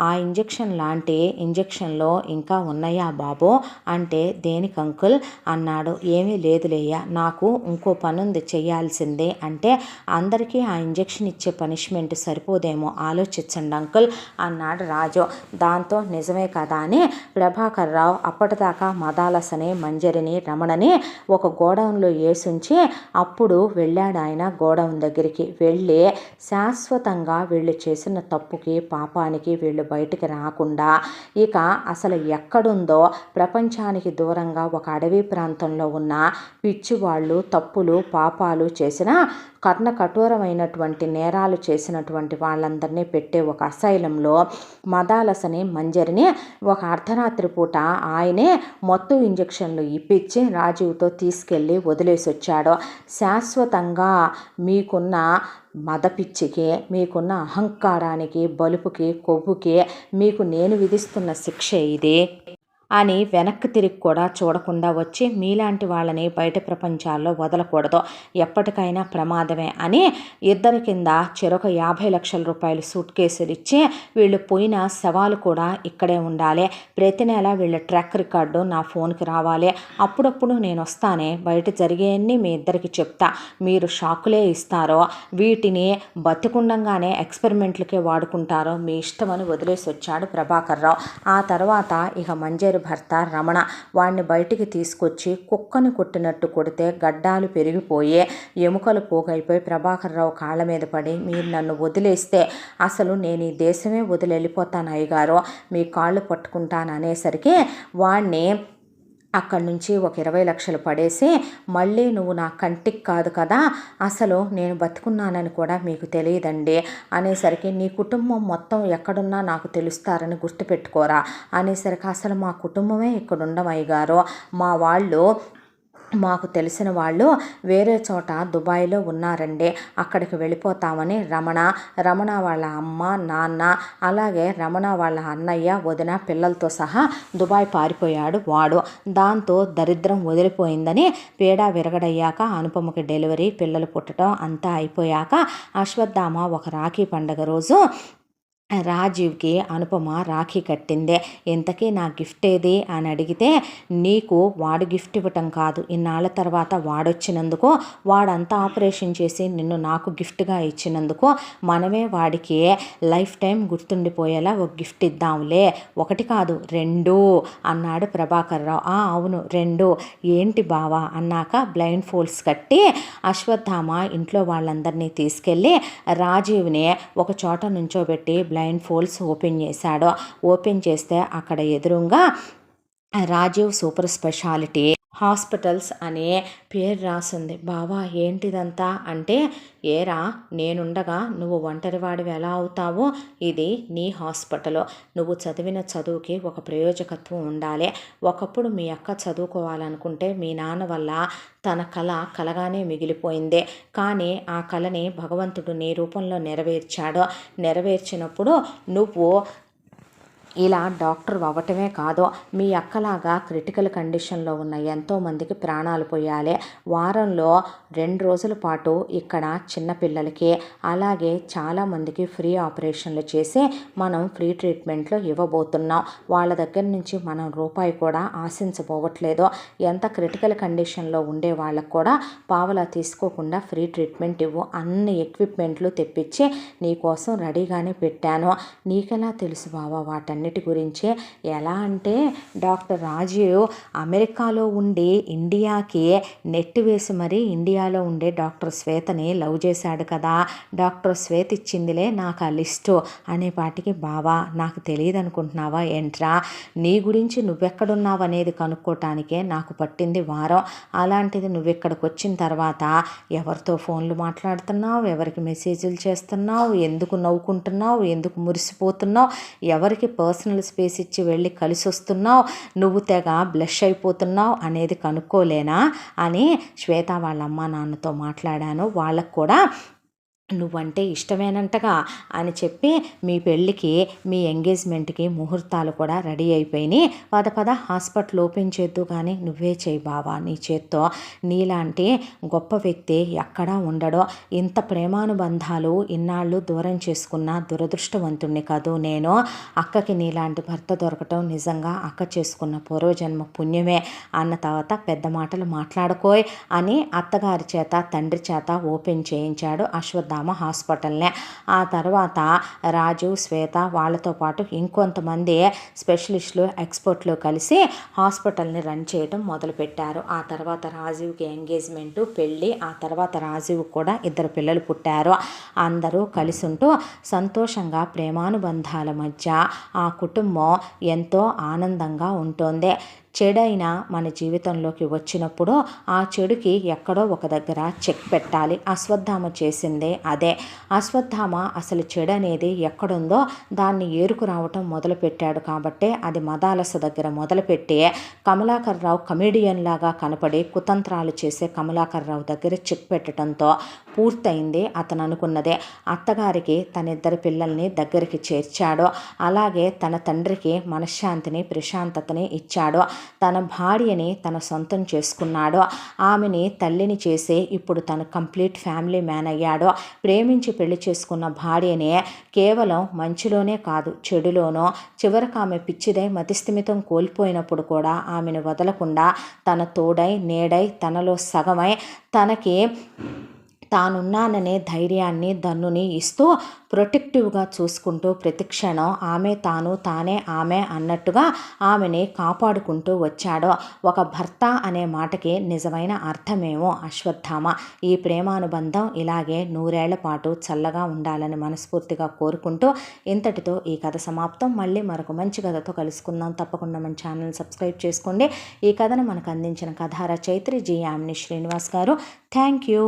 ఆ ఇంజెక్షన్ లాంటి ఇంజెక్షన్లో ఇంకా ఉన్నాయా బాబు అంటే దేనికి అంకుల్ అన్నాడు. ఏమీ లేదులేయ్యా, నాకు ఇంకో పని ఉంది చేయాల్సిందే అంటే అందరికీ ఆ ఇంజెక్షన్ ఇచ్చే పనిష్మెంట్ సరిపోదేమో ఆలోచించండి అంకుల్ అన్నాడు రాజు. దాంతో నిజమే కదా అని ప్రభాకర్ రావు అప్పటిదాకా మదాలసని మంజరిని రమణని ఒక గోడౌన్లో వేసుంచి అప్పుడు వెళ్ళాడు. ఆయన గోడౌన్ దగ్గరికి వెళ్ళి శాశ్వతంగా వీళ్ళు చేసిన తప్పుకి పాపానికి వీళ్ళు బయటికి రాకుండా ఇక అసలు ఎక్కడుందో ప్రపంచానికి దూరంగా ఒక అడవి ప్రాంతంలో ఉన్న పిచ్చివాళ్ళు తప్పులు పాపాలు చేసిన కర్ణ కఠోరమైనటువంటి నేరాలు చేసినటువంటి వాళ్ళందరినీ పెట్టే ఒక అసైలంలో మదాలసని మంజరిని ఒక అర్ధరాత్రి పూట ఆయనే మత్తు ఇంజెక్షన్లు ఇప్పించి రాజీవ్తో తీసుకెళ్ళి వదిలేసి వచ్చాడు. శాశ్వతంగా మీకున్న మదపిచ్చికి, మీకున్న అహంకారానికి, బలుపుకి, కొవ్వుకి మీకు నేను విధిస్తున్న శిక్ష ఇది అని వెనక్కి తిరిగి కూడా చూడకుండా వచ్చి మీలాంటి వాళ్ళని బయట ప్రపంచాల్లో వదలకూడదు, ఎప్పటికైనా ప్రమాదమే అని ఇద్దరి కింద చెరొక 50 లక్షల రూపాయలు సూట్ కేసులు ఇచ్చి వీళ్ళు పోయిన శవాలు కూడా ఇక్కడే ఉండాలి, ప్రతి నెల వీళ్ళ ట్రాక్ రికార్డు నా ఫోన్కి రావాలి, అప్పుడప్పుడు నేను వస్తానే బయట జరిగేవన్నీ మీ ఇద్దరికి చెప్తా, మీరు షాకులే ఇస్తారో వీటిని బతికుండంగానే ఎక్స్పెరిమెంట్లకే వాడుకుంటారో మీ ఇష్టమని వదిలేసి వచ్చాడు ప్రభాకర్ రావు. ఆ తర్వాత ఇక మంజరి భర్త రమణ వాడిని బయటికి తీసుకొచ్చి కుక్కని కొట్టినట్టు కొడితే గడ్డాలు పెరిగిపోయి ఎముకలు పోగైపోయి ప్రభాకర్ రావు కాళ్ళ మీద పడి మీరు నన్ను వదిలేస్తే అసలు నేను ఈ దేశమే వదిలి వెళ్ళిపోతాను అయ్యగారు, మీ కాళ్ళు పట్టుకుంటాను అనేసరికి వాడిని అక్కడి నుంచి ఒక 20 లక్షలు పడేసి మళ్ళీ నువ్వు నా కంటికి కాదు కదా అసలు నేను బతుకున్నానని కూడా మీకు తెలియదండి అనేసరికి నీ కుటుంబం మొత్తం ఎక్కడున్నా నాకు తెలుస్తారని గుర్తుపెట్టుకోరా అనేసరికి అసలు మా కుటుంబమే ఇక్కడ ఉండమయ్యగారు, మా వాళ్ళు మాకు తెలిసిన వాళ్ళు వేరే చోట దుబాయ్లో ఉన్నారండి, అక్కడికి వెళ్ళిపోతామని రమణ వాళ్ళ అమ్మ నాన్న అలాగే రమణ వాళ్ళ అన్నయ్య వదిన పిల్లలతో సహా దుబాయ్ పారిపోయాడు వాడు. దాంతో దరిద్రం వదిలిపోయిందని పేడా విరగడయ్యాక అనుపమకి డెలివరీ పిల్లలు పుట్టడం అంతా అయిపోయాక అశ్వత్థామ ఒక రాఖీ పండగ రోజు రాజీవ్కి అనుపమ రాఖీ కట్టిందే. ఇంతకీ నా గిఫ్ట్ ఏది అని అడిగితే నీకు వాడు గిఫ్ట్ ఇవ్వటం కాదు, ఇన్నాళ్ళ తర్వాత వాడొచ్చినందుకు వాడంతా ఆపరేషన్ చేసి నిన్ను నాకు గిఫ్ట్గా ఇచ్చినందుకు మనమే వాడికి లైఫ్ టైం గుర్తుండిపోయేలా ఒక గిఫ్ట్ ఇద్దాంలే, 1 కాదు 2 అన్నాడు ప్రభాకర్ రావు. అవును 2 ఏంటి బావా అన్నాక బ్లైండ్ ఫోల్డ్స్ కట్టి అశ్వత్థామ ఇంట్లో వాళ్ళందరినీ తీసుకెళ్ళి రాజీవ్ని ఒక చోట నుంచోబెట్టి బ్లైండ్ ఫోల్డ్స్ ఓపెన్ చేశాడు. ఓపెన్ చేస్తే అక్కడ ఎదురుగా రాజీవ్ సూపర్ స్పెషాలిటీ హాస్పిటల్స్ అనే పేరు రాసింది. బావా ఏంటిదంతా అంటే ఏరా నేనుండగా నువ్వు ఒంటరివాడివి ఎలా అవుతావో ఇది నీ హాస్పిటల్, నువ్వు చదివిన చదువుకి ఒక ప్రయోజకత్వం ఉండాలి, ఒకప్పుడు మీ అక్క చదువుకోవాలనుకుంటే మీ నాన్న వల్ల తన కళ కలగానే మిగిలిపోయింది, కానీ ఆ కళని భగవంతుడు నీ రూపంలో నెరవేర్చాడు, నెరవేర్చినప్పుడు నువ్వు ఇలా డాక్టర్ అవ్వటమే కాదు, మీ అక్కలాగా క్రిటికల్ కండిషన్లో ఉన్న ఎంతోమందికి ప్రాణాలు పోయాలి. వారంలో 2 రోజుల పాటు ఇక్కడ చిన్నపిల్లలకి అలాగే చాలామందికి ఫ్రీ ఆపరేషన్లు చేసి మనం ఫ్రీ ట్రీట్మెంట్లు ఇవ్వబోతున్నాం. వాళ్ళ దగ్గర నుంచి మనం రూపాయి కూడా ఆశించబోవట్లేదు. ఎంత క్రిటికల్ కండిషన్లో ఉండే వాళ్ళకు కూడా పావలా తీసుకోకుండా ఫ్రీ ట్రీట్మెంట్ ఇవ్వు. అన్ని ఎక్విప్మెంట్లు తెప్పించి నీకోసం రెడీగానే పెట్టాను. నీకెలా తెలుసు బావా వాటన్నిటి గురించి? ఎలా అంటే డాక్టర్ రాజీవ్ అమెరికాలో ఉండి ఇండియాకి నెట్ వేసి మరీ ఇండియాలో ఉండే డాక్టర్ శ్వేతని లవ్ చేశాడు కదా, డాక్టర్ శ్వేత ఇచ్చిందిలే నాకు ఆ లిస్టు అనేపాటికి బావా నాకు తెలియదు అనుకుంటున్నావా ఏంట్రా? నీ గురించి నువ్వెక్కడున్నావు అనేది కనుక్కోటానికే నాకు పట్టింది వారం. అలాంటిది నువ్వు ఇక్కడికి వచ్చిన తర్వాత ఎవరితో ఫోన్లు మాట్లాడుతున్నావు, ఎవరికి మెసేజ్లు చేస్తున్నావు, ఎందుకు నవ్వుకుంటున్నావు, ఎందుకు మురిసిపోతున్నావు, ఎవరికి పర్సనల్ స్పేస్ ఇచ్చి వెళ్ళి కలిసి వస్తున్నావు, నువ్వు తెగ బ్లష్ అయిపోతున్నావు అనేది కనుక్కోలేనా అని శ్వేత వాళ్ళ అమ్మ నాన్నతో మాట్లాడాను. వాళ్ళకు కూడా నువ్వంటే ఇష్టమేనంటగా అని చెప్పి మీ పెళ్ళికి మీ ఎంగేజ్మెంట్కి ముహూర్తాలు కూడా రెడీ అయిపోయినాయి. పద హాస్పిటల్ ఓపెన్ చేద్దు కానీ నువ్వే చేయి బావా నీ చేత్తో. నీలాంటి గొప్ప వ్యక్తి ఎక్కడా ఉండడో. ఇంత ప్రేమానుబంధాలు ఇన్నాళ్ళు దూరం చేసుకున్న దురదృష్టవంతుణ్ణి కాదు నేను. అక్కకి నీలాంటి భర్త దొరకటం నిజంగా అక్క చేసుకున్న పూర్వజన్మ పుణ్యమే అన్న తర్వాత పెద్ద మాటలు మాట్లాడుకోయ్ అని అత్తగారి చేత తండ్రి చేత ఓపెన్ చేయించాడు అశ్వత్థామ హాస్పిటల్నే. ఆ తర్వాత రాజు శ్వేత వాళ్ళతో పాటు ఇంకొంతమంది స్పెషలిస్టులు ఎక్స్పర్ట్లు కలిసి హాస్పిటల్ని రన్ చేయడం మొదలుపెట్టారు. ఆ తర్వాత రాజీవ్కి ఎంగేజ్మెంటు పెళ్ళి, ఆ తర్వాత రాజీవ్ కూడా 2 పిల్లలు పుట్టారు. అందరూ కలిసి ఉంటూ సంతోషంగా ప్రేమానుబంధాల మధ్య ఆ కుటుంబం ఎంతో ఆనందంగా ఉంటుంది. చెడైనా మన జీవితంలోకి వచ్చినప్పుడు ఆ చెడుకి ఎక్కడో ఒక దగ్గర చెక్ పెట్టాలి. అశ్వత్థామ చేసిందే అదే. అశ్వత్థామ అసలు చెడు అనేది ఎక్కడుందో దాన్ని ఏరుకు రావటం మొదలుపెట్టాడు కాబట్టి అది మదాలస దగ్గర మొదలుపెట్టి కమలాకర్ రావు కమెడియన్ లాగా కనపడి కుతంత్రాలు చేసే కమలాకర్ రావు దగ్గర చెక్ పెట్టడంతో పూర్తయింది అతను అనుకున్నదే. అత్తగారికి తన 2 పిల్లల్ని దగ్గరికి చేర్చాడు. అలాగే తన తండ్రికి మనశ్శాంతిని ప్రశాంతతని ఇచ్చాడు. తన భార్యని తన సొంతం చేసుకున్నాడు. ఆమెని తల్లిని చేసి ఇప్పుడు తను కంప్లీట్ ఫ్యామిలీ మ్యాన్ అయ్యాడు. ప్రేమించి పెళ్లి చేసుకున్న భార్యనే కేవలం మంచిలోనే కాదు చెడులోనో, చివరికి ఆమె పిచ్చిదై మతిస్థిమితం కోల్పోయినప్పుడు కూడా ఆమెను వదలకుండా తన తోడై నీడై తనలో సగమై తనకి తానున్నాననే ధైర్యాన్ని దన్నుని ఇస్తూ ప్రొటెక్టివ్గా చూసుకుంటూ ప్రతిక్షణం ఆమె తాను తానే ఆమె అన్నట్టుగా ఆమెని కాపాడుకుంటూ వచ్చాడో. ఒక భర్త అనే మాటకి నిజమైన అర్థమేమో అశ్వత్థామ. ఈ ప్రేమానుబంధం ఇలాగే 100 ఏళ్ల పాటు చల్లగా ఉండాలని మనస్ఫూర్తిగా కోరుకుంటూ ఇంతటితో ఈ కథ సమాప్తం. మళ్ళీ మరొక మంచి కథతో కలుసుకుందాం. తప్పకుండా మన ఛానల్ సబ్స్క్రైబ్ చేసుకోండి. ఈ కథను మనకు అందించిన కథా రచయిత్రి జి. యామిని శ్రీనివాస్ గారు. Thank you.